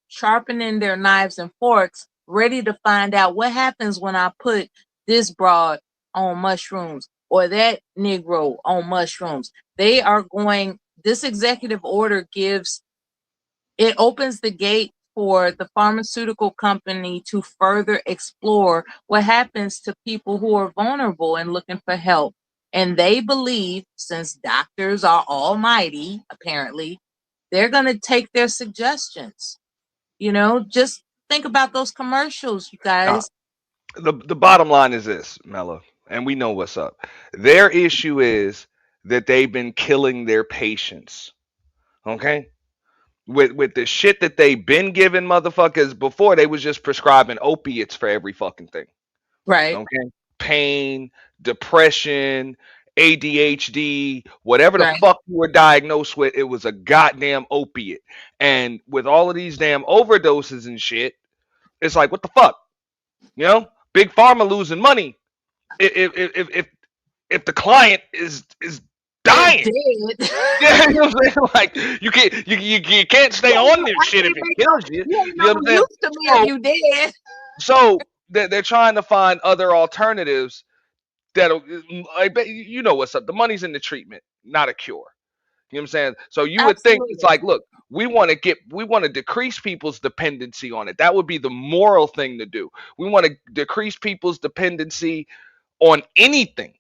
sharpening their knives and forks, ready to find out what happens when I put this broad on mushrooms or that Negro on mushrooms. This executive order opens the gate for the pharmaceutical company to further explore what happens to people who are vulnerable and looking for help. And they believe, since doctors are almighty, apparently, they're going to take their suggestions. Just think about those commercials, you guys. The bottom line is this, Mella, and we know what's up. Their issue is that they've been killing their patients. Okay? With the shit that they've been giving motherfuckers before, they was just prescribing opiates for every fucking thing. Right. Okay? Pain, depression, ADHD, whatever the Right. fuck you were diagnosed with, it was a goddamn opiate. And with all of these damn overdoses and shit, it's like, what the fuck? Big Pharma losing money if the client is dying. Yeah, you know what I'm saying? Like you can't stay on this shit if it kills you. You know what I'm saying? Used to me if you did. So they're trying to find other alternatives that'll, you know what's up. The money's in the treatment, not a cure. You know what I'm saying? So you would think it's like, look, we want to decrease people's dependency on it. That would be the moral thing to do. We want to decrease people's dependency on anything.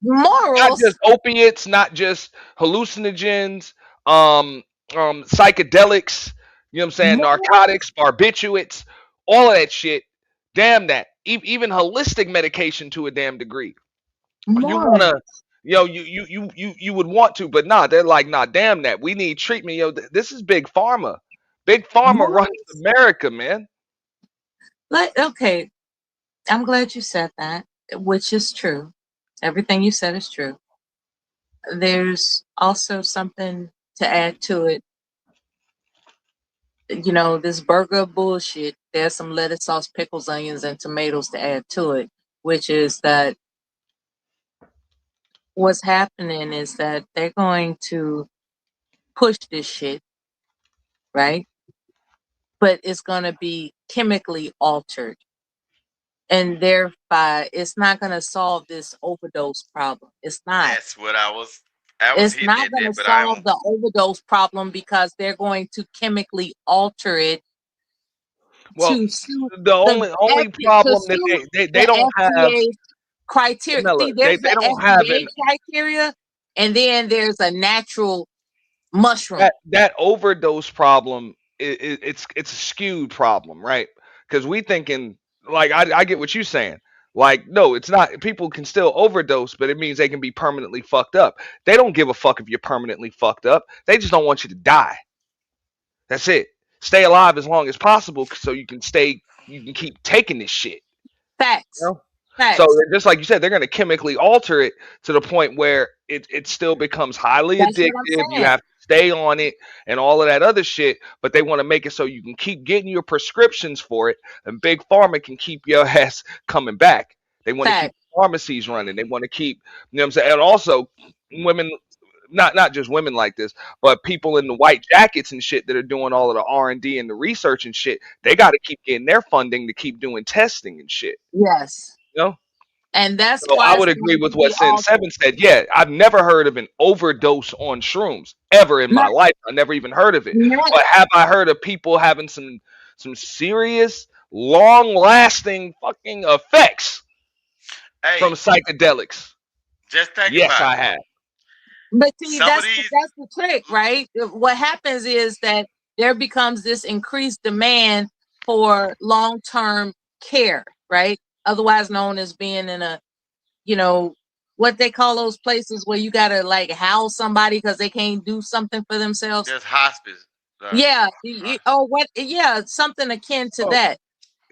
Morals. Not just opiates, not just hallucinogens, psychedelics, you know what I'm saying? Narcotics, barbiturates, all of that shit. Damn that. Even holistic medication to a damn degree. You wanna, you would want to, but nah, they're like, nah, damn that. We need treatment. This is big pharma. Big pharma runs America, man. Okay, I'm glad you said that, which is true. Everything you said is true. There's also something to add to it. This burger bullshit, there's some lettuce, sauce, pickles, onions, and tomatoes to add to it, which is that what's happening is that they're going to push this shit, right? But it's going to be chemically altered. And thereby, it's not going to solve this overdose problem. It's not. That's what I was It's not going to solve the overdose problem because they're going to chemically alter it. Well, to suit the only problem that they don't have criteria. Mella, See, there's they the don't have FDA criteria, and then there's a natural mushroom. that overdose problem. It's a skewed problem, right? Because we thinking like I get what you're saying. Like, no, it's not. People can still overdose, but it means they can be permanently fucked up. They don't give a fuck if you're permanently fucked up. They just don't want you to die. That's it. Stay alive as long as possible so you can keep taking this shit. Facts. Facts. So just like you said, they're going to chemically alter it to the point where it still becomes highly That's what I'm addictive. You saying. have to stay on it and all of that other shit, but they want to make it so you can keep getting your prescriptions for it, and Big Pharma can keep your ass coming back. They want to keep Fact. pharmacies running. They want to keep, you know what I'm saying? And also women, not just women like this, but people in the white jackets and shit that are doing all of the R&D and the research and shit, they got to keep getting their funding to keep doing testing and shit. Yes. You know? And that's So why I it's would agree going with to what be Sin all Seven said. Yeah, I've never heard of an overdose on shrooms ever in my not, life. I never even heard of it. not But have I heard of people having some serious, long lasting fucking effects from Hey, psychedelics? just think Yes, about I it. have. But see, Some of these, that's the trick, right? What happens is that there becomes this increased demand for long-term care, right? Otherwise known as being in a, you know, what they call those places where you gotta like house somebody because they can't do something for themselves. just hospice. Yeah, or what? Yeah, something akin to Oh, that.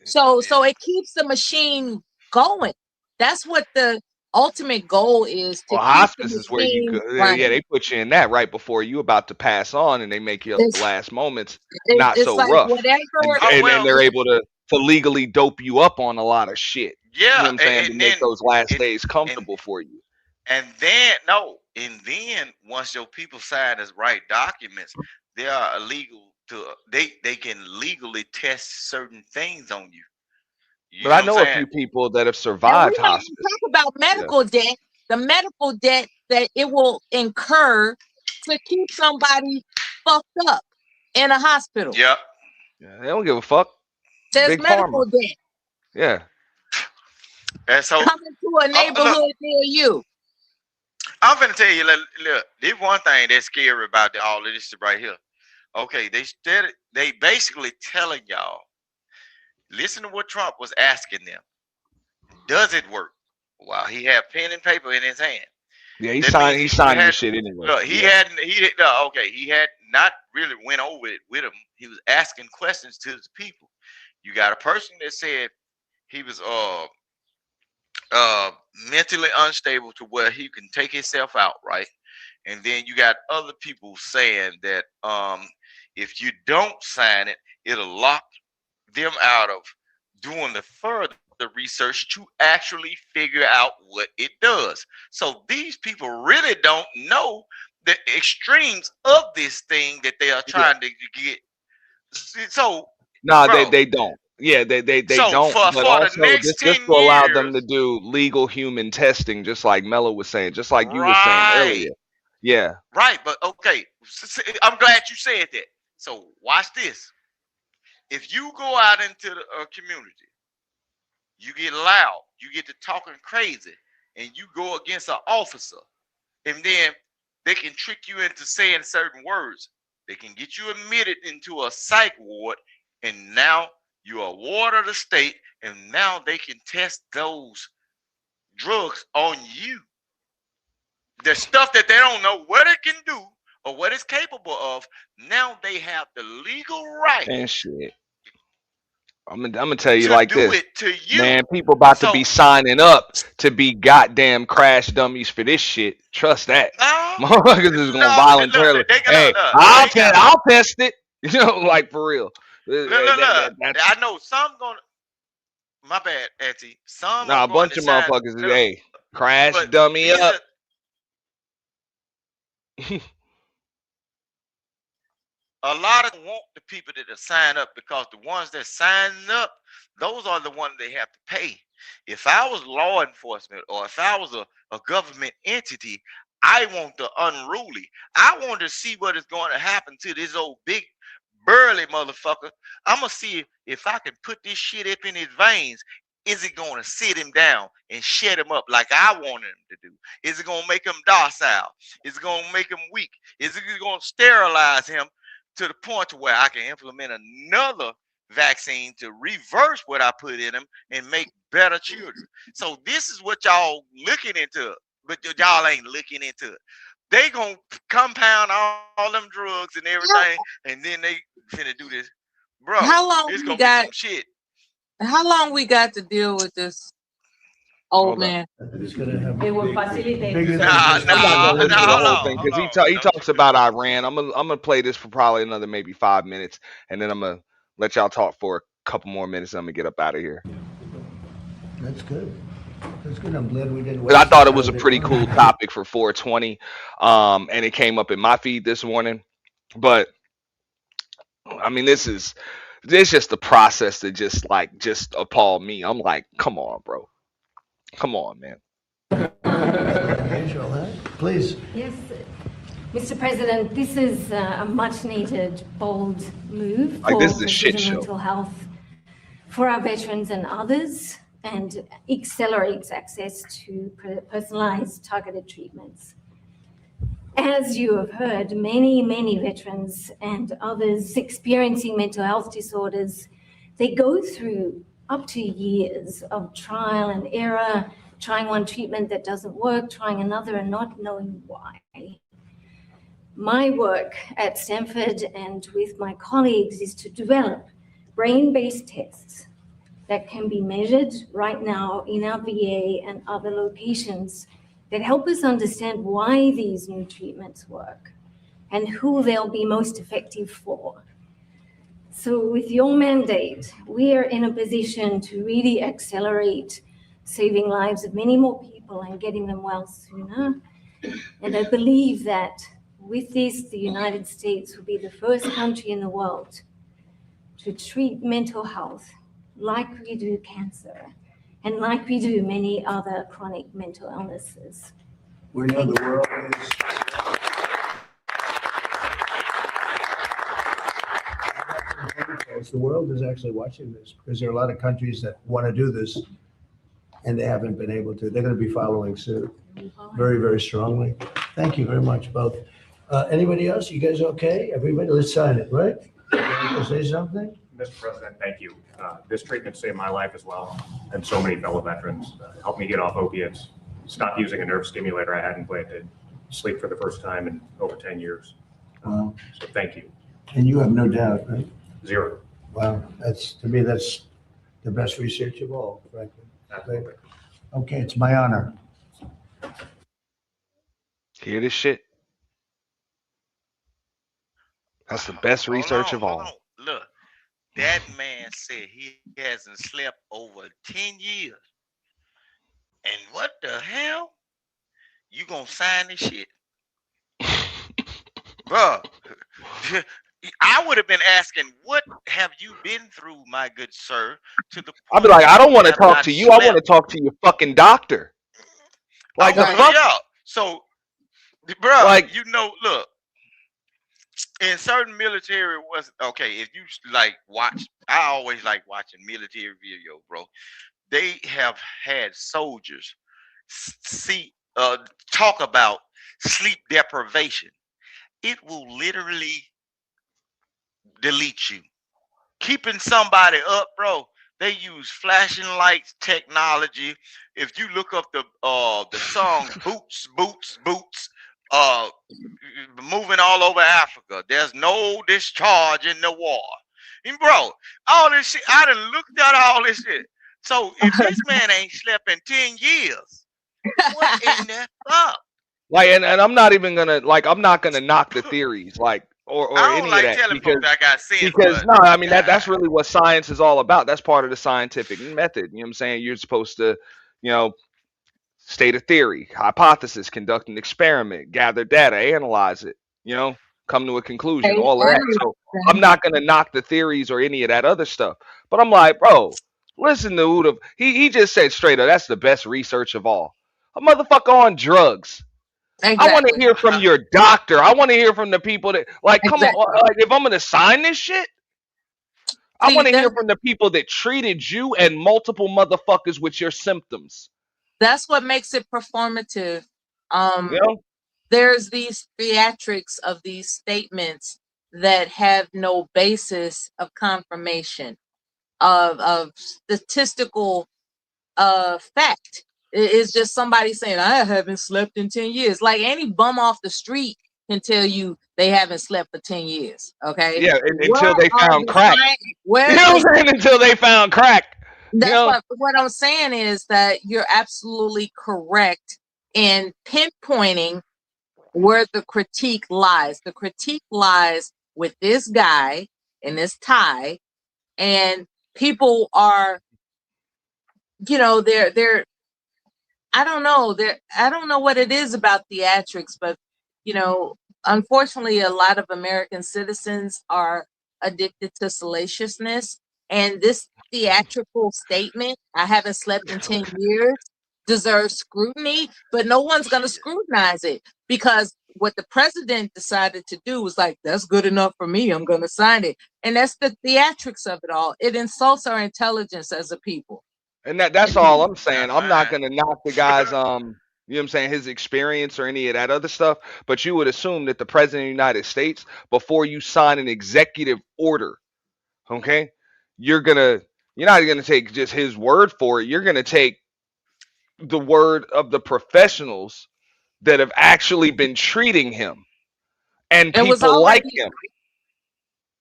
So it keeps the machine going. That's what the ultimate goal is, to well, keep the hospice is where you go. machine Yeah, running. they put you in that right before you about to pass on, and they make your It's last moments not it's so like rough, whatever. Oh and well, they're able to legally dope you up on a lot of shit. You know yeah, what I'm saying, to and make then those last and days and comfortable for you. and then no, and then once your people sign as right documents, they are illegal to they can legally test certain things on you. You But I know what I'm know a saying? few people that have And we survived not even hospice. talk about Yeah, medical debt, the medical debt that it will incur to keep somebody fucked up in a hospital. Yep. yeah, they don't give a fuck. There's Big Pharma. medical debt Yeah. And so coming to a look, neighborhood near you. I'm gonna tell you, look, this one thing that's scary about all of this right here. Okay, they basically telling y'all, listen to what Trump was asking them. Does it work? While he had pen and paper in his hand. Yeah, That means he's you signing the had shit anyway. look. He Yeah. hadn't. He did okay. He had not really went over it with him. He was asking questions to the people. You got a person that said he was uh mentally unstable to where he can take himself out, right? And then you got other people saying that if you don't sign it, it'll lock them out of doing the further research to actually figure out what it does. So these people really don't know the extremes of this thing that they are Yeah. trying to get. So, Nah, bro, they don't. Yeah, they so don't. But for the also, next this 10 will allow them to years, do legal human testing, just like Mello was saying, just like you were saying right, earlier. Yeah. right, but okay, I'm glad you said that. So watch this. If you go out into the community, you get loud, you get to talking crazy, and you go against an officer, and then they can trick you into saying certain words. They can get you admitted into a psych ward, and now you're a ward of the state, and now they can test those drugs on you. The stuff that they don't know what it can do or what it's capable of, now they have the legal right And shit. I'm gonna tell you to like do this, it to you. man. People about to So be signing up to be goddamn crash dummies for this shit. Trust that. no, Motherfuckers is gonna no, voluntarily. they gotta Hey, look, they gotta I'll test it. You know, like for real. look. That's I know some gonna. My bad, Auntie. Some are nah. A going bunch to of sign. motherfuckers is Look, hey, crash but dummy these up. are a lot of them want the people that sign up because the ones that sign up, those are the ones they have to pay. If I was law enforcement or if I was a government entity, I want the unruly. I want to see what is going to happen to this old big burly motherfucker. I'm gonna see if I can put this shit up in his veins. Is it gonna sit him down and shut him up like I wanted him to do? Is it gonna make him docile? Is it gonna make him weak? Is it gonna sterilize him to the point to where I can implement another vaccine to reverse what I put in him and make better children? So this is what y'all looking into, but y'all ain't looking into it. They gonna compound all them drugs and everything, and then they finna do this, bro. How long It's we gonna be got? some shit. How long we got to deal with this Old man. It's gonna have. It will facilitate. bigger than I'm not gonna listen to the hold whole on, thing hold because on. he talks about Iran. I'm gonna play this for probably another maybe 5 minutes, and then I'm gonna let y'all talk for a couple more minutes. And I'm gonna get up out of here. That's good. That's good. I'm glad we didn't. But I waste thought it time. was a pretty cool topic for 420, and it came up in my feed this morning. But I mean, this just the process that just appalled me. I'm like, come on, bro, come on, man. Angel, huh? Please. Yes, Mr. President, this is a much needed, bold move Like, for this is a shit precision show. mental health for our veterans and others, and accelerates access to personalized, targeted treatments. As you have heard, many veterans and others experiencing mental health disorders, they go through up to years of trial and error, trying one treatment that doesn't work, trying another and not knowing why. My work at Stanford and with my colleagues is to develop brain-based tests that can be measured right now in our VA and other locations that help us understand why these new treatments work and who they'll be most effective for. So with your mandate, we are in a position to really accelerate saving lives of many more people and getting them well sooner. And I believe that with this, the United States will be the first country in the world to treat mental health like we do cancer and like we do many other chronic mental illnesses. We know the world is. The world is actually watching this because there are a lot of countries that want to do this and they haven't been able to. They're going to be following suit very strongly. Thank you very much, both. Anybody else? You guys okay? Everybody, let's sign it, right? You want to say something? Mr. President, thank you. This treatment saved my life as well, and so many fellow veterans. Helped me get off opiates, stop using a nerve stimulator I had implanted, sleep for the first time in over 10 years. Wow. So thank you. And you have no doubt, right? Zero. Wow, to me, that's the best research of all, frankly. Absolutely. Okay, it's my honor. Hear this shit? That's the best research of all. Look, that man said he hasn't slept over 10 years. And what the hell? You gonna sign this shit? Bruh, I would have been asking, what have you been through, my good sir? To the I'll be like, I don't want to have talk not to you. I want to slept. talk to your fucking doctor. Like, the Okay, fuck? yeah. So, bro, Like- you know, look, in certain military was okay. If you like watch, I always like watching military video, bro. They have had soldiers talk about sleep deprivation. It will literally delete you. Keeping somebody up, bro. They use flashing lights technology. If you look up the song Boots, Boots, Boots, moving all over Africa, there's no discharge in the war. And bro, all this shit, I done looked at all this shit. So if this man ain't slept in 10 years, what in the fuck? Like, and I'm not even gonna I'm not gonna knock the theories, or I don't any like of that telling folks I got sense, because but no, I mean that's really what science is all about. That's part of the scientific method. You know what I'm saying? You're supposed to, state a theory, hypothesis, conduct an experiment, gather data, analyze it, come to a conclusion, all of that. So I'm not gonna knock the theories or any of that other stuff. But I'm like, bro, listen to Uda. He just said straight up, that's the best research of all. A motherfucker on drugs. I want to hear from your doctor. I want to hear from the people that come on. Like, if I'm gonna sign this shit, I want to hear from the people that treated you and multiple motherfuckers with your symptoms. That's what makes it performative. There's these theatrics of these statements that have no basis of confirmation of statistical fact. It's just somebody saying, I haven't slept in 10 years. Like any bum off the street can tell you they haven't slept for 10 years. Okay. Yeah, until they found crack. Where you know what I'm saying? Until they found crack. That's what I'm saying is that you're absolutely correct in pinpointing where the critique lies. The critique lies with this guy and this tie, and people are, they're I don't know. I don't know what it is about theatrics, but you know, unfortunately, a lot of American citizens are addicted to salaciousness. And this theatrical statement, "I haven't slept in 10 years," deserves scrutiny, but no one's going to scrutinize it because what the president decided to do was like, "That's good enough for me. I'm going to sign it." And that's the theatrics of it all. It insults our intelligence as a people. And that's all I'm saying. I'm not gonna knock the guy's you know what I'm saying, his experience or any of that other stuff, but you would assume that the president of the United States, before you sign an executive order, okay, you're not gonna take just his word for it. You're gonna take the word of the professionals that have actually been treating him and It was people like already, him.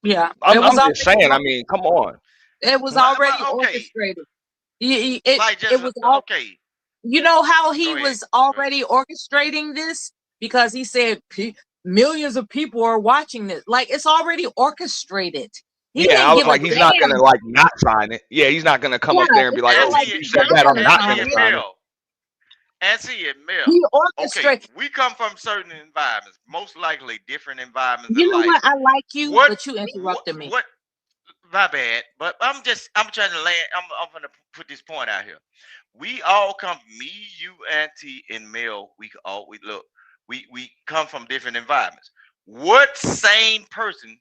yeah, I'm it was just saying, I already, mean, come on. it was But already okay, orchestrated. It like just it was all. okay. You know how he Go ahead. was already orchestrating this because he said millions of people are watching this. Like it's already orchestrated. He Yeah, didn't I was give a like, he's not damn. gonna like not sign it. Yeah, he's not gonna come Yeah, up there and be it's like, not "Oh, like you he's said not that, I'm gonna not sign gonna it. sign it." Ansie and Mel. He Okay, orchestrated. we come from certain environments, most likely different environments You in know life. what? I like you, What? but you interrupted me. What? My bad. But I'm trying to land. I'm gonna put this point out here. We all come, me, you, Auntie, and Mel. We look. We come from different environments. What sane person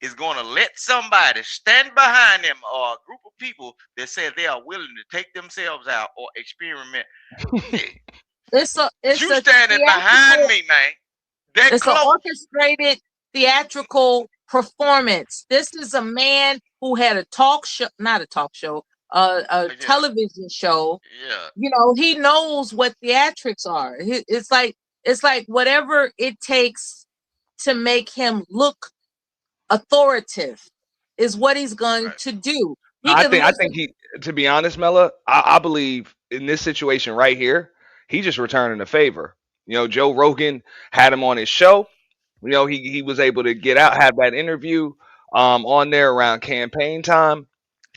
is going to let somebody stand behind them or a group of people that say they are willing to take themselves out or experiment? It's You standing behind me, man. That It's an close. orchestrated theatrical performance. This is a man who had a talk show, not a talk show, a television show. Yeah. You know, he knows what theatrics are. It's like whatever it takes to make him look authoritative is what he's going to do. He I can think listen. he, to be honest, Mella, I believe in this situation right here, he just returning a favor. You know, Joe Rogan had him on his show. You know, he was able to get out, have that interview on there around campaign time.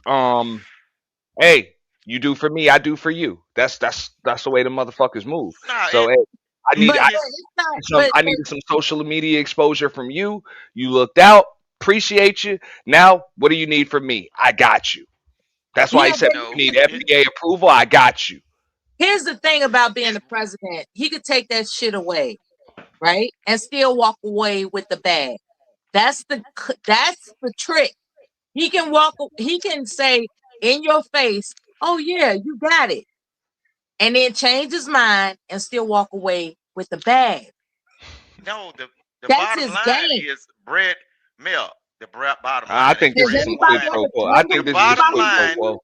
Um, hey, you do for me, I do for you. That's the way the motherfuckers move. So hey, But it's not. I needed some social media exposure from you. You looked out. Appreciate you. Now, what do you need from me? I got you. That's why he Yeah, said, but "You need FDA approval. I got you." here's the thing about being the president. He could take that shit away, right? And still walk away with the bag. That's the trick. He can say in your face, "Oh yeah, you got it." And then change his mind and still walk away with the bag. No, the That's bottom his line game. is bread milk. The bottom line I think is this bread, is some quid wine. pro quo. I think The this is a bottom quid pro line. quo.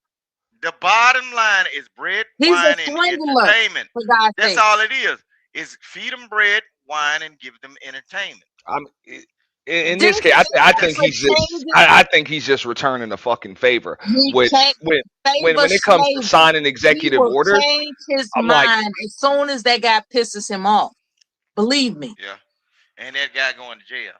The bottom line is bread, He's a wine, and swindler, entertainment. for God's That's sake. all it is. Is feed them bread, wine, and give them entertainment. In this case, I think he's just I think he's just returning a fucking favor. Which when it comes to signing He executive will orders, change his I'm like, mind as soon as that guy pisses him off. Believe me. Yeah, and that guy going to jail.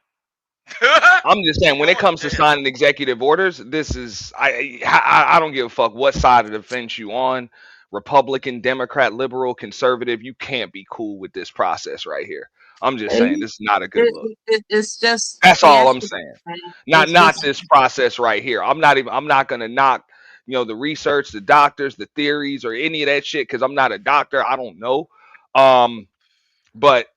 I'm just saying, when it comes to signing executive orders, this is I don't give a fuck what side of the fence you on, Republican, Democrat, liberal, conservative. You can't be cool with this process right here. I'm just saying, this is not a good look. It's just That's all I'm saying. Not It's just- this process right here. I'm not gonna knock, you know, the research, the doctors, the theories, or any of that shit because I'm not a doctor. I don't know. But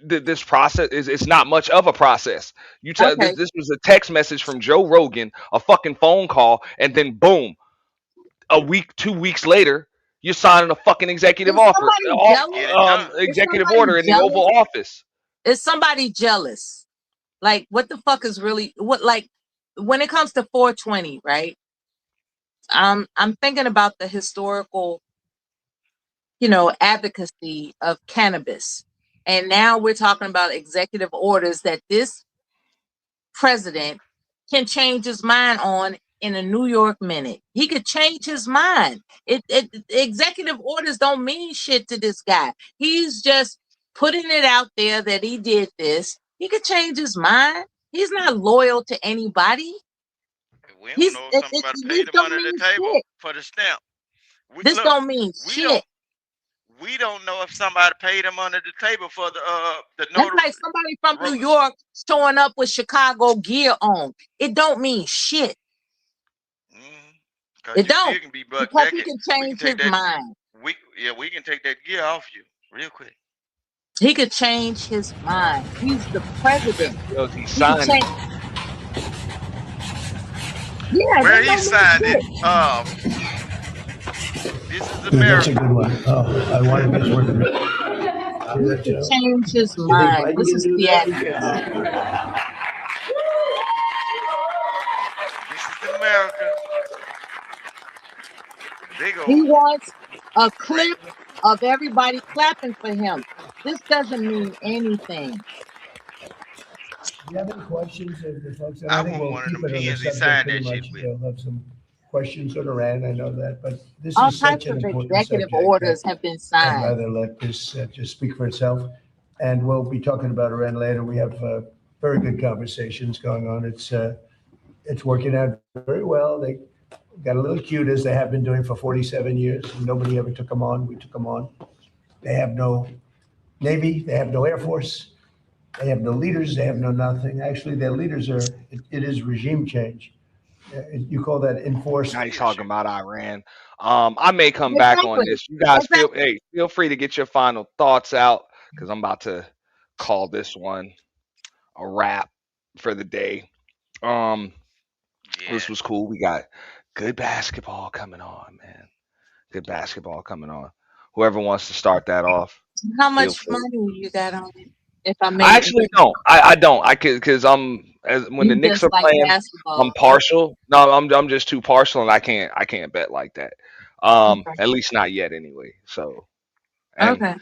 this process is it's not much of a process. You tell Okay. this was a text message from Joe Rogan, a fucking phone call, and then boom, a week, 2 weeks later, you're signing a fucking executive executive order in the Oval Office. Is somebody jealous? Like, what the fuck is really what? Like, when it comes to 420, right? I'm thinking about the historical, advocacy of cannabis, and now we're talking about executive orders that this president can change his mind on in a New York minute. He could change his mind. Executive orders don't mean shit to this guy. He's just putting it out there that he did this. He could change his mind. He's not loyal to anybody. We don't know if somebody paid him under the table for the stamp. This don't mean shit. We don't know if somebody paid him under the table for the That's notary. like somebody from New York showing up with Chicago gear on. It don't mean shit. It don't. Because he can change his mind. We can take that gear off you real quick. He could change his mind. He's the president. He signed it. Yeah, where he signed it. This is America. That's a good one. Oh, I wanted this one. He could change his mind. This is theatrics. This is America. He wants a clip of everybody clapping for him. This doesn't mean anything. Do you have any questions of the folks? And I think want we'll one of keep them it on the pens he subject signed pretty that shit much. with. They'll have some questions on Rant, I know that, but this All is such types an of important executive subject orders that have been I'd signed. rather let this just speak for itself. And we'll be talking about Rant later. We have very good conversations going on. It's working out very well. They got a little cute, as they have been doing for 47 years. Nobody ever took them on. We took them on. They have no Navy. They have no Air Force. They have no leaders. They have no nothing. Actually, their leaders it is regime change. You call that enforced? Now he's talking about Iran. I may come back on this. You guys feel free to get your final thoughts out, because I'm about to call this one a wrap for the day. This was cool. We got good basketball coming on, man. Good basketball coming on. Whoever wants to start that off. How much money you got on it? If I may, I actually don't. I don't. I could, because when the You Knicks just are like playing, basketball. I'm partial. No, I'm just too partial, and I can't bet like that. At least not yet, anyway. So, and Okay.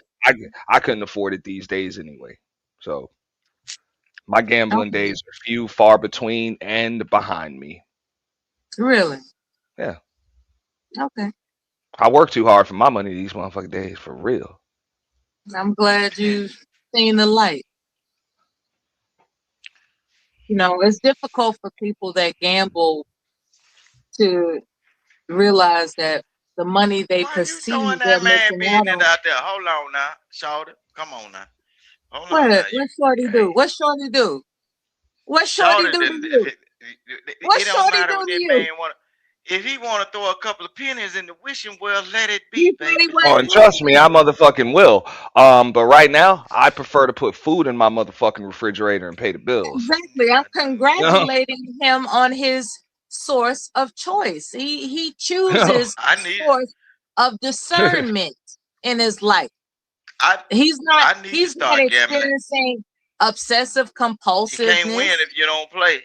I couldn't afford it these days anyway. So, my gambling Okay. days are few, far between, and behind me. Really? Yeah, Okay. I work too hard for my money these motherfucking days, for real. I'm glad you seen the light. You know, it's difficult for people that gamble to realize that the money they perceive Throwing they're that man missing out business on. out there. Hold on now, Shorty. Come on now. Hold on now. What Shorty do? What Shorty do? What Shorty do to you? What It don't Shorty matter do what to that you? man want. If he want to throw a couple of pennies in the wishing well, let it be, baby. Oh, and trust me, I motherfucking will. But right now, I prefer to put food in my motherfucking refrigerator and pay the bills. Exactly. I'm congratulating him on his source of choice. He chooses source of discernment in his life. He's not start gambling. experiencing obsessive You compulsiveness. can't win if you don't play.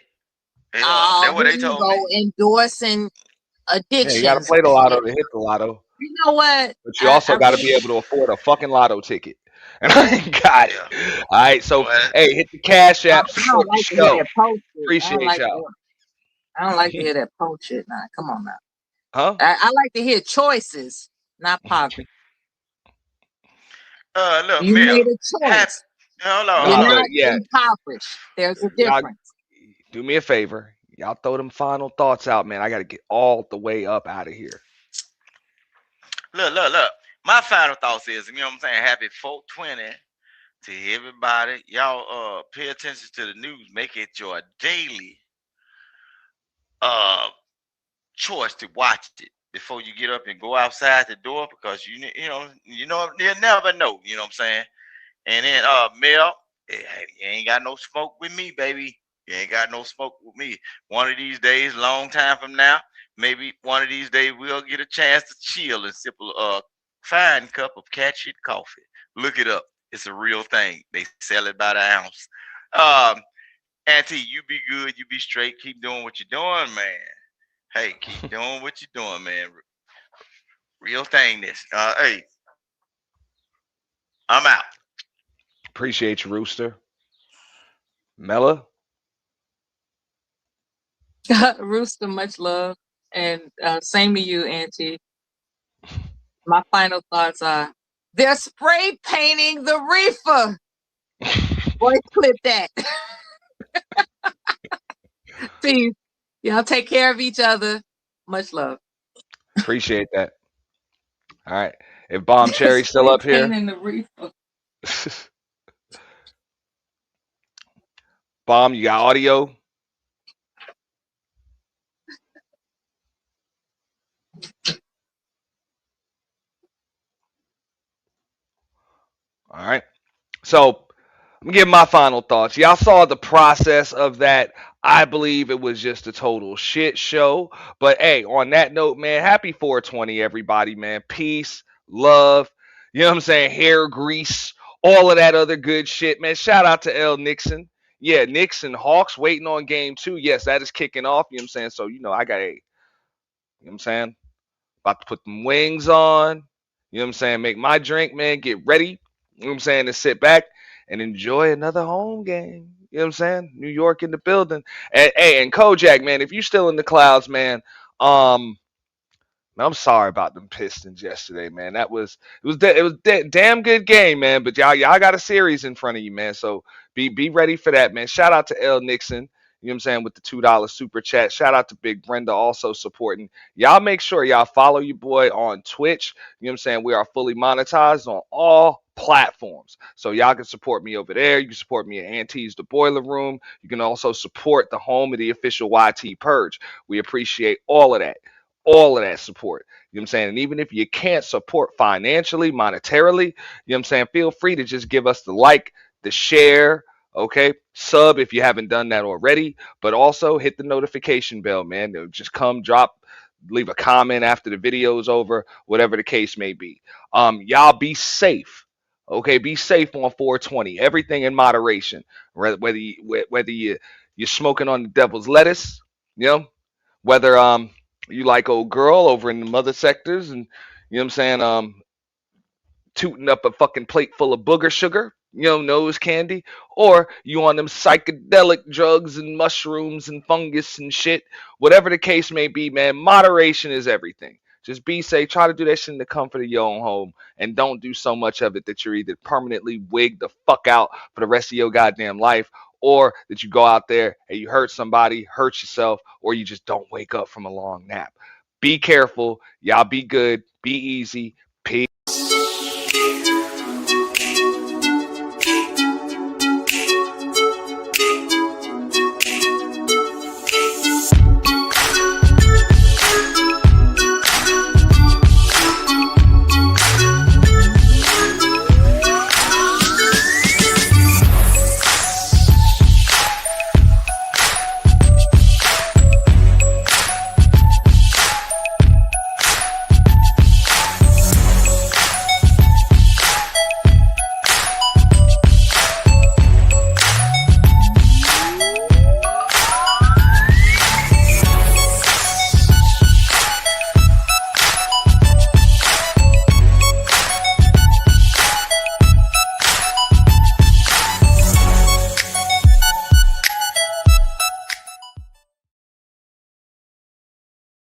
Oh, That's what here they you told go, me. endorsing addictions. Yeah, you gotta play the lotto to hit the lotto, You know what? but you also gotta be able to afford a fucking lotto ticket. And I ain't got it. All right, so hey, hit the Cash App, I support don't like the to hear show. that post shit. Appreciate y'all. I don't like to hear that post shit. Now, come on now. Huh? I like to hear choices, not poverty. Look, You Mel, made a choice. hold on. You're Nah, not but yeah, impoverished. There's a y'all difference. do me a favor. Y'all throw them final thoughts out, man. I gotta get all the way up out of here. Look. My final thoughts is, you know what I'm saying? Happy 420 to everybody. Y'all pay attention to the news. Make it your daily choice to watch it before you get up and go outside the door, because you never know. You know what I'm saying? And then Mel, you ain't got no smoke with me, baby. You ain't got no smoke with me. One of these days, long time from now, maybe one of these days we'll get a chance to chill and sip a fine cup of Catchy coffee. Look it up. It's a real thing. They sell it by the ounce. Auntie, you be good. You be straight. Keep doing what you're doing, man. Hey, keep doing what you're doing, man. Real thing this. Hey, I'm out. Appreciate you, Rooster. Mella. Rooster, much love. And same to you, Auntie. My final thoughts are they're spray painting the reefer. Boy, clip that. Peace. Y'all take care of each other. Much love. Appreciate that. All right. If Bomb Cherry's still Spray up here, painting the reefer. Bomb, you got audio? All right. So I'm giving my final thoughts. Y'all saw the process of that. I believe it was just a total shit show. But hey, on that note, man, happy 420, everybody, man. Peace, love, you know what I'm saying? Hair grease, all of that other good shit, man. Shout out to L. Nixon. Yeah, Knicks and Hawks waiting on game 2. Yes, that is kicking off. You know what I'm saying? So, I got a, you know what I'm saying? About to put them wings on. You know what I'm saying? Make my drink, man. Get ready. You know what I'm saying? To sit back and enjoy another home game. You know what I'm saying? New York in the building. And hey, and Kojak, man, if you still in the clouds, man, I'm sorry about them Pistons yesterday, man. Damn good game, man. But y'all got a series in front of you, man. So be ready for that, man. Shout out to L. Nixon. You know what I'm saying, with the $2 super chat. Shout out to Big Brenda also supporting. Y'all make sure y'all follow your boy on Twitch. You know what I'm saying? We are fully monetized on all platforms. So y'all can support me over there. You can support me at Auntie's The Boiler Room. You can also support the home of the official YT Purge. We appreciate all of that. All of that support. You know what I'm saying? And even if you can't support financially, monetarily, you know what I'm saying? Feel free to just give us the like, the share, okay? Sub if you haven't done that already, but also hit the notification bell, man. Just come drop, leave a comment after the video is over, whatever the case may be. Y'all be safe. Okay, be safe on 420. Everything in moderation. Whether you're smoking on the devil's lettuce, you know, whether you like old girl over in the mother sectors, and you know what I'm saying, tooting up a fucking plate full of booger sugar, nose candy, or you on them psychedelic drugs and mushrooms and fungus and shit, whatever the case may be, man, moderation is everything. Just be safe. Try to do that shit in the comfort of your own home, and don't do so much of it that you're either permanently wigged the fuck out for the rest of your goddamn life, or that you go out there and you hurt somebody, hurt yourself, or you just don't wake up from a long nap. Be careful. Y'all be good. Be easy.